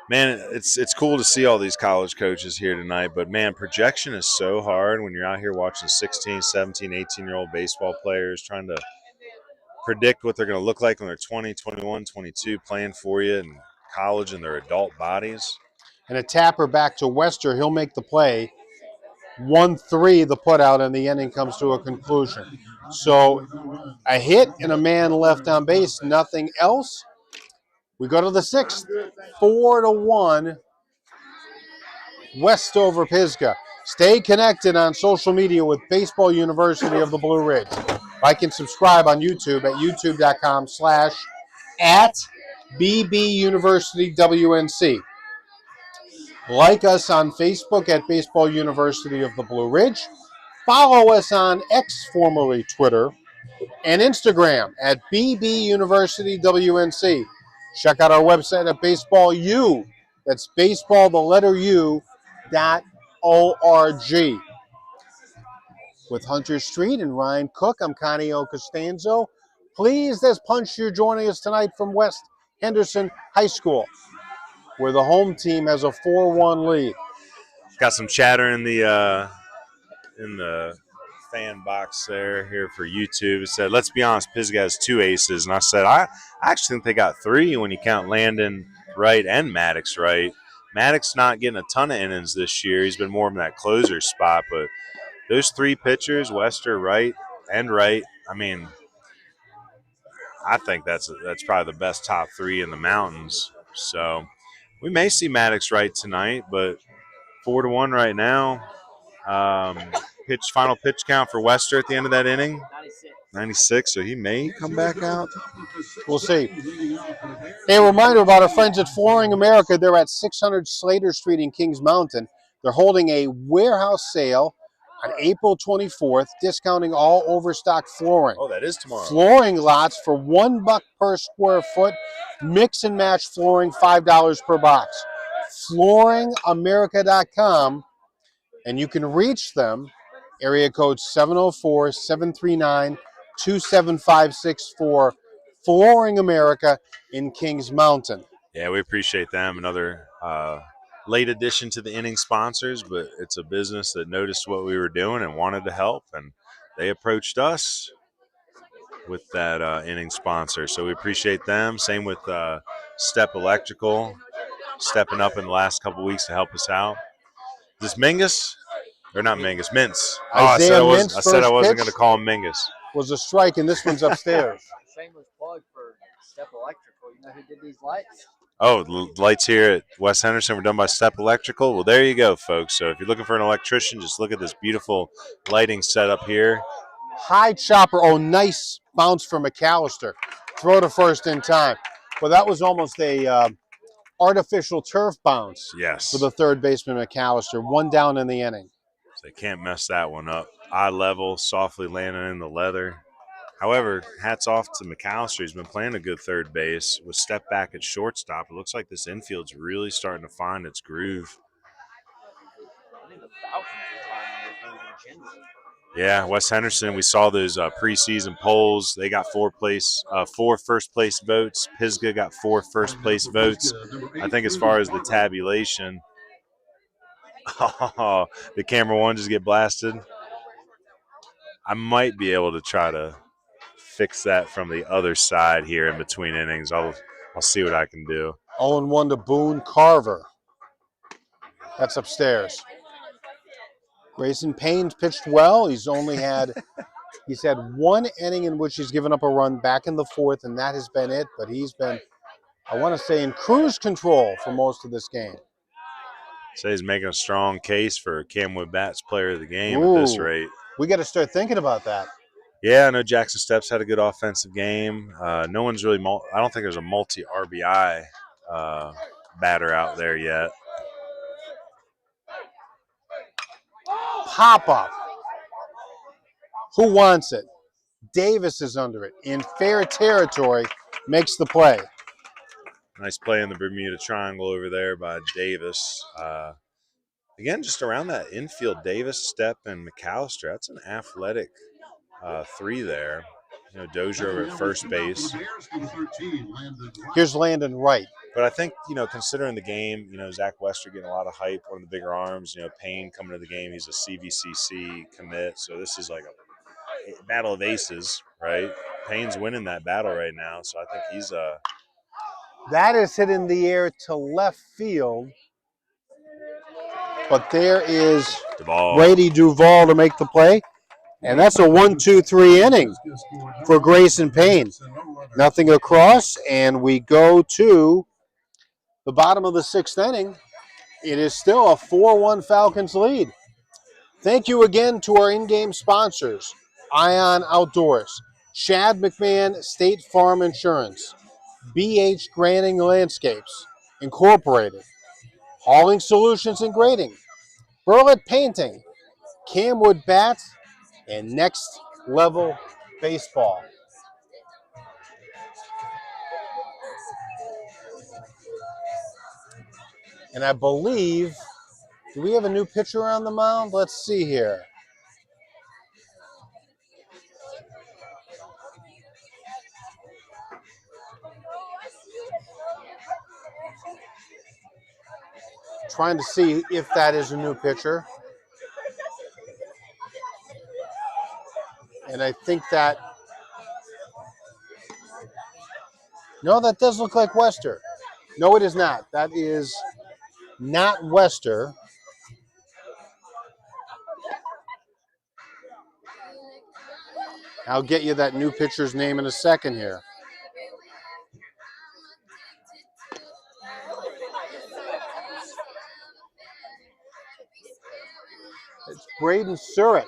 S1: Man, it's cool to see all these college coaches here tonight, but, man, projection is so hard when you're out here watching 16, 17, 18-year-old baseball players trying to predict what they're going to look like when they're 20, 21, 22, playing for you in college in their adult bodies.
S3: And a tapper back to Wester. He'll make the play. 1-3 the putout, and the inning comes to a conclusion. So a hit and a man left on base, nothing else. We go to the 6th, 4-1, West over Pisgah. Stay connected on social media with Baseball University of the Blue Ridge. Like and subscribe on YouTube at youtube.com/@BBUniversityWNC. Like us on Facebook at Baseball University of the Blue Ridge. Follow us on X, formerly Twitter, and Instagram at BBUniversityWNC. Check out our website at BaseballU. That's baseball, the letter U, .org. With Hunter Street and Ryan Cook, I'm Canio Costanzo. Pleased as punch you're joining us tonight from West Henderson High School, where the home team has a 4-1 lead.
S1: Got some chatter in the fan box there here for YouTube. It said, let's be honest, Pisgah has 2 aces. And I said, I actually think they got 3 when you count Landon Wright and Maddox Wright. Maddox not getting a ton of innings this year. He's been more in that closer spot. But those 3 pitchers, Wester, Wright, and Wright, I mean, I think that's probably the best top 3 in the mountains. So we may see Maddox Wright tonight, but 4-1 right now. Final pitch count for Wester at the end of that inning. 96, so he may come back out.
S3: We'll see. A reminder about our friends at Flooring America. They're at 600 Slater Street in Kings Mountain. They're holding a warehouse sale on April 24th, discounting all overstock flooring.
S1: Oh, that is tomorrow.
S3: Flooring lots for $1 per square foot. Mix and match flooring, $5 per box. FlooringAmerica.com, and you can reach them, area code 704-739-27564, Flooring America in Kings Mountain.
S1: Yeah, we appreciate them. Another late addition to the inning sponsors, but it's a business that noticed what we were doing and wanted to help, and they approached us with that inning sponsor. So we appreciate them. Same with Stepp Electrical, stepping up in the last couple weeks to help us out. Is this Mingus? Or not Mingus, Mintz.
S3: Isaiah Mintz,
S1: I said I wasn't
S3: pitch
S1: going to call him Mingus.
S3: was a strike, and this one's upstairs.
S2: Shameless plug for Stepp Electrical. You know who did these lights?
S1: Oh, the lights here at West Henderson were done by Stepp Electrical. Well, there you go, folks. So if you're looking for an electrician, just look at this beautiful lighting setup here.
S3: High chopper. Oh, nice bounce for McAllister. Throw to first in time. Well, that was almost a artificial turf bounce.
S1: Yes.
S3: For the third baseman, McAllister. One down in the inning.
S1: So they can't mess that one up. Eye level, softly landing in the leather. However, hats off to McAllister. He's been playing a good third base with Stepp back at shortstop. It looks like this infield's really starting to find its groove.
S2: I think the Falcons are trying to move.
S1: Yeah, West Henderson, we saw those preseason polls. They got four first place votes. Pisgah got 4 first place votes. I think as far as the tabulation, the camera one just get blasted. I might be able to try to fix that from the other side here in between innings. I'll see what I can do.
S3: 0-1 to Boone Carver. That's upstairs. Grayson Payne's pitched well. He's had one inning in which he's given up a run back in the fourth, and that has been it. But he's been, I want to say, in cruise control for most of this game.
S1: So he's making a strong case for Camwood Bats player of the game at this rate.
S3: We got to start thinking about that.
S1: Yeah, I know Jackson Stepp's had a good offensive game. No one's really I don't think there's a multi-RBI batter out there yet.
S3: Pop-up. Who wants it? Davis is under it. In fair territory, makes the play.
S1: Nice play in the Bermuda Triangle over there by Davis. Again, just around that infield, Davis, Stepp, and McAllister. That's an athletic three there. You know, Dozier over at first base.
S3: Here's Landon Wright.
S1: But I think, considering the game, Zach Wester getting a lot of hype, one of the bigger arms, Payne coming to the game. He's a CVCC commit. So this is like a battle of aces, right? Payne's winning that battle right now. So I think he's
S3: That is hit in the air to left field. But there is Brady Duvall to make the play. And that's a 1-2-3 inning for Grayson Payne. Nothing across, and we go to the bottom of the 6th inning. It is still a 4-1 Falcons lead. Thank you again to our in-game sponsors, Ion Outdoors, Shad McMahon State Farm Insurance, Granning Landscapes, Incorporated, Hauling Solutions and Grading, Burlett Painting, Camwood Bats, and Next Level Baseball. And I believe, do we have a new pitcher on the mound? Let's see here. Trying to see if that is a new pitcher. And I think that, no, that does look like Wester. No, it is not. That is not Wester. I'll get you that new pitcher's name in a second here. It's Braden Surratt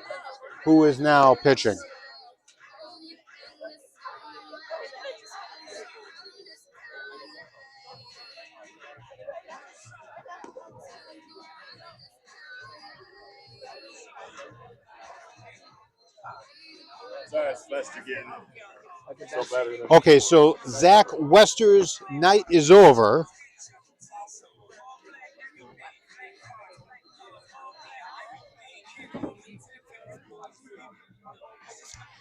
S3: who is now pitching. Okay, so Zach Wester's night is over.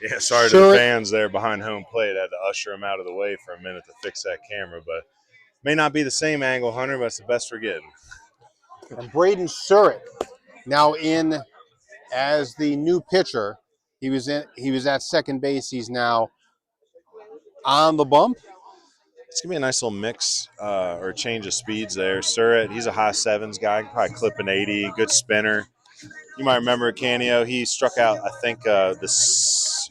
S1: Yeah, sorry to the fans there behind home plate. I had to usher them out of the way for a minute to fix that camera, but may not be the same angle, Hunter, but it's the best we're getting.
S3: And Braden Surratt now in as the new pitcher. He was at second base. He's now on the bump.
S1: It's going to be a nice little mix or change of speeds there. Surratt, he's a high sevens guy, probably clip an 80, good spinner. You might remember Canio. He struck out, I think, what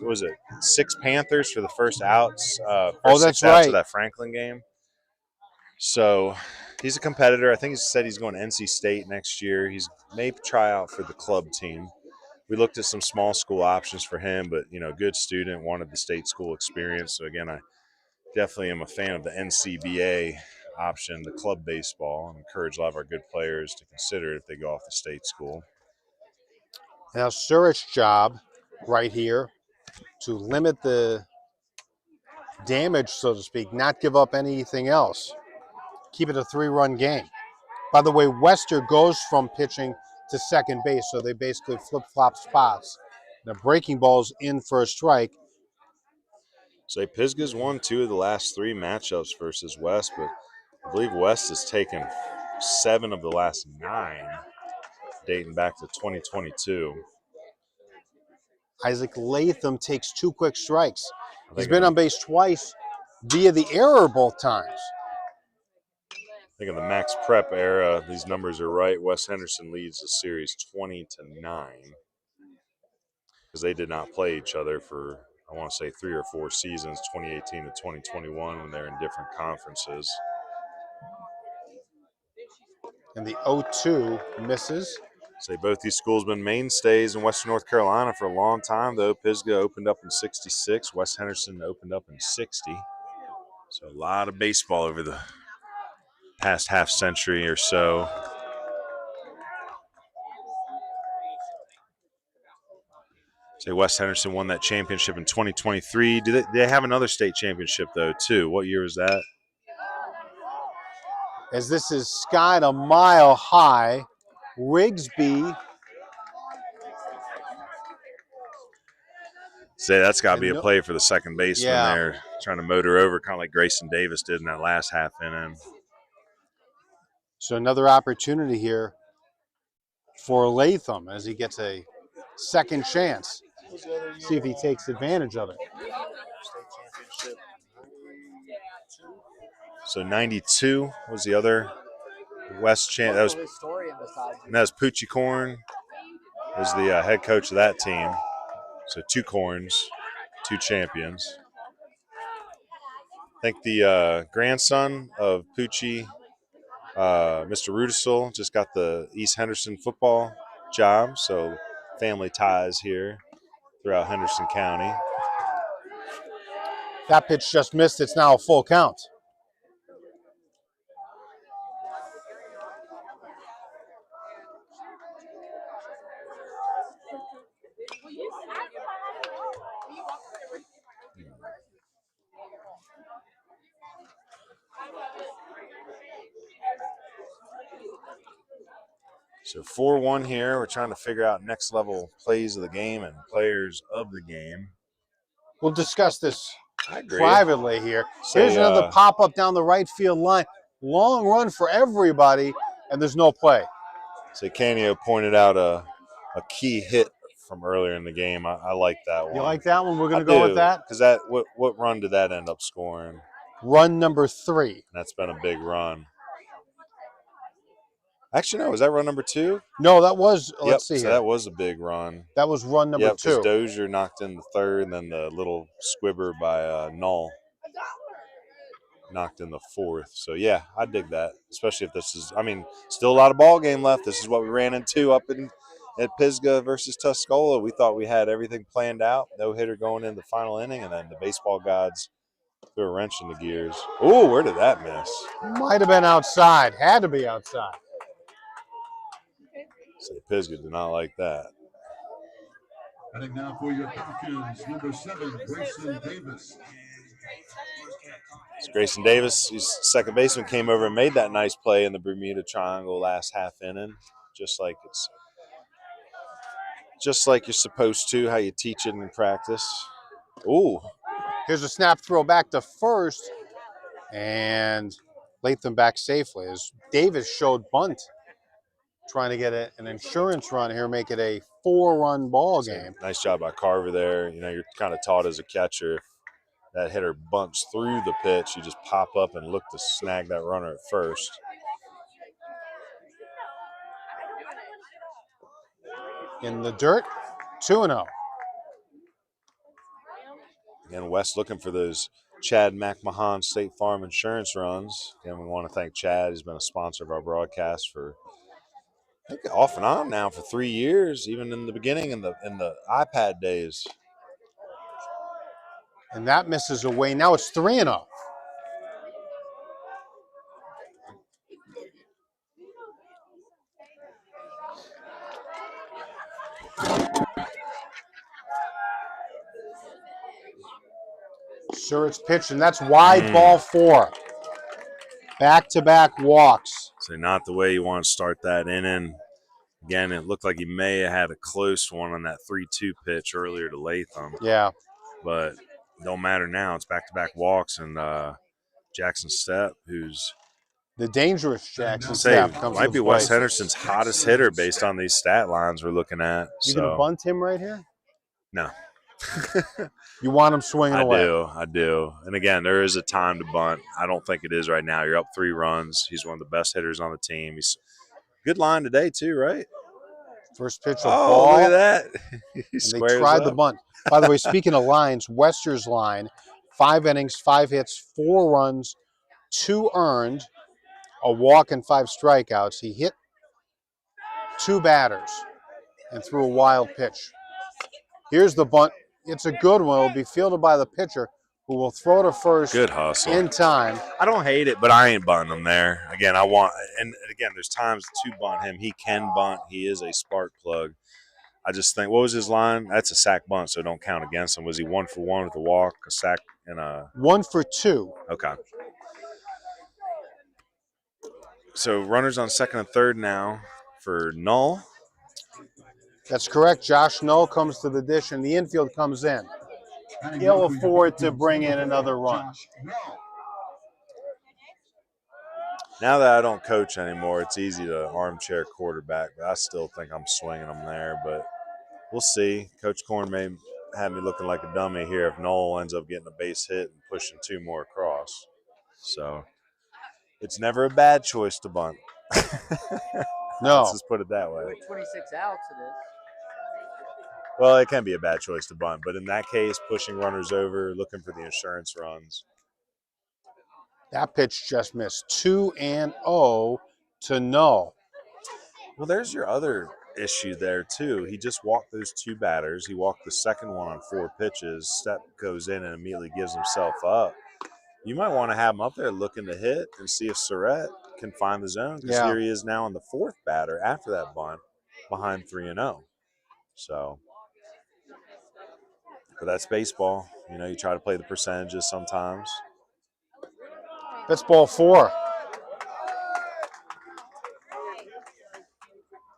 S1: was it, 6 Panthers for the first outs.
S3: That's
S1: six
S3: right.
S1: outs of that Franklin game. So he's a competitor. I think he said he's going to NC State next year. He's may try out for the club team. We looked at some small school options for him, but, good student, wanted the state school experience. So, again, I definitely am a fan of the NCBA option, the club baseball, and encourage a lot of our good players to consider it if they go off the state school.
S3: Now Surratt's job right here to limit the damage, so to speak, not give up anything else. Keep it a 3-run game. By the way, Wester goes from pitching to second base, so they basically flip-flop spots. The breaking ball's in for a strike.
S1: So Pisgah's won 2 of the last 3 matchups versus West, but I believe West has taken 7 of the last 9, dating back to 2022.
S3: Isaac Latham takes 2 quick strikes. He's been on base twice via the error both times.
S1: I think in the Max Prep era, these numbers are right. West Henderson leads the series 20-9 because they did not play each other for, I want to say, 3 or 4 seasons, 2018 to 2021, when they're in different conferences.
S3: And the 0-2 misses.
S1: Say both these schools have been mainstays in Western North Carolina for a long time, though. Pisgah opened up in 66. West Henderson opened up in 60. So a lot of baseball over the past half century or so. Say West Henderson won that championship in 2023. They have another state championship, though, too. What year was that?
S3: As this is skied a mile high, Rigsby.
S1: Say that's got to be a play for the second baseman there, trying to motor over, kind of like Grayson Davis did in that last half inning.
S3: So another opportunity here for Latham as he gets a second chance. See if he takes advantage of it.
S1: So 92 was the other West champ. That was Poochie Corn was the head coach of that team. So 2 Corns, 2 champions. I think the grandson of Poochie, Mr. Rudisill, just got the East Henderson football job. So family ties here throughout Henderson County.
S3: That pitch just missed. It's now a full count.
S1: So 4-1 here. We're trying to figure out next level plays of the game and players of the game.
S3: We'll discuss this privately here. Here's another pop-up down the right field line. Long run for everybody, and there's no play.
S1: So Canio pointed out a key hit from earlier in the game. I like that one.
S3: You like that one? We're going to go with that?
S1: Because what run did that end up scoring?
S3: Run number 3.
S1: That's been a big run. Actually, no. Was that run number 2?
S3: No, that was. Let's see
S1: so
S3: here.
S1: That was a big run.
S3: That was run number 2.
S1: Because Dozier knocked in the 3rd, and then the little squibber by Null knocked in the 4th. So, yeah, I dig that, especially if this is, still a lot of ball game left. This is what we ran into up at Pisgah versus Tuscola. We thought we had everything planned out. No hitter going in the final inning, and then the baseball gods threw a wrench in the gears. Oh, where did that miss?
S3: Might have been outside. Had to be outside.
S1: So Pisgah did not like that.
S4: Heading now for your Falcons, number 7, Grayson Davis.
S1: It's Grayson Davis, he's second baseman, came over and made that nice play in the Bermuda Triangle last half inning, just like you're supposed to, how you teach it in practice. Ooh.
S3: Here's a snap throw back to first, and Latham back safely as Davis showed bunt, trying to get an insurance run here, make it a 4-run ball game.
S1: Nice job by Carver there. You know, you're kind of taught as a catcher, if that hitter bunts through the pitch, you just pop up and look to snag that runner at first.
S3: In the dirt, 2-0.
S1: Again, West looking for those Chad McMahon State Farm insurance runs. Again, we want to thank Chad. He's been a sponsor of our broadcast for, I think, off and on now for 3 years, even in the beginning in the iPad days.
S3: And that misses away. Now it's 3-0. Sure, it's pitched, and that's wide ball 4. Back-to-back walks.
S1: So not the way you want to start that inning. Again, it looked like he may have had a close one on that 3-2 pitch earlier to Latham.
S3: Yeah.
S1: But it don't matter now. It's back-to-back walks, and Jackson Stepp, who's
S3: the dangerous Jackson Stepp, comes
S1: might
S3: to
S1: be
S3: play.
S1: West Henderson's hottest hitter based on these stat lines we're looking at.
S3: You gonna bunt him right here?
S1: No.
S3: You want him swinging away?
S1: I do. And again, there is a time to bunt. I don't think it is right now. You're up 3 runs. He's one of the best hitters on the team. He's good line today too, right?
S3: First pitch of ball.
S1: Look at that.
S3: They tried the bunt. By the way, speaking of lines, Wester's line, 5 innings, 5 hits, 4 runs, 2 earned, a walk and 5 strikeouts. He hit 2 batters and threw a wild pitch. Here's the bunt. It's a good one. It'll be fielded by the pitcher, who will throw to first.
S1: Good hustle.
S3: In time.
S1: I don't hate it, but I ain't bunting him there. Again, there's times to bunt him. He can bunt. He is a spark plug. I just think, what was his line? That's a sack bunt, so don't count against him. Was he 1 for 1 with a walk, a sack, and a
S3: 1 for 2?
S1: Okay. So runners on second and third now for Null.
S3: That's correct. Josh Null comes to the dish, and the infield comes in. He'll afford to bring in another run.
S1: Now that I don't coach anymore, it's easy to armchair quarterback, but I still think I'm swinging them there. But we'll see. Coach Korn may have me looking like a dummy here if Noel ends up getting a base hit and pushing 2 more across. So it's never a bad choice to bunt.
S3: No.
S1: Let's just put it that way.
S2: 26 outs it is.
S1: Well, it can be a bad choice to bunt, but in that case, pushing runners over, looking for the insurance runs.
S3: That pitch just missed. 2-0 to Null.
S1: Well, there's your other issue there, too. He just walked those 2 batters. He walked the second one on 4 pitches. Stepp goes in and immediately gives himself up. You might want to have him up there looking to hit and see if Surratt can find the zone, because here he is now on the 4th batter after that bunt behind 3-0. So, but that's baseball. You know, you try to play the percentages sometimes.
S3: That's ball 4.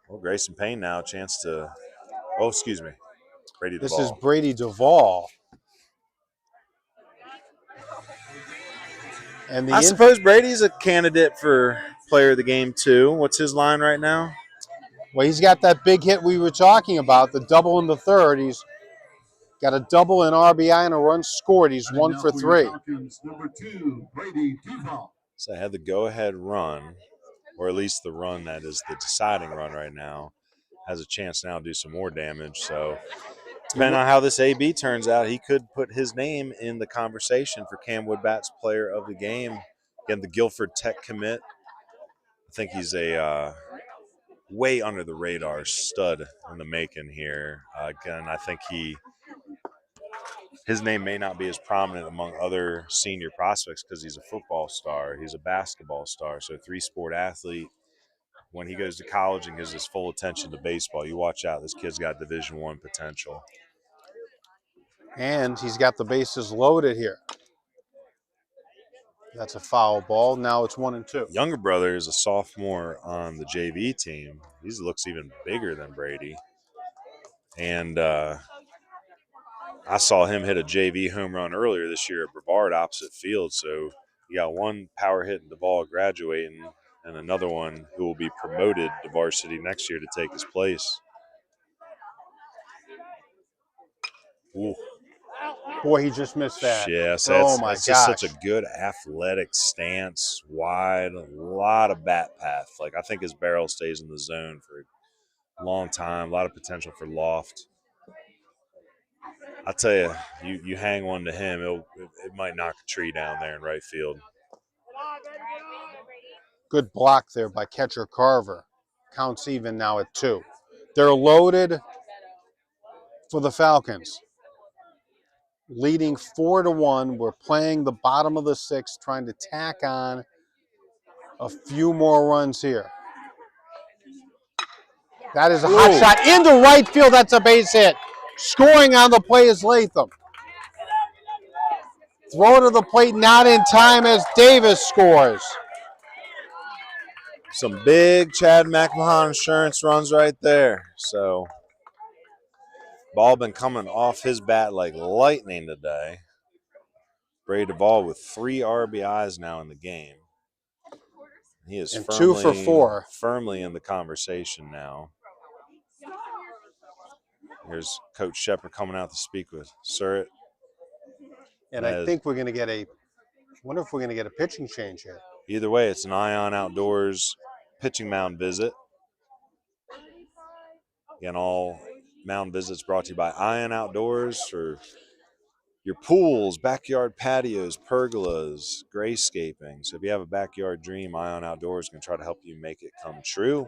S1: Well, Grayson Payne now a chance to – oh, excuse me. Brady Duvall.
S3: This is Brady Duvall. And
S1: I suppose Brady's a candidate for player of the game, too. What's his line right now?
S3: Well, he's got that big hit we were talking about, the double in the 3rd. He's got a double, an RBI, and a run scored. He's 1 for 3.
S4: Number 2, Brady Duvall.
S1: So I had the go-ahead run, or at least the run that is the deciding run right now, has a chance now to do some more damage. So depending on how this AB turns out, he could put his name in the conversation for Cam Woodbat's player of the game. Again, the Guilford Tech commit. I think he's a way under the radar stud in the making here. Again, I think his name may not be as prominent among other senior prospects because he's a football star. He's a basketball star. So 3-sport athlete. When he goes to college and gives his full attention to baseball, you watch out. This kid's got Division I potential.
S3: And he's got the bases loaded here. That's a foul ball. Now it's 1-2.
S1: Younger brother is a sophomore on the JV team. He looks even bigger than Brady. And I saw him hit a JV home run earlier this year at Brevard opposite field. So you got one power hitting Duvall graduating and another one who will be promoted to varsity next year to take his place. Ooh.
S3: Boy, he just missed that.
S1: Yes,
S3: Oh my
S1: that's just
S3: gosh.
S1: such a good athletic stance, wide, a lot of bat path. Like I think his barrel stays in the zone for a long time, a lot of potential for loft. I tell you, you hang one to him, it might knock a tree down there in right field.
S3: Good block there by catcher Carver. Counts even now at 2. They're loaded for the Falcons. Leading 4-1. We're playing the bottom of the 6th, trying to tack on a few more runs here. That is a hot shot into right field. That's a base hit. Scoring on the play is Latham. Throw to the plate, not in time as Davis scores.
S1: Some big Chad McMahon insurance runs right there. So ball been coming off his bat like lightning today. Brady Duvall with 3 RBIs now in the game. He is
S3: and 2 for 4.
S1: Firmly in the conversation now. Here's Coach Shepard coming out to speak with Surratt.
S3: And I think we're going to get wonder if we're going to get a pitching change here.
S1: Either way, it's an Ion Outdoors pitching mound visit. Again, all mound visits brought to you by Ion Outdoors for your pools, backyard patios, pergolas, grayscaping. So if you have a backyard dream, Ion Outdoors can try to help you make it come true.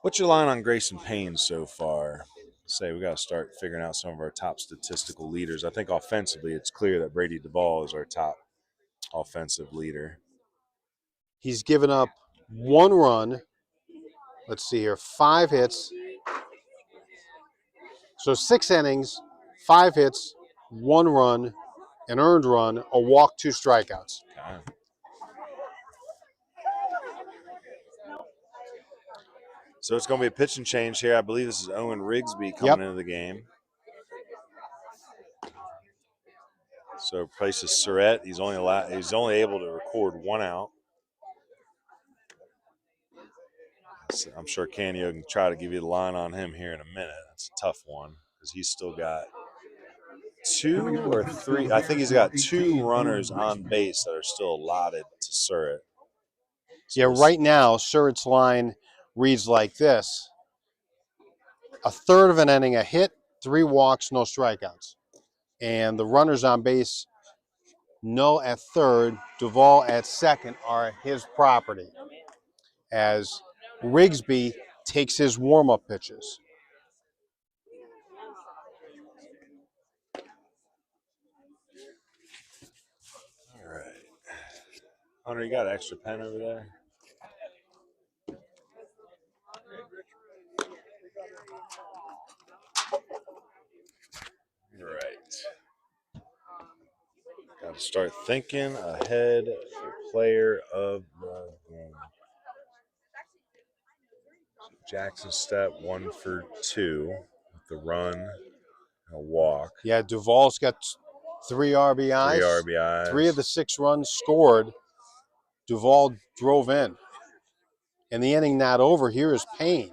S1: What's your line on Grayson Payne so far? Say we got to start figuring out some of our top statistical leaders. I think offensively, it's clear that Brady Duvall is our top offensive leader.
S3: He's given up 1 run. Let's see here, 5 hits. So 6 innings, 5 hits, 1 run, an earned run, a walk, 2 strikeouts.
S1: Okay. So it's going to be a pitching change here. I believe this is Owen Rigsby coming into the game. So replaces Surratt. He's only able to record 1 out. So I'm sure Canio can try to give you the line on him here in a minute. It's a tough one because he's still got 2 or 3. I think he's got 2 runners on base that are still allotted to Surratt. So
S3: yeah, right now, Surratt's line reads like this. A third of an inning, a hit, 3 walks, no strikeouts. And the runners on base, no at third, Duvall at second are his property. As Rigsby takes his warm-up pitches.
S1: All right. Hunter, you got an extra pen over there? All right. Got to start thinking ahead for player of the game. Jackson Stepp 1 for 2 with the run and a walk.
S3: Yeah, Duvall's got 3 RBIs.
S1: 3 RBIs.
S3: 3 of the 6 runs scored, Duvall drove in. And the inning not over, here is Payne.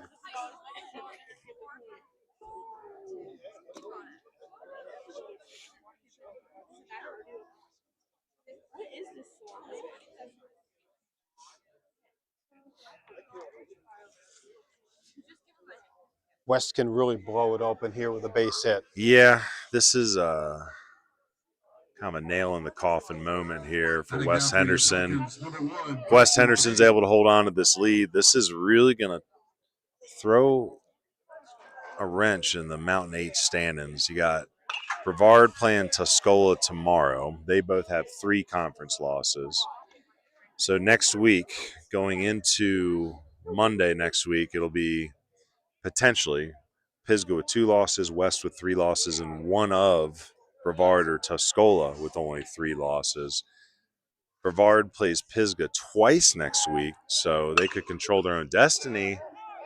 S3: West can really blow it open here with a base hit.
S1: Yeah, this is kind of a nail in the coffin moment here for West Henderson. West Henderson's able to hold on to this lead. This is really going to throw a wrench in the Mountain 8 standings. You got Brevard playing Tuscola tomorrow. They both have 3 conference losses. So next week, going into Monday next week, it'll be potentially Pisgah with 2 losses, West with 3 losses, and one of Brevard or Tuscola with only 3 losses. Brevard plays Pisgah twice next week, so they could control their own destiny.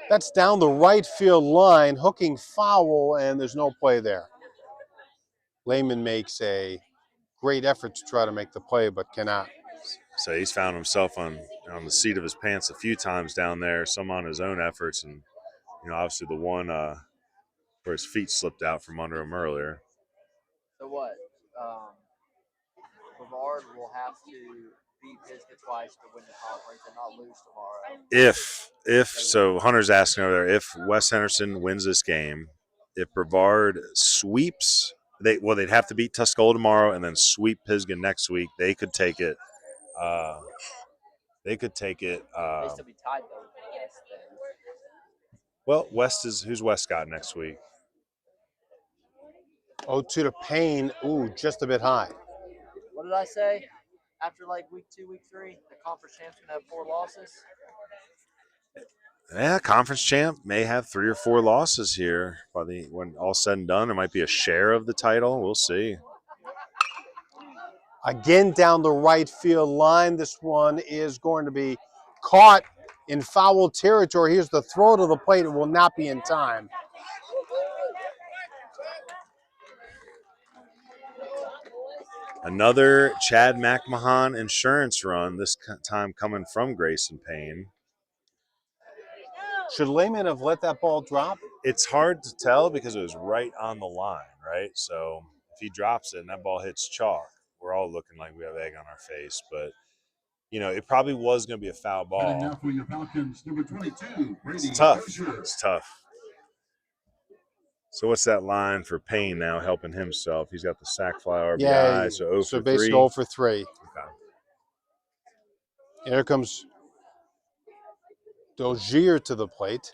S3: That's down the right field line, hooking foul, and there's no play there. Lehman makes a great effort to try to make the play, but cannot.
S1: So he's found himself on the seat of his pants a few times down there, some on his own efforts, and obviously the one where his feet slipped out from under him earlier.
S2: So what? Brevard will have to beat Pisgah twice to win the conference and not lose tomorrow.
S1: So Hunter's asking over there, if West Henderson wins this game, if Brevard sweeps, they'd have to beat Tuscola tomorrow and then sweep Pisgah next week. They could take it. They still
S2: be tied though with West then.
S1: Well, who's West got next week?
S3: 0-2 to Payne. Ooh, just a bit high.
S2: What did I say? After like week 2, week 3, the conference champ's gonna have 4 losses.
S1: Yeah, conference champ may have 3 or 4 losses here. When all's said and done, there might be a share of the title. We'll see.
S3: Again, down the right field line. This one is going to be caught in foul territory. Here's the throw to the plate. It will not be in time.
S1: Another Chad McMahon insurance run, this time coming from Grayson Payne.
S3: Should Lehman have let that ball drop?
S1: It's hard to tell because it was right on the line, right? So if he drops it and that ball hits chalk, we're all looking like we have egg on our face. But, it probably was going to be a foul ball.
S4: Now for your Falcons, number 22, Brady
S1: It's tough.
S4: Dozier.
S1: It's tough. So what's that line for Payne now helping himself? He's got the sac fly RBI,
S3: Yeah,
S1: so 0
S3: so
S1: for
S3: basically
S1: 3.
S3: 0 for 3.
S1: Okay.
S3: Here comes Dozier to the plate.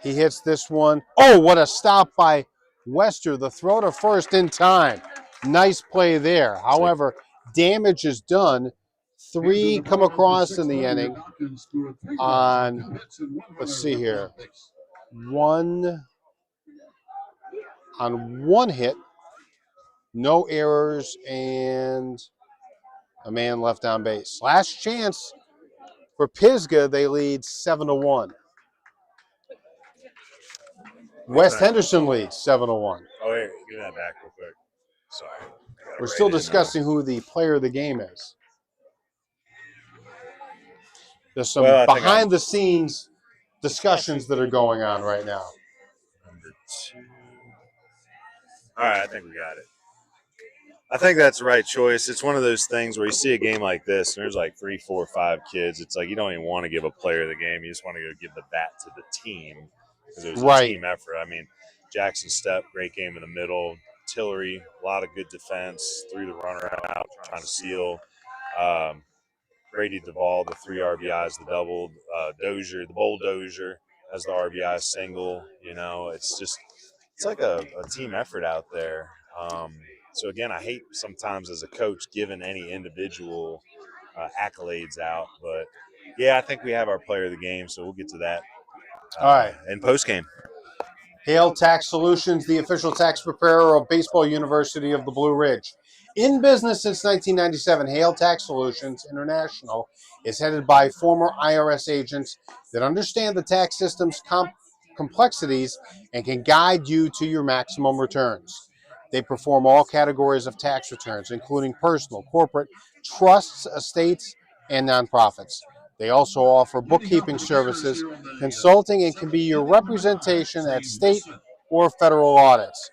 S3: He hits this one. Oh, what a stop by Wester. The throw to first in time. Nice play there. However, damage is done. 3 come across in the inning on, let's see here, 1 on 1 hit, no errors, and a man left on base. Last chance for Pisgah, they lead 7-1. West Henderson leads 7-1.
S1: Oh, wait, give me that back real quick. Sorry.
S3: We're still discussing who the player of the game is. There's some behind-the-scenes discussions that are going on right now.
S1: Number 2. All right, I think we got it. I think that's the right choice. It's one of those things where you see a game like this, and there's like 3, 4, 5 kids. It's like you don't even want to give a player the game. You just want to go give the bat to the team because it was a team effort. I mean, Jackson Stepp, great game in the middle. Tillery, a lot of good defense, threw the runner out, trying to steal. Brady Duvall, the 3 RBIs, the double. Dozier, the bulldozer, has the RBI single. It's like a team effort out there. So, again, I hate sometimes as a coach giving any individual accolades out. But, yeah, I think we have our player of the game, so we'll get to that
S3: all right.
S1: In post-game.
S3: Hale Tax Solutions, the official tax preparer of Baseball University of the Blue Ridge. In business since 1997, Hale Tax Solutions International is headed by former IRS agents that understand the tax system's complexities and can guide you to your maximum returns. They perform all categories of tax returns, including personal, corporate, trusts, estates, and nonprofits. They also offer bookkeeping services, consulting, and can be your representation at state or federal audits.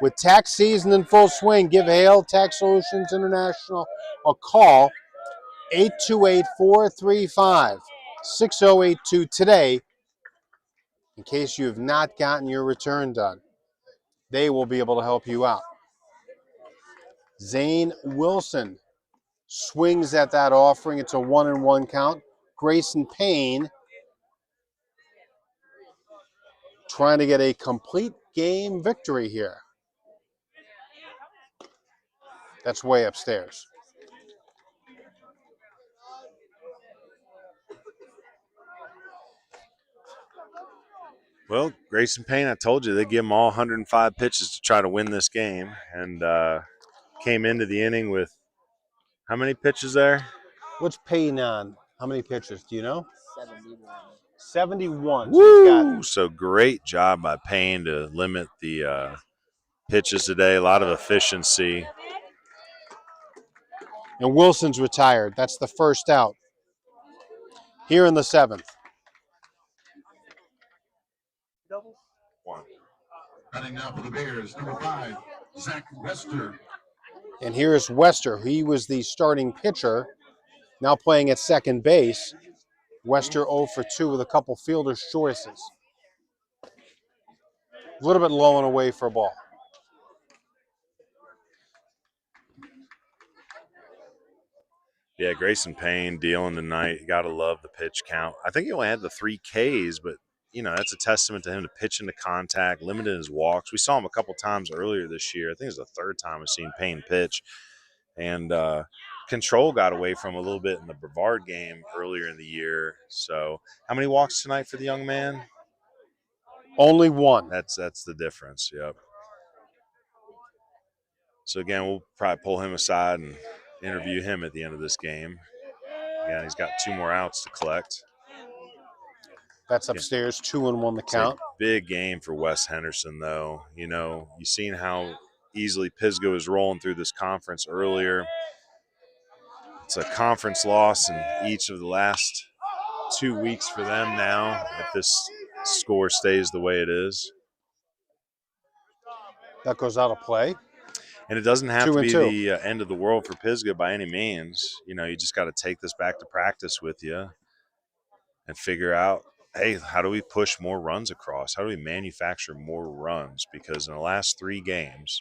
S3: With tax season in full swing, give Hale Tax Solutions International a call, 828-435-6082 today, in case you have not gotten your return done. They will be able to help you out. Zane Wilson swings at that offering. It's a 1-1 count. Grayson Payne trying to get a complete game victory here. That's way upstairs.
S1: Well, Grayson Payne, I told you, they give them all 105 pitches to try to win this game, and came into the inning with how many pitches there?
S3: What's Payne on? How many pitches? Do you know? 71.
S1: Woo! So great job by Payne to limit the pitches today. A lot of efficiency.
S3: And Wilson's retired. That's the first out. Here in the 7th.
S4: Running now for the Bears, number 5, Zach Wester.
S3: And here's Wester. He was the starting pitcher, now playing at second base. Wester 0 for 2 with a couple fielder's choices. A little bit low and away for a ball.
S1: Yeah, Grayson Payne dealing tonight. You got to love the pitch count. I think he only had the 3 Ks, but, you know, that's a testament to him to pitch into contact, limiting his walks. We saw him a couple times earlier this year. I think it was the 3rd time I've seen Payne pitch. And control got away from a little bit in the Brevard game earlier in the year. So how many walks tonight for the young man?
S3: Only 1.
S1: That's the difference, yep. So, again, we'll probably pull him aside and interview him at the end of this game. Again, he's got 2 more outs to collect.
S3: That's upstairs, 2-1 the count.
S1: It's a big game for West Henderson, though. You know, you've seen how easily Pisgah was rolling through this conference earlier. It's a conference loss in each of the last 2 weeks for them now, if this score stays the way it is.
S3: That goes out of play.
S1: And it doesn't have to be
S3: 2-2.
S1: the end of the world for Pisgah by any means. You know, you just got to take this back to practice with you and figure out, hey, how do we push more runs across? How do we manufacture more runs? Because in the last 3 games,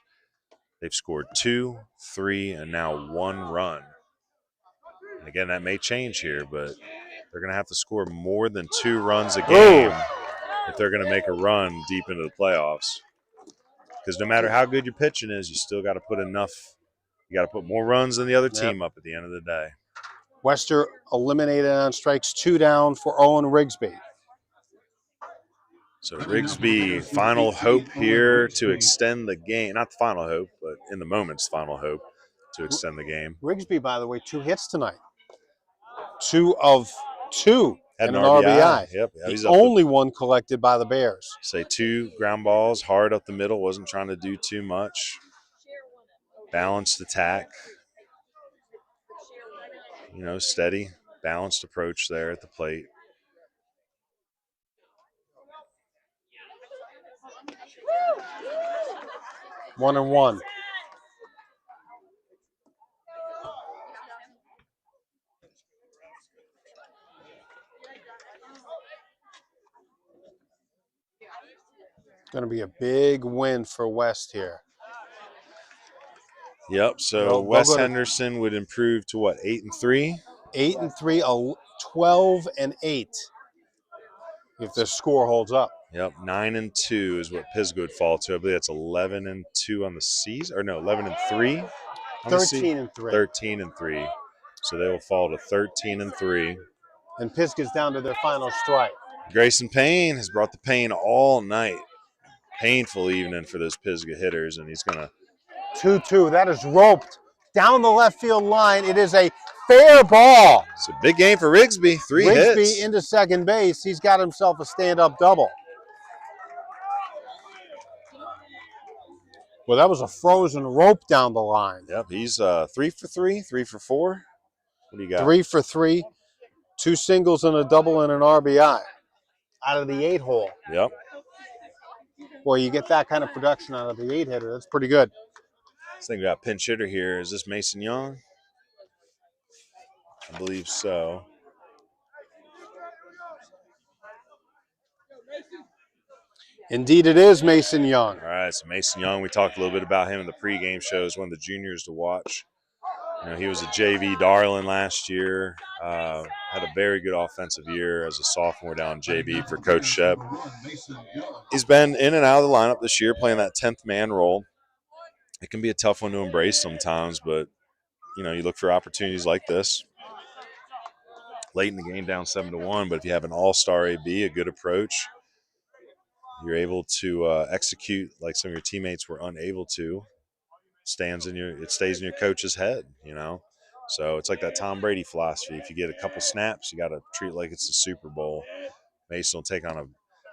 S1: they've scored 2, 3, and now 1 run. And again, that may change here, but they're going to have to score more than 2 runs a game if they're going to make a run deep into the playoffs. Because no matter how good your pitching is, you still got to put enough. You got to put more runs than the other team up at the end of the day.
S3: Wester eliminated on strikes, 2 down for Owen Rigsby.
S1: So Rigsby, final hope here to extend the game. Not the final hope, but in the moment's final hope to extend the game.
S3: Rigsby, by the way, 2 hits tonight. 2 of 2
S1: Had
S3: and
S1: an
S3: an RBI.
S1: Yep.
S3: The only one collected by the Bears.
S1: Say 2 ground balls, hard up the middle, wasn't trying to do too much. Balanced attack. You know, steady, balanced approach there at the plate.
S3: One and one. Going to be a big win for West here.
S1: Yep. So West Henderson would improve to what, 8-3?
S3: 8-3, 12-8. If the score holds up.
S1: Yep. 9-2 is what Pisgah would fall to. I believe that's 11-2 on the season, or no, 11-3.
S3: 13-3.
S1: 13-3. So they will fall to 13-3.
S3: And Pisgah's down to their final strike.
S1: Grayson Payne has brought the pain all night. Painful evening for those Pisgah hitters, and he's going to
S3: 2-2. That is roped down the left field line. It is a fair ball.
S1: It's a big game for Rigsby. 3 hits.
S3: Rigsby into second base. He's got himself a stand-up double. Well, that was a frozen rope down the line.
S1: Yep, he's 3 for 3, 3 for 4. What do you got?
S3: 3 for 3, 2 singles and a double and an RBI out of the 8-hole.
S1: Yep.
S3: Boy, you get that kind of production out of the 8-hitter. That's pretty good.
S1: I think we got pinch hitter here. Is this Mason Young? I believe so.
S3: Indeed, it is Mason Young.
S1: All right, so Mason Young, we talked a little bit about him in the pregame shows, one of the juniors to watch. You know, he was a JV darling last year. Had a very good offensive year as a sophomore down JV for Coach Stepp. He's been in and out of the lineup this year, playing that 10th man role. It can be a tough one to embrace sometimes, but, you know, you look for opportunities like this. Late in the game, down 7-1, but if you have an all-star AB, a good approach, you're able to execute like some of your teammates were unable to. It stays in your coach's head, you know. So it's like that Tom Brady philosophy. If you get a couple snaps, you got to treat it like it's the Super Bowl. Mason will take on a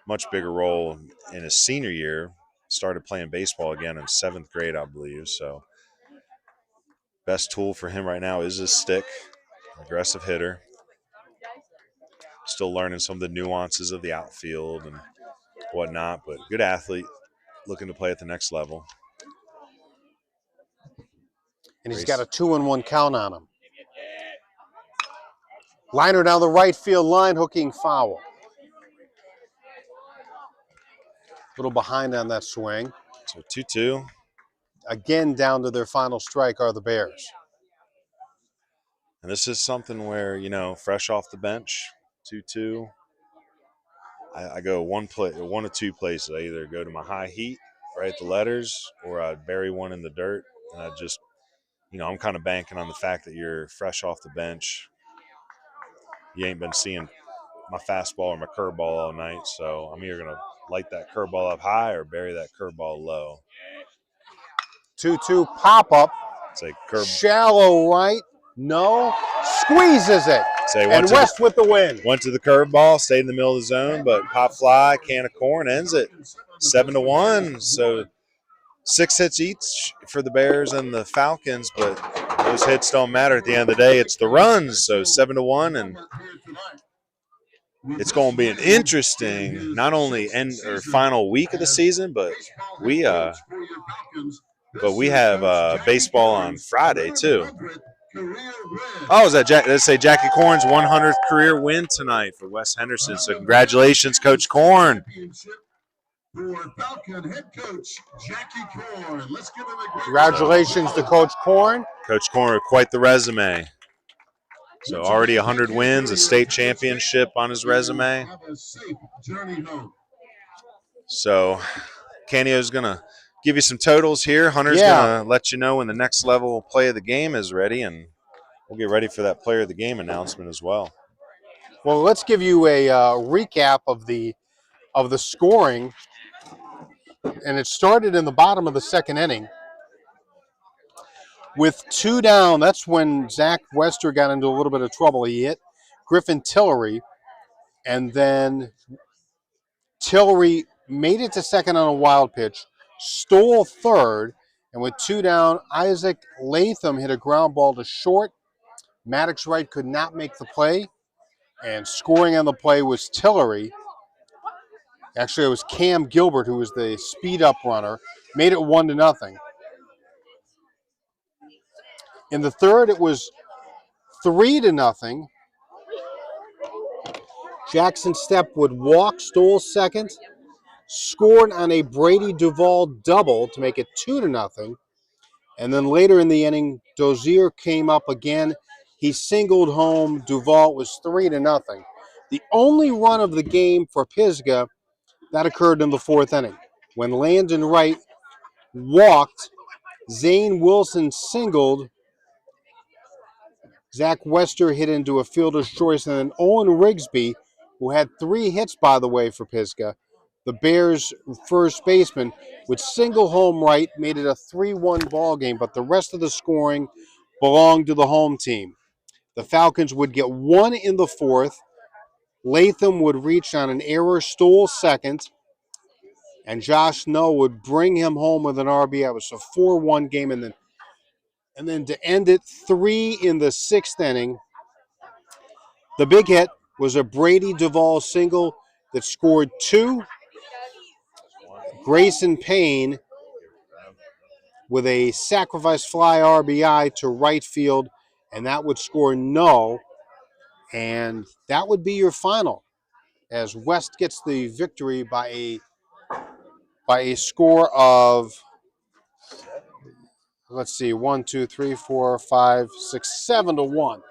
S1: much bigger role in his senior year. Started playing baseball again in 7th grade, I believe. So best tool for him right now is his stick. Aggressive hitter. Still learning some of the nuances of the outfield and whatnot, but good athlete looking to play at the next level.
S3: And he's got a 2-1 count on him. Liner down the right field line, hooking foul. A little behind on that swing.
S1: So 2-2.
S3: Again, down to their final strike are the Bears.
S1: And this is something where, you know, fresh off the bench, 2-2. I go one of two places. I either go to my high heat, write the letters, or I bury one in the dirt. And I just, you know, I'm kind of banking on the fact that you're fresh off the bench. You ain't been seeing my fastball or my curveball all night, so I'm either going to light that curveball up high or bury that curveball low.
S3: 2-2 pop-up.
S1: Say
S3: shallow right. No. Squeezes it. And West with the win.
S1: Went to the curveball, stayed in the middle of the zone, but pop fly, can of corn ends it 7-1. So 6 hits each for the Bears and the Falcons, but those hits don't matter at the end of the day. It's the runs. So 7-1, and it's going to be an interesting, not only final week of the season, but we have baseball on Friday too. Oh, is that let's say Jackie Corn's 100th career win tonight for West Henderson. So congratulations, Coach Corn.
S3: Congratulations to Coach Corn.
S1: Coach Corn with quite the resume. So already 100 wins, a state championship on his resume. So Canio's going to give you some totals here. Hunter's going to let you know when the next level play of the game is ready, and we'll get ready for that player of the game announcement as well.
S3: Well, let's give you a recap of the scoring. And it started in the bottom of the 2nd inning. With 2 down, that's when Zach Wester got into a little bit of trouble. He hit Griffin Tillery, and then Tillery made it to 2nd on a wild pitch, stole 3rd, and with 2 down, Isaac Latham hit a ground ball to short. Maddox Wright could not make the play, and scoring on the play was Tillery. Actually, it was Cam Gilbert, who was the speed-up runner, made it 1-0. In the 3rd, it was 3-0. Jackson Stepp would walk, stole 2nd, scored on a Brady Duvall double to make it 2-0. And then later in the inning, Dozier came up again. He singled home. Duvall was 3-0. The only run of the game for Pisgah, that occurred in the 4th inning. When Landon Wright walked, Zane Wilson singled, Zach Wester hit into a fielder's choice, and then Owen Rigsby, who had 3 hits, by the way, for Pisgah, the Bears' first baseman, would single home right, made it a 3-1 ball game, but the rest of the scoring belonged to the home team. The Falcons would get 1 in the 4th. Latham would reach on an error, stole 2nd, and Josh Noe would bring him home with an RBI. It was a 4-1 game, and then to end it, 3 in the 6th inning. The big hit was a Brady Duvall single that scored 2. Grayson Payne with a sacrifice fly RBI to right field, and that would score no. And that would be your final, as West gets the victory by a score of, let's see, 1, 2, 3, 4, 5, 6, 7-1.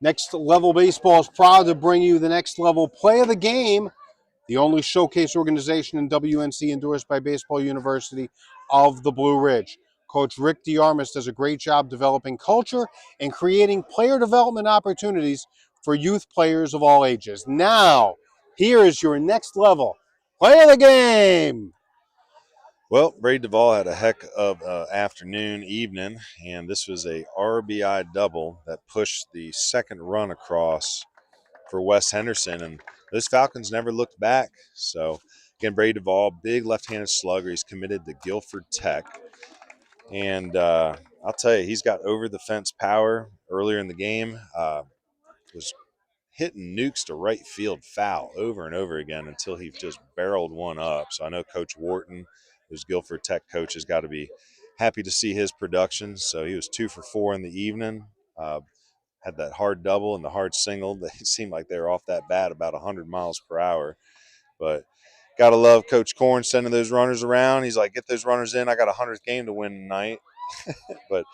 S3: Next Level Baseball is proud to bring you the Next Level Play of the Game, the only showcase organization in WNC endorsed by Baseball University of the Blue Ridge. Coach Rick DeArmas does a great job developing culture and creating player development opportunities for youth players of all ages. Now, here is your Next Level Play of the game.
S1: Well, Brady Duvall had a heck of an afternoon, evening, and this was a RBI double that pushed the second run across for West Henderson, and those Falcons never looked back. So, again, Brady Duvall, big left-handed slugger. He's committed to Guilford Tech, and I'll tell you, he's got over-the-fence power earlier in the game. Was hitting nukes to right field foul over and over again until he just barreled one up. So I know Coach Wharton, who's Guilford Tech coach, has got to be happy to see his production. So he was 2 for 4 in the evening. Had that hard double and the hard single. They seemed like they were off that bat about 100 miles per hour. But got to love Coach Korn sending those runners around. He's like, get those runners in. I got a 100th game to win tonight. But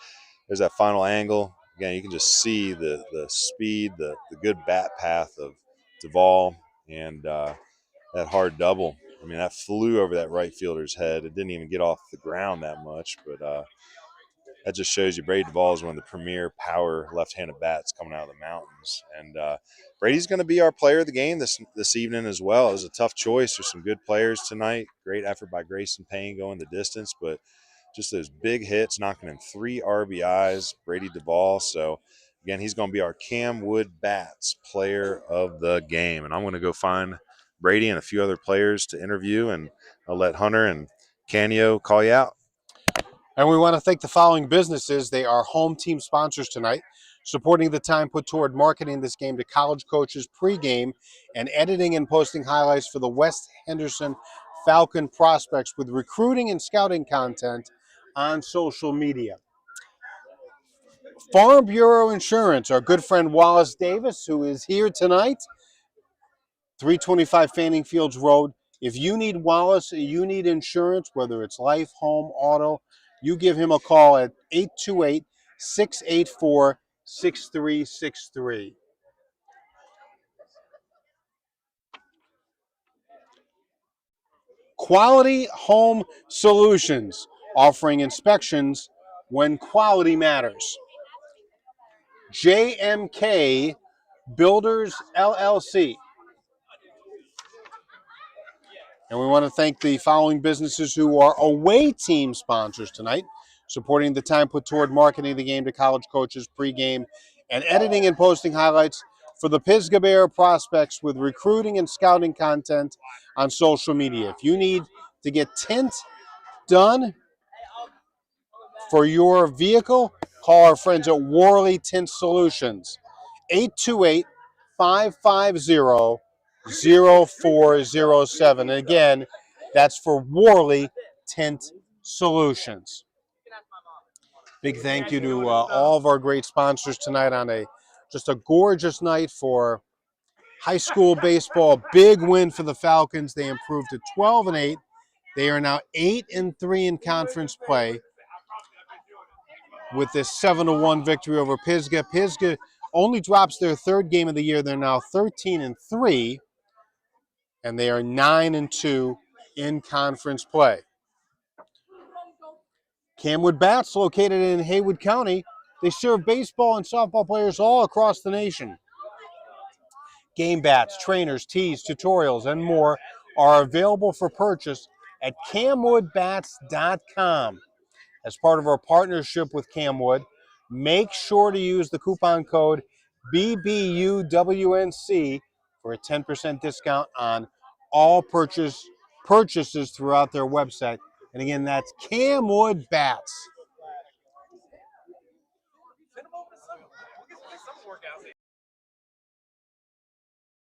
S1: there's that final angle. Again, you can just see the speed, the good bat path of Duvall, and that hard double. I mean, that flew over that right fielder's head. It didn't even get off the ground that much, but that just shows you Brady Duvall is one of the premier power left-handed bats coming out of the mountains. And Brady's going to be our player of the game this evening as well. It was a tough choice. There's some good players tonight. Great effort by Grayson Payne going the distance, but just those big hits, knocking in 3 RBIs, Brady Duvall. So, again, he's going to be our Cam Wood Bats player of the game. And I'm going to go find Brady and a few other players to interview, and I'll let Hunter and Canio call you out.
S3: And we want to thank the following businesses. They are home team sponsors tonight, supporting the time put toward marketing this game to college coaches pregame and editing and posting highlights for the West Henderson Falcon prospects with recruiting and scouting content on social media. Farm Bureau Insurance, our good friend Wallace Davis, who is here tonight, 325 Fanning Fields Road. If you need Wallace, you need insurance, whether it's life, home, auto, you give him a call at 828-684-6363. Quality Home Solutions, offering inspections when quality matters. JMK Builders LLC. And we want to thank the following businesses who are away team sponsors tonight, supporting the time put toward marketing the game to college coaches pregame and editing and posting highlights for the Pisgah Bear prospects with recruiting and scouting content on social media. If you need to get tint done for your vehicle, call our friends at Worley Tint Solutions, 828-550-0407. And again, that's for Worley Tint Solutions. Big thank you to all of our great sponsors tonight on just a gorgeous night for high school baseball. Big win for the Falcons. They improved to 12-8. They are now 8-3 in conference play with this 7-1 victory over Pisgah. Pisgah only drops their third game of the year. They're now 13-3, and they are 9-2 in conference play. Camwood Bats, located in Haywood County, they serve baseball and softball players all across the nation. Game bats, trainers, tees, tutorials, and more are available for purchase at camwoodbats.com. As part of our partnership with Camwood, make sure to use the coupon code BBUWNC for a 10% discount on all purchases throughout their website. And again, that's Camwood Bats.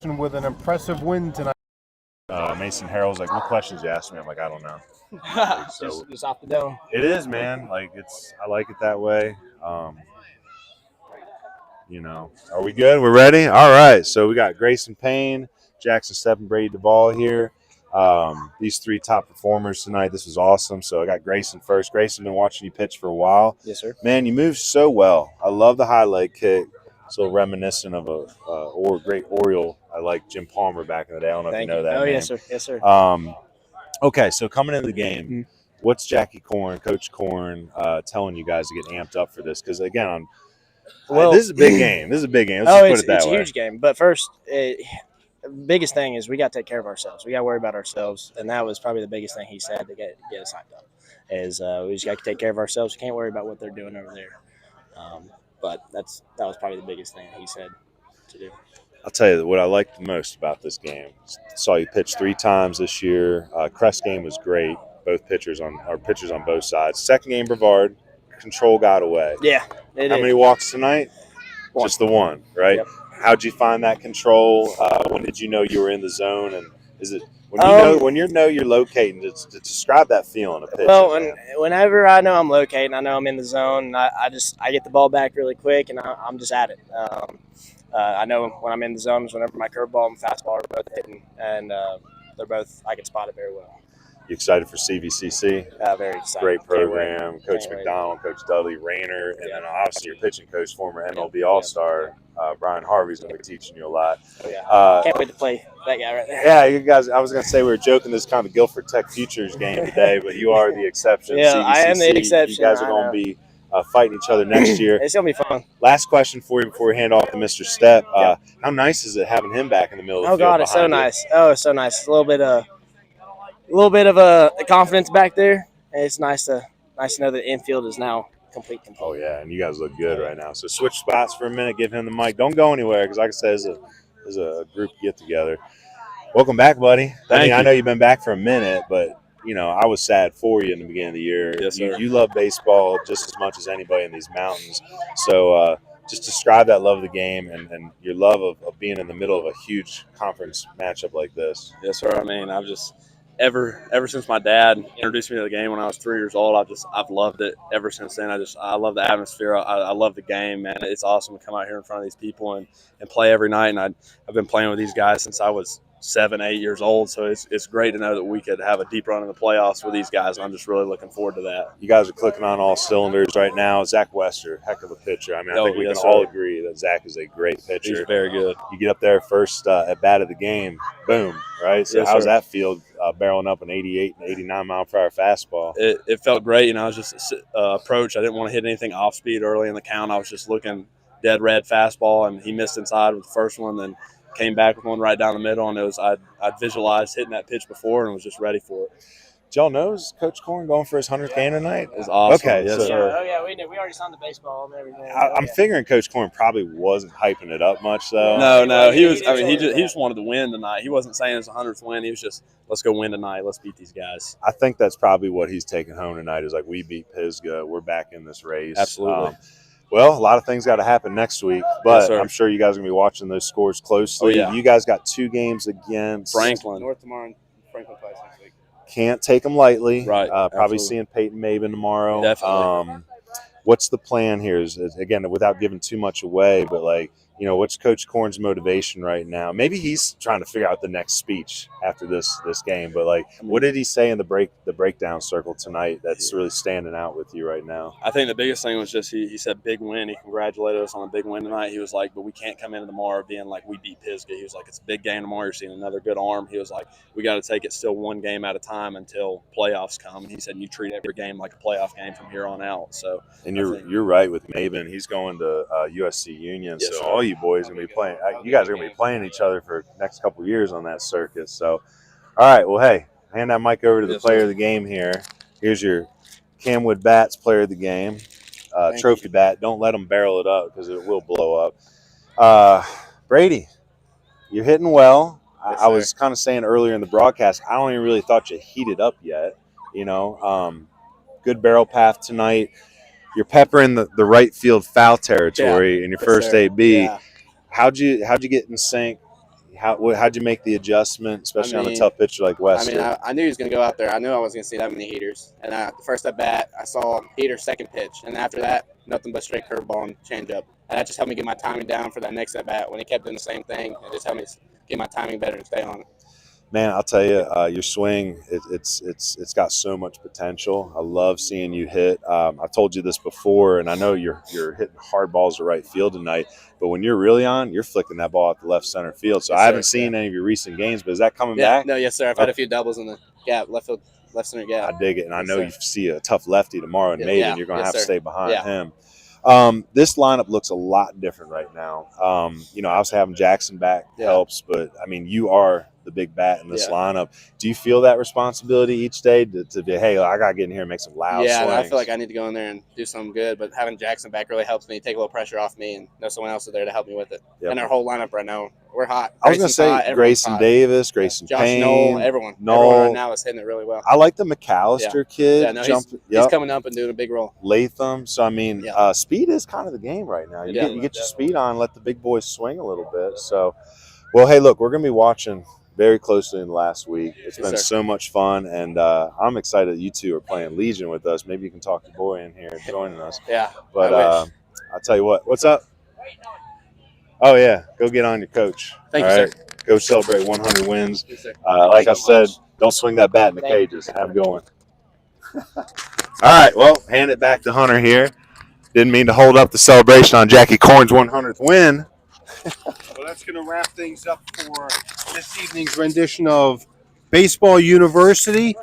S3: With an impressive win tonight.
S1: Mason Harrell's like, what questions you asked me? I'm like, I don't know. So
S6: just off the dome.
S1: it is, man. Like I like it that way. Are we good? We're ready? All right. So we got Grayson Payne, Jackson Stepp, and Brady Duvall here. These 3 top performers tonight. This was awesome. So I got Grayson first. Grayson, been watching you pitch for a while.
S6: Yes, sir.
S1: Man, you move so well. I love the high leg kick. So reminiscent of a great Oriole. I like Jim Palmer back in the day. I don't know if you know that.
S6: Oh,
S1: name.
S6: yes, sir. Yes, sir.
S1: Okay, so coming into the game, what's Jackie Korn, Coach Korn, telling you guys to get amped up for this? Because again, this is a big game. This is a big game. Let's just put it that
S6: it's
S1: way.
S6: a huge game. But first, biggest thing is we got to take care of ourselves. We got to worry about ourselves, and that was probably the biggest thing he said to get us hyped up. Is we just got to take care of ourselves. We can't worry about what they're doing over there. But that was probably the biggest thing he said to do.
S1: I'll tell you what I liked the most about this game. Saw you pitch 3 times this year. Crest game was great. Both pitchers on both sides. Second game, Brevard, control got away.
S6: Yeah.
S1: How many walks tonight?
S6: One.
S1: Just the one, right?
S6: Yep.
S1: How'd you find that control? When did you know you were in the zone? And is it when you know you're locating? To describe that feeling of pitching.
S6: Well, whenever I know I'm locating, I know I'm in the zone. I get the ball back really quick, and I'm just at it. I know when I'm in the zone is whenever my curveball and fastball are both hitting, and they're both, I can spot it very well.
S1: You excited for CVCC?
S6: Very excited.
S1: Great program. Coach McDonald, Coach Dudley, Rayner, and then obviously your pitching coach, former MLB All-Star, Brian Harvey's going to be teaching you a lot.
S6: Oh, yeah. Can't wait to play that guy right there.
S1: Yeah, you guys, I was going to say we were joking this kind of Guilford Tech Futures game today, but you are the exception.
S6: Yeah,
S1: CVCC,
S6: I am the exception.
S1: You guys are going to be fighting each other next year.
S6: It's going to be fun.
S1: Last question for you before we hand off to Mr. Stepp. How nice is it having him back in the middle of the field?
S6: Oh, God, it's so nice. Oh, it's so nice. It's a little bit of a confidence back there. And it's nice to know that the infield is now complete.
S1: Oh, yeah, and you guys look good right now. So switch spots for a minute. Give him the mic. Don't go anywhere because, like I said, there's a group get-together. Welcome back, buddy. I know you've been back for a minute, but – you know, I was sad for you in the beginning of the year.
S7: Yes, sir.
S1: You love baseball just as much as anybody in these mountains. So just describe that love of the game and your love of being in the middle of a huge conference matchup like this.
S7: Yes, sir. I mean, I've just ever since my dad introduced me to the game when I was 3 years old, I've loved it ever since then. I love the atmosphere. I love the game, man. It's awesome to come out here in front of these people and play every night. And I've been playing with these guys since I was 7, 8 years old, so it's great to know that we could have a deep run in the playoffs with these guys, and I'm just really looking forward to that.
S1: You guys are clicking on all cylinders right now. Zach Wester, heck of a pitcher. I mean, I think we can all agree that Zach is a great pitcher.
S7: He's very good.
S1: You get up there first at bat of the game, boom, right? So how's that feel, barreling up an 88 and 89 mile per hour fastball?
S7: It felt great. You know, I was just approach. I didn't want to hit anything off speed early in the count. I was just looking dead red fastball, and he missed inside with the first one, then came back with one right down the middle, and it was I'd visualized hitting that pitch before and was just ready for it.
S1: Did y'all know Coach Corn going for his 100th game tonight?
S7: It was awesome.
S1: Okay,
S7: yes, sir.
S6: Oh, yeah, we knew. We already signed the baseball and everything.
S1: I'm figuring Coach Corn probably wasn't hyping it up much, though.
S7: No, he was. I mean, he just wanted to win tonight. He wasn't saying it's a 100th win. He was just, let's go win tonight. Let's beat these guys.
S1: I think that's probably what he's taking home tonight is like, we beat Pisgah. We're back in this race.
S7: Absolutely.
S1: Well, a lot of things got to happen next week, but
S7: yes,
S1: I'm sure you guys are going to be watching those scores closely.
S7: Oh, yeah.
S1: You guys got 2 games against
S7: Franklin.
S5: North tomorrow and Franklin twice next week.
S1: Can't take them lightly.
S7: Right.
S1: Probably
S7: absolutely.
S1: seeing Peyton Maben tomorrow.
S7: Definitely.
S1: What's the plan here? Is again, without giving too much away, but like, you know, what's Coach Corn's motivation right now? Maybe he's trying to figure out the next speech after this game. But like, what did he say in the breakdown circle tonight that's really standing out with you right now?
S7: I think the biggest thing was just he said big win. He congratulated us on a big win tonight. He was like, but we can't come into tomorrow being like we beat Pisgah. He was like, it's a big game tomorrow. You're seeing another good arm. He was like, we got to take it still one game at a time until playoffs come. And he said, you treat every game like a playoff game from here on out. So,
S1: and you're right with Maben. He's going to USC Union.
S7: Yes,
S1: so
S7: sir.
S1: all you boys are going to be playing. You guys are going to be playing each other for the next couple of years on that circuit. So, all right. Well, hey, hand that mic over to the player of the game here. Here's your Camwood Bats player of the game, trophy bat. Don't let them barrel it up because it will blow up. Brady, you're hitting well.
S5: Yes,
S1: I was kind of saying earlier in the broadcast, I don't even really thought you heated up yet. You know, good barrel path tonight. You're peppering the right field foul territory in your first AB.
S5: Yeah.
S1: How'd you get in sync? How'd you make the adjustment, especially on a tough pitcher like Wester?
S5: I knew he was going to go out there. I knew I wasn't going to see that many heaters. And the first at bat, I saw heater second pitch. And after that, nothing but straight curveball and changeup. And that just helped me get my timing down for that next at bat. When he kept doing the same thing, it just helped me get my timing better and stay on it.
S1: Man, I'll tell you, your swing, it's got so much potential. I love seeing you hit. I've told you this before, and I know you're hitting hard balls to right field tonight, but when you're really on, you're flicking that ball out the left center field. So I haven't seen any of your recent games, but is that coming back?
S5: No, yes, sir. I've had a few doubles in the gap, left center gap.
S1: I dig it, and I know you see a tough lefty tomorrow, and maybe you're going to have to stay behind him. This lineup looks a lot different right now. Obviously having Jackson back helps, but I mean, you are the big bat in this lineup. Do you feel that responsibility each day to be, hey, I got to get in here and make some loud swings?
S5: I feel like I need to go in there and do something good, but having Jackson back really helps me take a little pressure off me and know someone else is there to help me with it. Yep. And our whole lineup right now, we're hot.
S1: I was going to say Grayson Davis, Grayson Payne.
S5: Josh Everyone right now is hitting it really well.
S1: I like the McAllister kid.
S5: Yeah, no, he's coming up and doing a big role.
S1: Latham. So, I mean, speed is kind of the game right now. You get your speed on, let the big boys swing a little bit. So, well, hey, look, we're going to be watching very closely in the last week. It's been so much fun, and I'm excited that you two are playing Legion with us. Maybe you can talk your boy in here and joining us. But I'll tell you what. What's up? Oh, yeah. Go get on your coach.
S5: Thank you, sir.
S1: Go celebrate 100 wins. Like I said, don't swing that bat in the cages. Have going. All right. Well, hand it back to Hunter here. Didn't mean to hold up the celebration on Jackie Corn's 100th win.
S3: Well, that's going to wrap things up for this evening's rendition of Baseball University's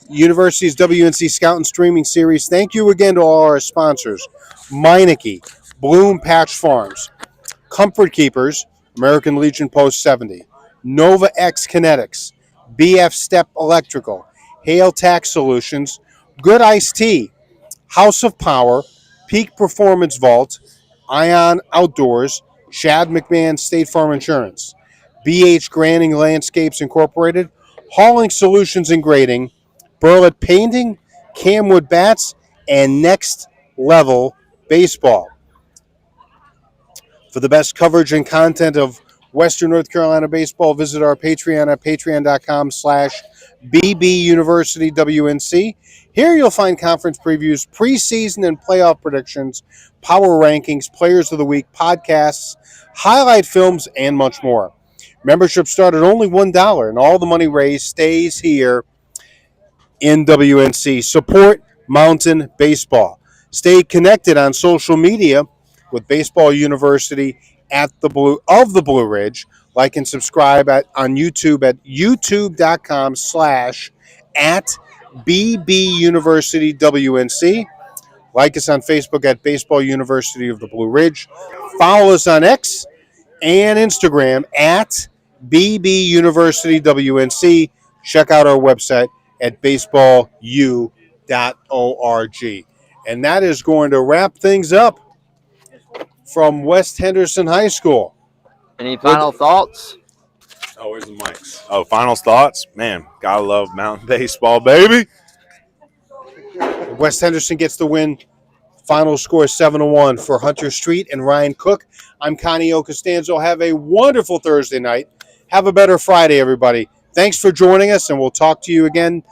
S3: WNC Scout Streaming Series. Thank you again to all our sponsors: Meineke, Bloom Patch Farms, Comfort Keepers, American Legion Post 70, Nova X Kinetics, BF Stepp Electrical, Hale Tax Solutions, Goodicedtea, House of Power, Peak Performance Vault, Ion Outdoors, Shad McMahon State Farm Insurance, Granning Landscapes Incorporated, Hauling Solutions and Grading, Burlett Painting, Camwood Bats, and Next Level Baseball. For the best coverage and content of Western North Carolina baseball, visit our Patreon at patreon.com/bbuniversitywNC. Here you'll find conference previews, preseason and playoff predictions, power rankings, players of the week, podcasts, highlight films, and much more. Membership start at only $1, and all the money raised stays here in WNC. Support Mountain Baseball. Stay connected on social media with Baseball University at the Blue Ridge. Like and subscribe on YouTube at youtube.com/@BBUniversityWNC. Like us on Facebook at Baseball University of the Blue Ridge. Follow us on X and Instagram at BBUniversityWNC. Check out our website at baseballu.org. And that is going to wrap things up from West Henderson High School.
S2: Any final thoughts?
S1: Oh, where's the mics? Oh, final thoughts? Man, gotta love mountain baseball, baby.
S3: West Henderson gets the win. Final score 7-1 for Hunter Street and Ryan Cook. I'm Connie Costanzo. Have a wonderful Thursday night. Have a better Friday, everybody. Thanks for joining us, and we'll talk to you again